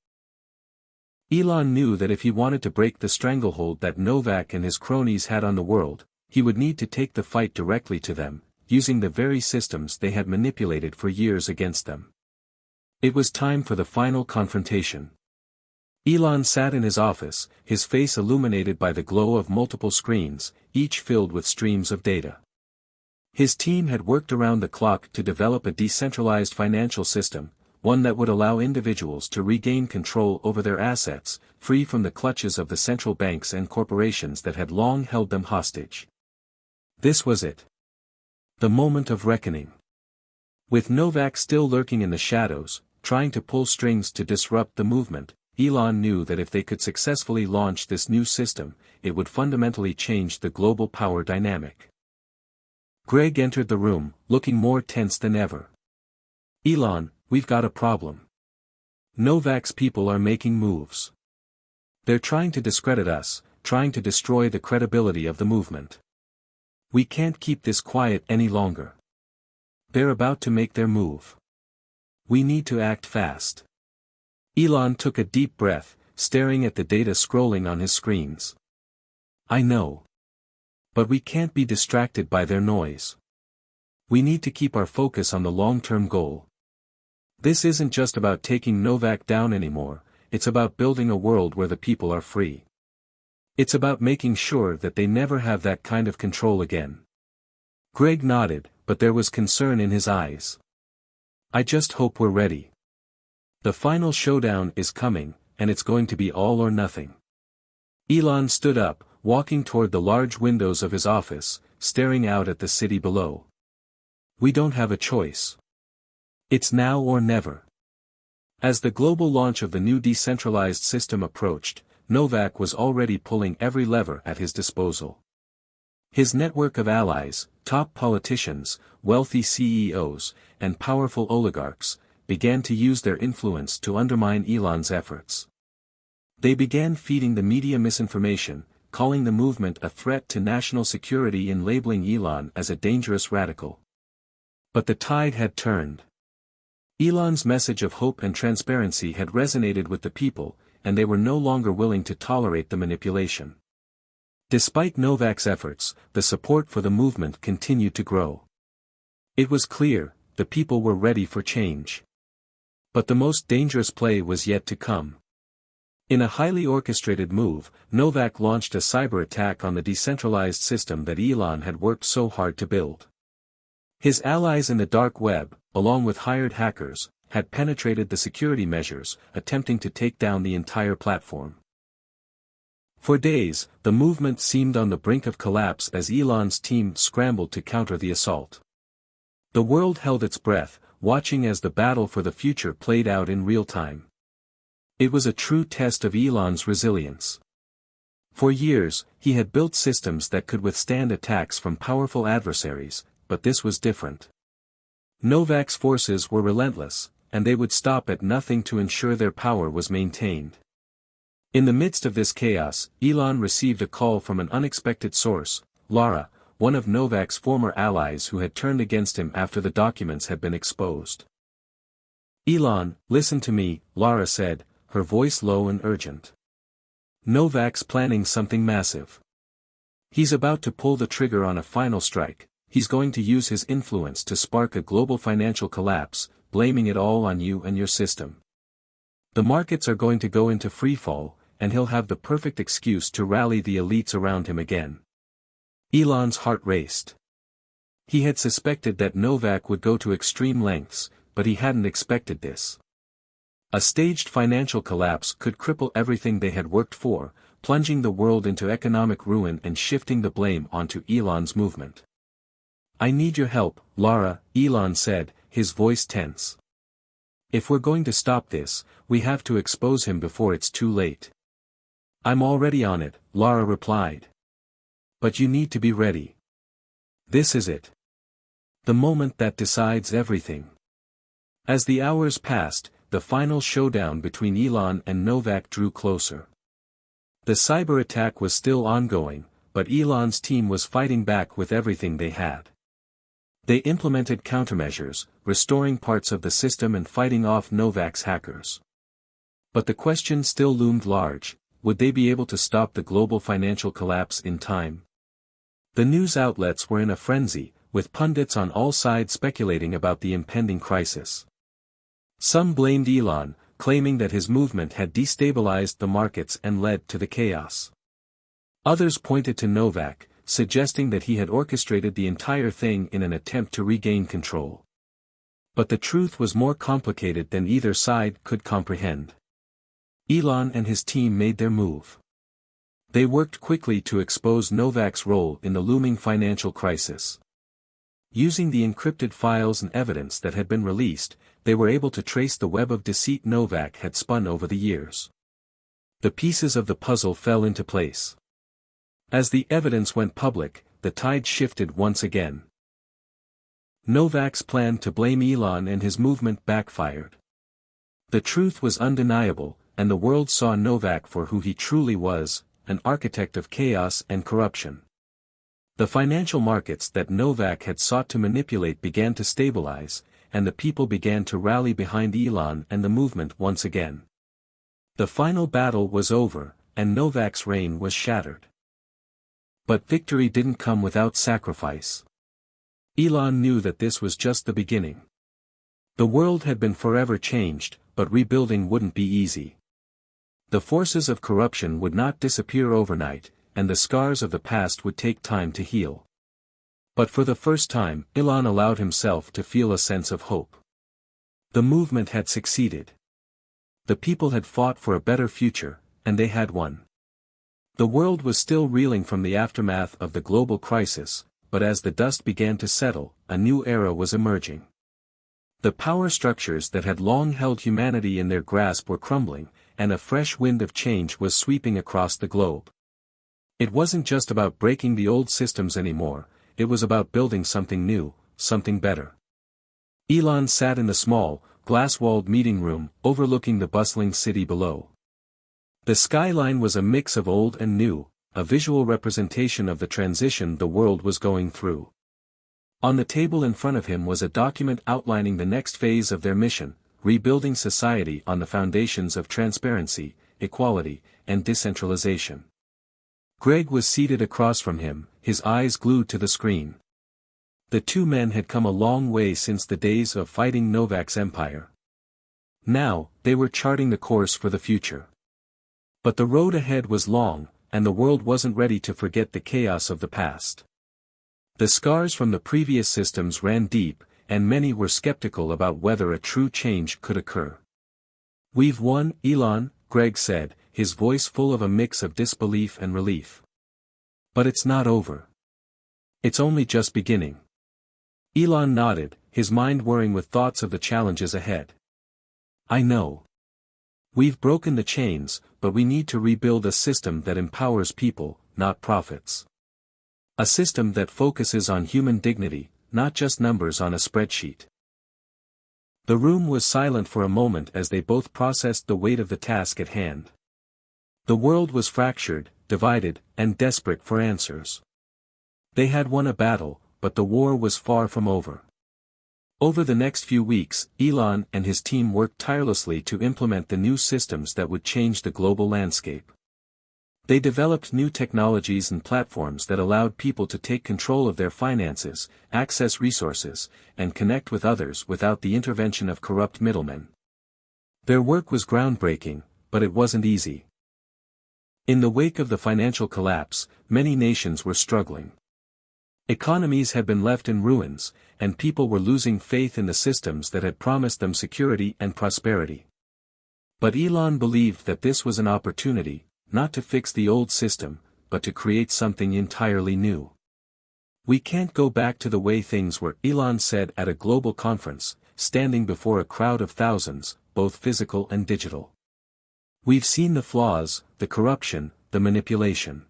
Elon knew that if he wanted to break the stranglehold that Novak and his cronies had on the world, he would need to take the fight directly to them, using the very systems they had manipulated for years against them. It was time for the final confrontation. Elon sat in his office, his face illuminated by the glow of multiple screens, each filled with streams of data. His team had worked around the clock to develop a decentralized financial system, one that would allow individuals to regain control over their assets, free from the clutches of the central banks and corporations that had long held them hostage. This was it. The moment of reckoning. With Novak still lurking in the shadows, trying to pull strings to disrupt the movement, Elon knew that if they could successfully launch this new system, it would fundamentally change the global power dynamic. Greg entered the room, looking more tense than ever. Elon, we've got a problem. Novak's people are making moves. They're trying to discredit us, trying to destroy the credibility of the movement. We can't keep this quiet any longer. They're about to make their move. We need to act fast. Elon took a deep breath, staring at the data scrolling on his screens. I know. But we can't be distracted by their noise. We need to keep our focus on the long-term goal. This isn't just about taking Novak down anymore, it's about building a world where the people are free. It's about making sure that they never have that kind of control again. Greg nodded, but there was concern in his eyes. I just hope we're ready. The final showdown is coming, and it's going to be all or nothing. Elon stood up, walking toward the large windows of his office, staring out at the city below. We don't have a choice. It's now or never. As the global launch of the new decentralized system approached, Novak was already pulling every lever at his disposal. His network of allies, top politicians, wealthy CEOs, and powerful oligarchs, began to use their influence to undermine Elon's efforts. They began feeding the media misinformation, calling the movement a threat to national security and labeling Elon as a dangerous radical. But the tide had turned. Elon's message of hope and transparency had resonated with the people, and they were no longer willing to tolerate the manipulation. Despite Novak's efforts, the support for the movement continued to grow. It was clear, the people were ready for change. But the most dangerous play was yet to come. In a highly orchestrated move, Novak launched a cyber attack on the decentralized system that Elon had worked so hard to build. His allies in the dark web, along with hired hackers, had penetrated the security measures, attempting to take down the entire platform. For days, the movement seemed on the brink of collapse as Elon's team scrambled to counter the assault. The world held its breath, watching as the battle for the future played out in real time. It was a true test of Elon's resilience. For years, he had built systems that could withstand attacks from powerful adversaries, but this was different. Novak's forces were relentless, and they would stop at nothing to ensure their power was maintained. In the midst of this chaos, Elon received a call from an unexpected source, Lara, one of Novak's former allies who had turned against him after the documents had been exposed. Elon, listen to me, Lara said, her voice low and urgent. Novak's planning something massive. He's about to pull the trigger on a final strike. He's going to use his influence to spark a global financial collapse, blaming it all on you and your system. The markets are going to go into freefall, and he'll have the perfect excuse to rally the elites around him again. Elon's heart raced. He had suspected that Novak would go to extreme lengths, but he hadn't expected this. A staged financial collapse could cripple everything they had worked for, plunging the world into economic ruin and shifting the blame onto Elon's movement. I need your help, Lara, Elon said, his voice tense. If we're going to stop this, we have to expose him before it's too late. I'm already on it, Lara replied. But you need to be ready. This is it. The moment that decides everything. As the hours passed, the final showdown between Elon and Novak drew closer. The cyber attack was still ongoing, but Elon's team was fighting back with everything they had. They implemented countermeasures, restoring parts of the system and fighting off Novak's hackers. But the question still loomed large: would they be able to stop the global financial collapse in time? The news outlets were in a frenzy, with pundits on all sides speculating about the impending crisis. Some blamed Elon, claiming that his movement had destabilized the markets and led to the chaos. Others pointed to Novak, suggesting that he had orchestrated the entire thing in an attempt to regain control. But the truth was more complicated than either side could comprehend. Elon and his team made their move. They worked quickly to expose Novak's role in the looming financial crisis. Using the encrypted files and evidence that had been released, they were able to trace the web of deceit Novak had spun over the years. The pieces of the puzzle fell into place. As the evidence went public, the tide shifted once again. Novak's plan to blame Elon and his movement backfired. The truth was undeniable, and the world saw Novak for who he truly was, an architect of chaos and corruption. The financial markets that Novak had sought to manipulate began to stabilize, and the people began to rally behind Elon and the movement once again. The final battle was over, and Novak's reign was shattered. But victory didn't come without sacrifice. Elon knew that this was just the beginning. The world had been forever changed, but rebuilding wouldn't be easy. The forces of corruption would not disappear overnight, and the scars of the past would take time to heal. But for the first time, Elon allowed himself to feel a sense of hope. The movement had succeeded. The people had fought for a better future, and they had won. The world was still reeling from the aftermath of the global crisis, but as the dust began to settle, a new era was emerging. The power structures that had long held humanity in their grasp were crumbling, and a fresh wind of change was sweeping across the globe. It wasn't just about breaking the old systems anymore, it was about building something new, something better. Elon sat in the small, glass-walled meeting room, overlooking the bustling city below. The skyline was a mix of old and new, a visual representation of the transition the world was going through. On the table in front of him was a document outlining the next phase of their mission, rebuilding society on the foundations of transparency, equality, and decentralization. Greg was seated across from him, his eyes glued to the screen. The two men had come a long way since the days of fighting Novak's empire. Now, they were charting the course for the future. But the road ahead was long, and the world wasn't ready to forget the chaos of the past. The scars from the previous systems ran deep, and many were skeptical about whether a true change could occur. "We've won, Elon," Greg said, his voice full of a mix of disbelief and relief. "But it's not over. It's only just beginning." Elon nodded, his mind whirring with thoughts of the challenges ahead. "I know. We've broken the chains, but we need to rebuild a system that empowers people, not profits. A system that focuses on human dignity, not just numbers on a spreadsheet." The room was silent for a moment as they both processed the weight of the task at hand. The world was fractured, divided, and desperate for answers. They had won a battle, but the war was far from over. Over the next few weeks, Elon and his team worked tirelessly to implement the new systems that would change the global landscape. They developed new technologies and platforms that allowed people to take control of their finances, access resources, and connect with others without the intervention of corrupt middlemen. Their work was groundbreaking, but it wasn't easy. In the wake of the financial collapse, many nations were struggling. Economies had been left in ruins, and people were losing faith in the systems that had promised them security and prosperity. But Elon believed that this was an opportunity, not to fix the old system, but to create something entirely new. "We can't go back to the way things were," Elon said at a global conference, standing before a crowd of thousands, both physical and digital. "We've seen the flaws, the corruption, the manipulation.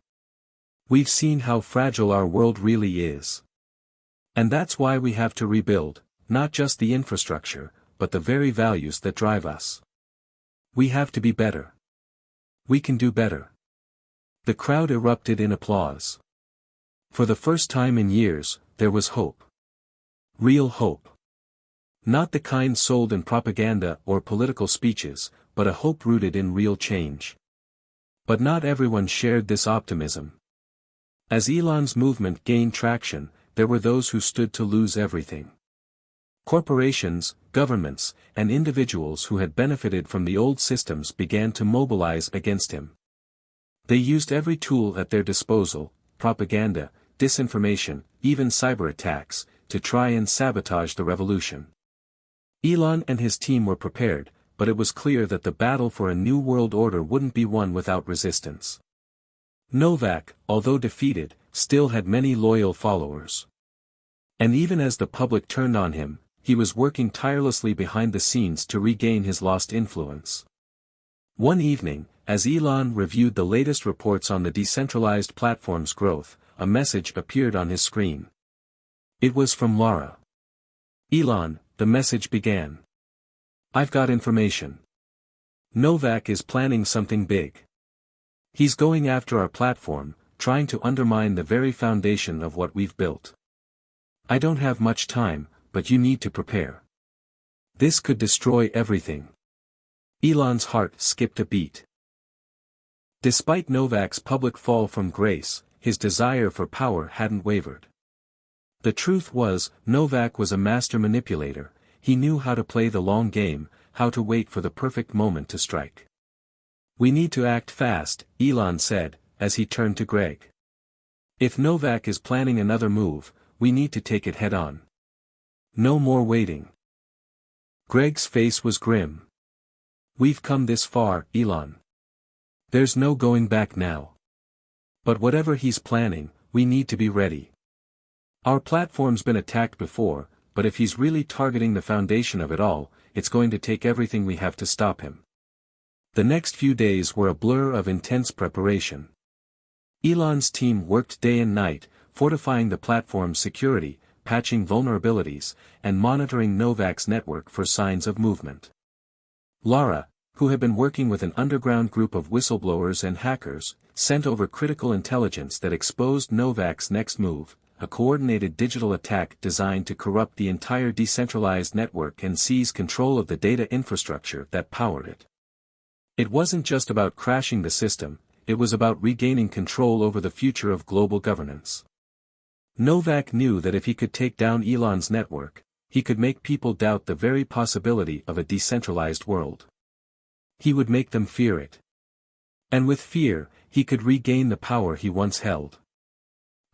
We've seen how fragile our world really is. And that's why we have to rebuild, not just the infrastructure, but the very values that drive us. We have to be better. We can do better." The crowd erupted in applause. For the first time in years, there was hope. Real hope. Not the kind sold in propaganda or political speeches, but a hope rooted in real change. But not everyone shared this optimism. As Elon's movement gained traction, there were those who stood to lose everything. Corporations, governments, and individuals who had benefited from the old systems began to mobilize against him. They used every tool at their disposal, propaganda, disinformation, even cyber attacks, to try and sabotage the revolution. Elon and his team were prepared, but it was clear that the battle for a new world order wouldn't be won without resistance. Novak, although defeated, still had many loyal followers. And even as the public turned on him, he was working tirelessly behind the scenes to regain his lost influence. One evening, as Elon reviewed the latest reports on the decentralized platform's growth, a message appeared on his screen. It was from Laura. "Elon," the message began. "I've got information. Novak is planning something big. He's going after our platform, trying to undermine the very foundation of what we've built. I don't have much time, but you need to prepare. This could destroy everything." Elon's heart skipped a beat. Despite Novak's public fall from grace, his desire for power hadn't wavered. The truth was, Novak was a master manipulator. He knew how to play the long game, how to wait for the perfect moment to strike. "We need to act fast," Elon said, as he turned to Greg. "If Novak is planning another move, we need to take it head-on. No more waiting." Greg's face was grim. "We've come this far, Elon. There's no going back now. But whatever he's planning, we need to be ready. Our platform's been attacked before, but if he's really targeting the foundation of it all, it's going to take everything we have to stop him." The next few days were a blur of intense preparation. Elon's team worked day and night, fortifying the platform's security, patching vulnerabilities, and monitoring Novak's network for signs of movement. Laura, who had been working with an underground group of whistleblowers and hackers, sent over critical intelligence that exposed Novak's next move, a coordinated digital attack designed to corrupt the entire decentralized network and seize control of the data infrastructure that powered it. It wasn't just about crashing the system, it was about regaining control over the future of global governance. Novak knew that if he could take down Elon's network, he could make people doubt the very possibility of a decentralized world. He would make them fear it. And with fear, he could regain the power he once held.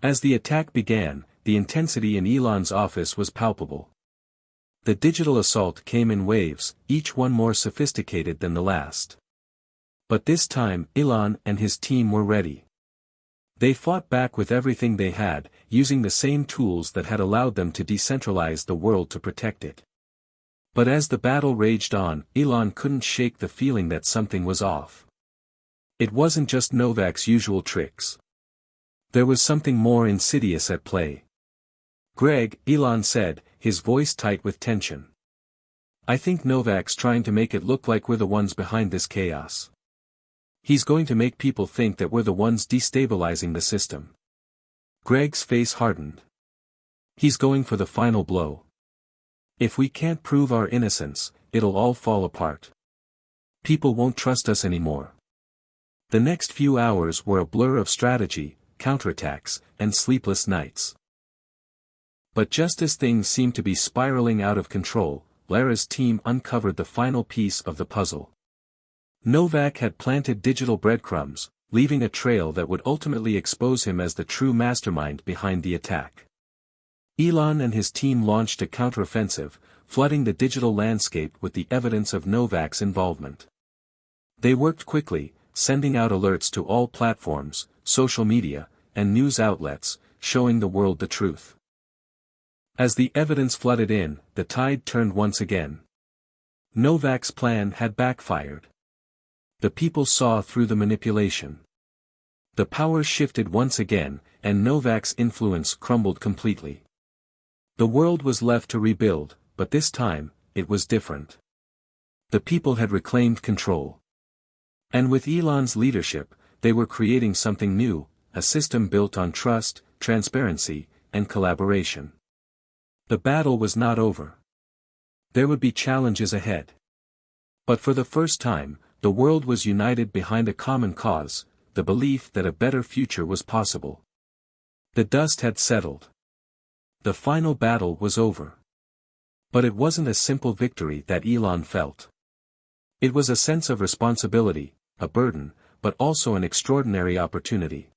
As the attack began, the intensity in Elon's office was palpable. The digital assault came in waves, each one more sophisticated than the last. But this time, Elon and his team were ready. They fought back with everything they had, using the same tools that had allowed them to decentralize the world to protect it. But as the battle raged on, Elon couldn't shake the feeling that something was off. It wasn't just Novak's usual tricks. There was something more insidious at play. "Greg," Elon said, his voice tight with tension. "I think Novak's trying to make it look like we're the ones behind this chaos. He's going to make people think that we're the ones destabilizing the system." Greg's face hardened. "He's going for the final blow." If we can't prove our innocence, it'll all fall apart. People won't trust us anymore. The next few hours were a blur of strategy, counterattacks, and sleepless nights. But just as things seemed to be spiraling out of control, Lara's team uncovered the final piece of the puzzle. Novak had planted digital breadcrumbs, leaving a trail that would ultimately expose him as the true mastermind behind the attack. Elon and his team launched a counteroffensive, flooding the digital landscape with the evidence of Novak's involvement. They worked quickly, sending out alerts to all platforms, social media, and news outlets, showing the world the truth. As the evidence flooded in, the tide turned once again. Novak's plan had backfired. The people saw through the manipulation. The power shifted once again, and Novak's influence crumbled completely. The world was left to rebuild, but this time, it was different. The people had reclaimed control. And with Elon's leadership, they were creating something new, a system built on trust, transparency, and collaboration. The battle was not over. There would be challenges ahead. But for the first time, the world was united behind a common cause, the belief that a better future was possible. The dust had settled. The final battle was over. But it wasn't a simple victory that Elon felt. It was a sense of responsibility, a burden, but also an extraordinary opportunity.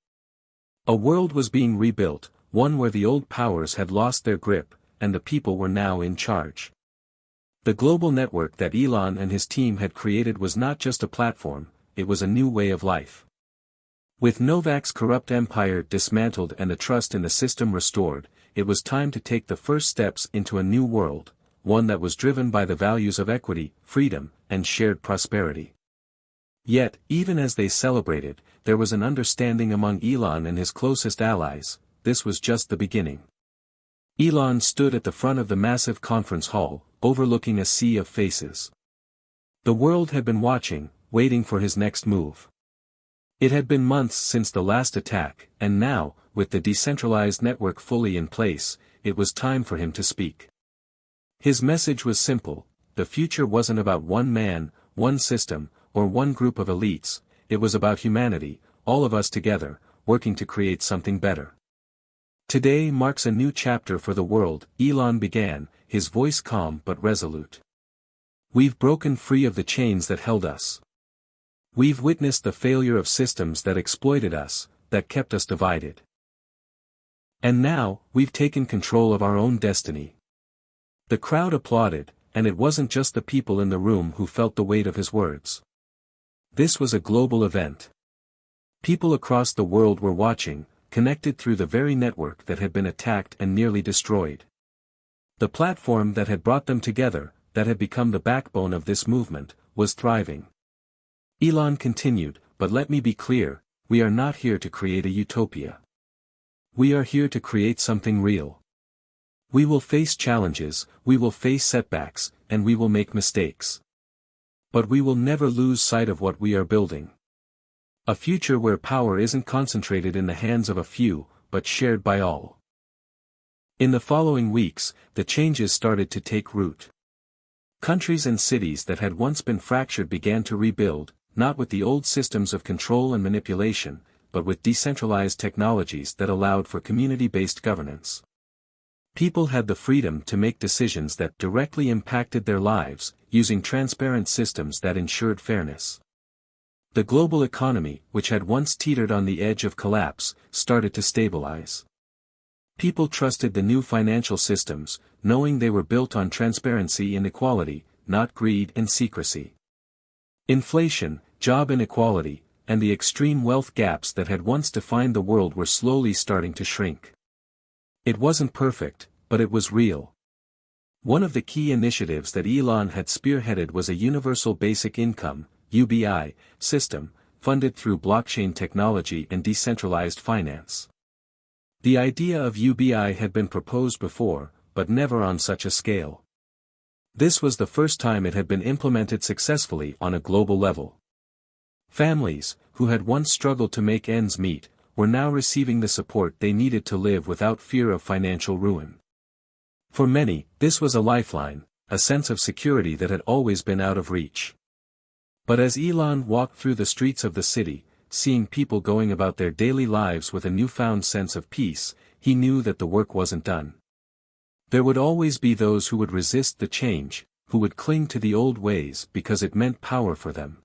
A world was being rebuilt, one where the old powers had lost their grip, and the people were now in charge. The global network that Elon and his team had created was not just a platform, it was a new way of life. With Novak's corrupt empire dismantled and the trust in the system restored, it was time to take the first steps into a new world, one that was driven by the values of equity, freedom, and shared prosperity. Yet, even as they celebrated, there was an understanding among Elon and his closest allies: this was just the beginning. Elon stood at the front of the massive conference hall, overlooking a sea of faces. The world had been watching, waiting for his next move. It had been months since the last attack, and now, with the decentralized network fully in place, it was time for him to speak. His message was simple: the future wasn't about one man, one system, or one group of elites, it was about humanity, all of us together, working to create something better. Today marks a new chapter for the world, Elon began, his voice calm but resolute. We've broken free of the chains that held us. We've witnessed the failure of systems that exploited us, that kept us divided. And now, we've taken control of our own destiny. The crowd applauded, and it wasn't just the people in the room who felt the weight of his words. This was a global event. People across the world were watching, connected through the very network that had been attacked and nearly destroyed. The platform that had brought them together, that had become the backbone of this movement, was thriving. Elon continued, "But let me be clear, we are not here to create a utopia. We are here to create something real. We will face challenges, we will face setbacks, and we will make mistakes. But we will never lose sight of what we are building. A future where power isn't concentrated in the hands of a few, but shared by all." In the following weeks, the changes started to take root. Countries and cities that had once been fractured began to rebuild, not with the old systems of control and manipulation, but with decentralized technologies that allowed for community-based governance. People had the freedom to make decisions that directly impacted their lives, using transparent systems that ensured fairness. The global economy, which had once teetered on the edge of collapse, started to stabilize. People trusted the new financial systems, knowing they were built on transparency and equality, not greed and secrecy. Inflation, job inequality, and the extreme wealth gaps that had once defined the world were slowly starting to shrink. It wasn't perfect, but it was real. One of the key initiatives that Elon had spearheaded was a universal basic income (UBI) system, funded through blockchain technology and decentralized finance. The idea of UBI had been proposed before, but never on such a scale. This was the first time it had been implemented successfully on a global level. Families, who had once struggled to make ends meet, were now receiving the support they needed to live without fear of financial ruin. For many, this was a lifeline, a sense of security that had always been out of reach. But as Elon walked through the streets of the city, seeing people going about their daily lives with a newfound sense of peace, he knew that the work wasn't done. There would always be those who would resist the change, who would cling to the old ways because it meant power for them.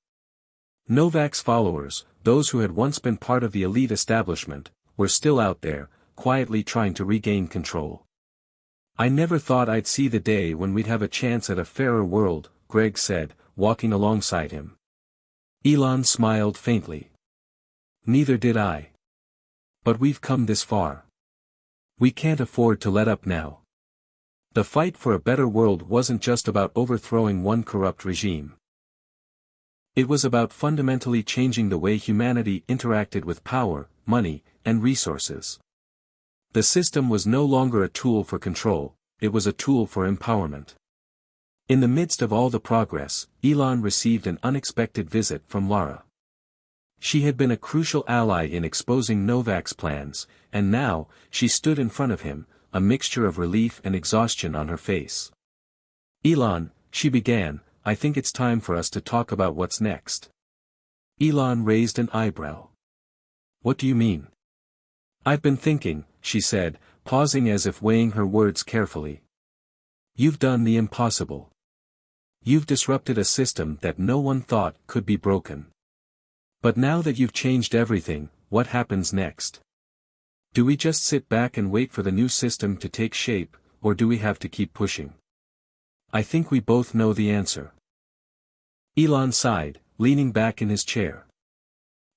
Novak's followers, those who had once been part of the elite establishment, were still out there, quietly trying to regain control. "I never thought I'd see the day when we'd have a chance at a fairer world," Greg said, walking alongside him. Elon smiled faintly. "Neither did I. But we've come this far. We can't afford to let up now." The fight for a better world wasn't just about overthrowing one corrupt regime. It was about fundamentally changing the way humanity interacted with power, money, and resources. The system was no longer a tool for control, it was a tool for empowerment. In the midst of all the progress, Elon received an unexpected visit from Lara. She had been a crucial ally in exposing Novak's plans, and now, she stood in front of him, a mixture of relief and exhaustion on her face. "Elon," she began, "I think it's time for us to talk about what's next." Elon raised an eyebrow. "What do you mean?" "I've been thinking," she said, pausing as if weighing her words carefully. "You've done the impossible. You've disrupted a system that no one thought could be broken. But now that you've changed everything, what happens next? Do we just sit back and wait for the new system to take shape, or do we have to keep pushing? I think we both know the answer." Elon sighed, leaning back in his chair.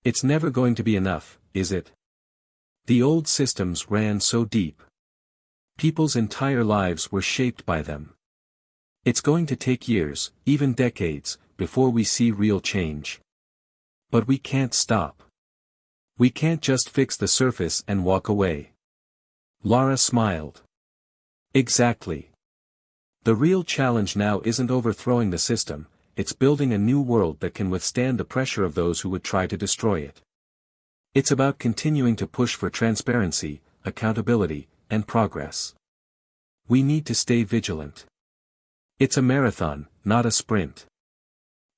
"It's never going to be enough, is it? The old systems ran so deep. People's entire lives were shaped by them. It's going to take years, even decades, before we see real change. But we can't stop. We can't just fix the surface and walk away." Lara smiled. "Exactly. The real challenge now isn't overthrowing the system, it's building a new world that can withstand the pressure of those who would try to destroy it. It's about continuing to push for transparency, accountability, and progress. We need to stay vigilant. It's a marathon, not a sprint."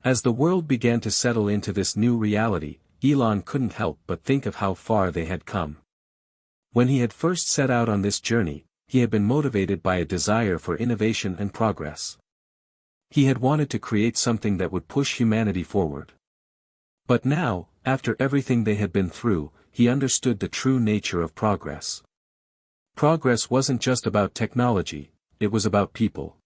As the world began to settle into this new reality, Elon couldn't help but think of how far they had come. When he had first set out on this journey, he had been motivated by a desire for innovation and progress. He had wanted to create something that would push humanity forward. But now, after everything they had been through, he understood the true nature of progress. Progress wasn't just about technology, it was about people.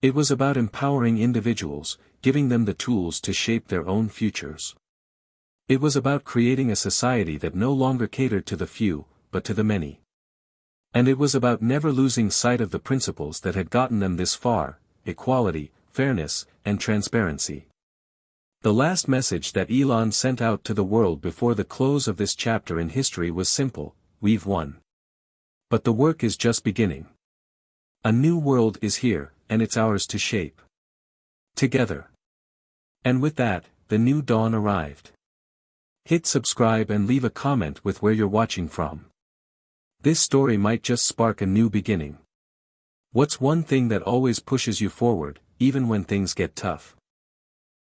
It was about empowering individuals, giving them the tools to shape their own futures. It was about creating a society that no longer catered to the few, but to the many. And it was about never losing sight of the principles that had gotten them this far: equality, fairness, and transparency. The last message that Elon sent out to the world before the close of this chapter in history was simple: we've won. But the work is just beginning. A new world is here, and it's ours to shape. Together. And with that, the new dawn arrived. Hit subscribe and leave a comment with where you're watching from. This story might just spark a new beginning. What's one thing that always pushes you forward, even when things get tough?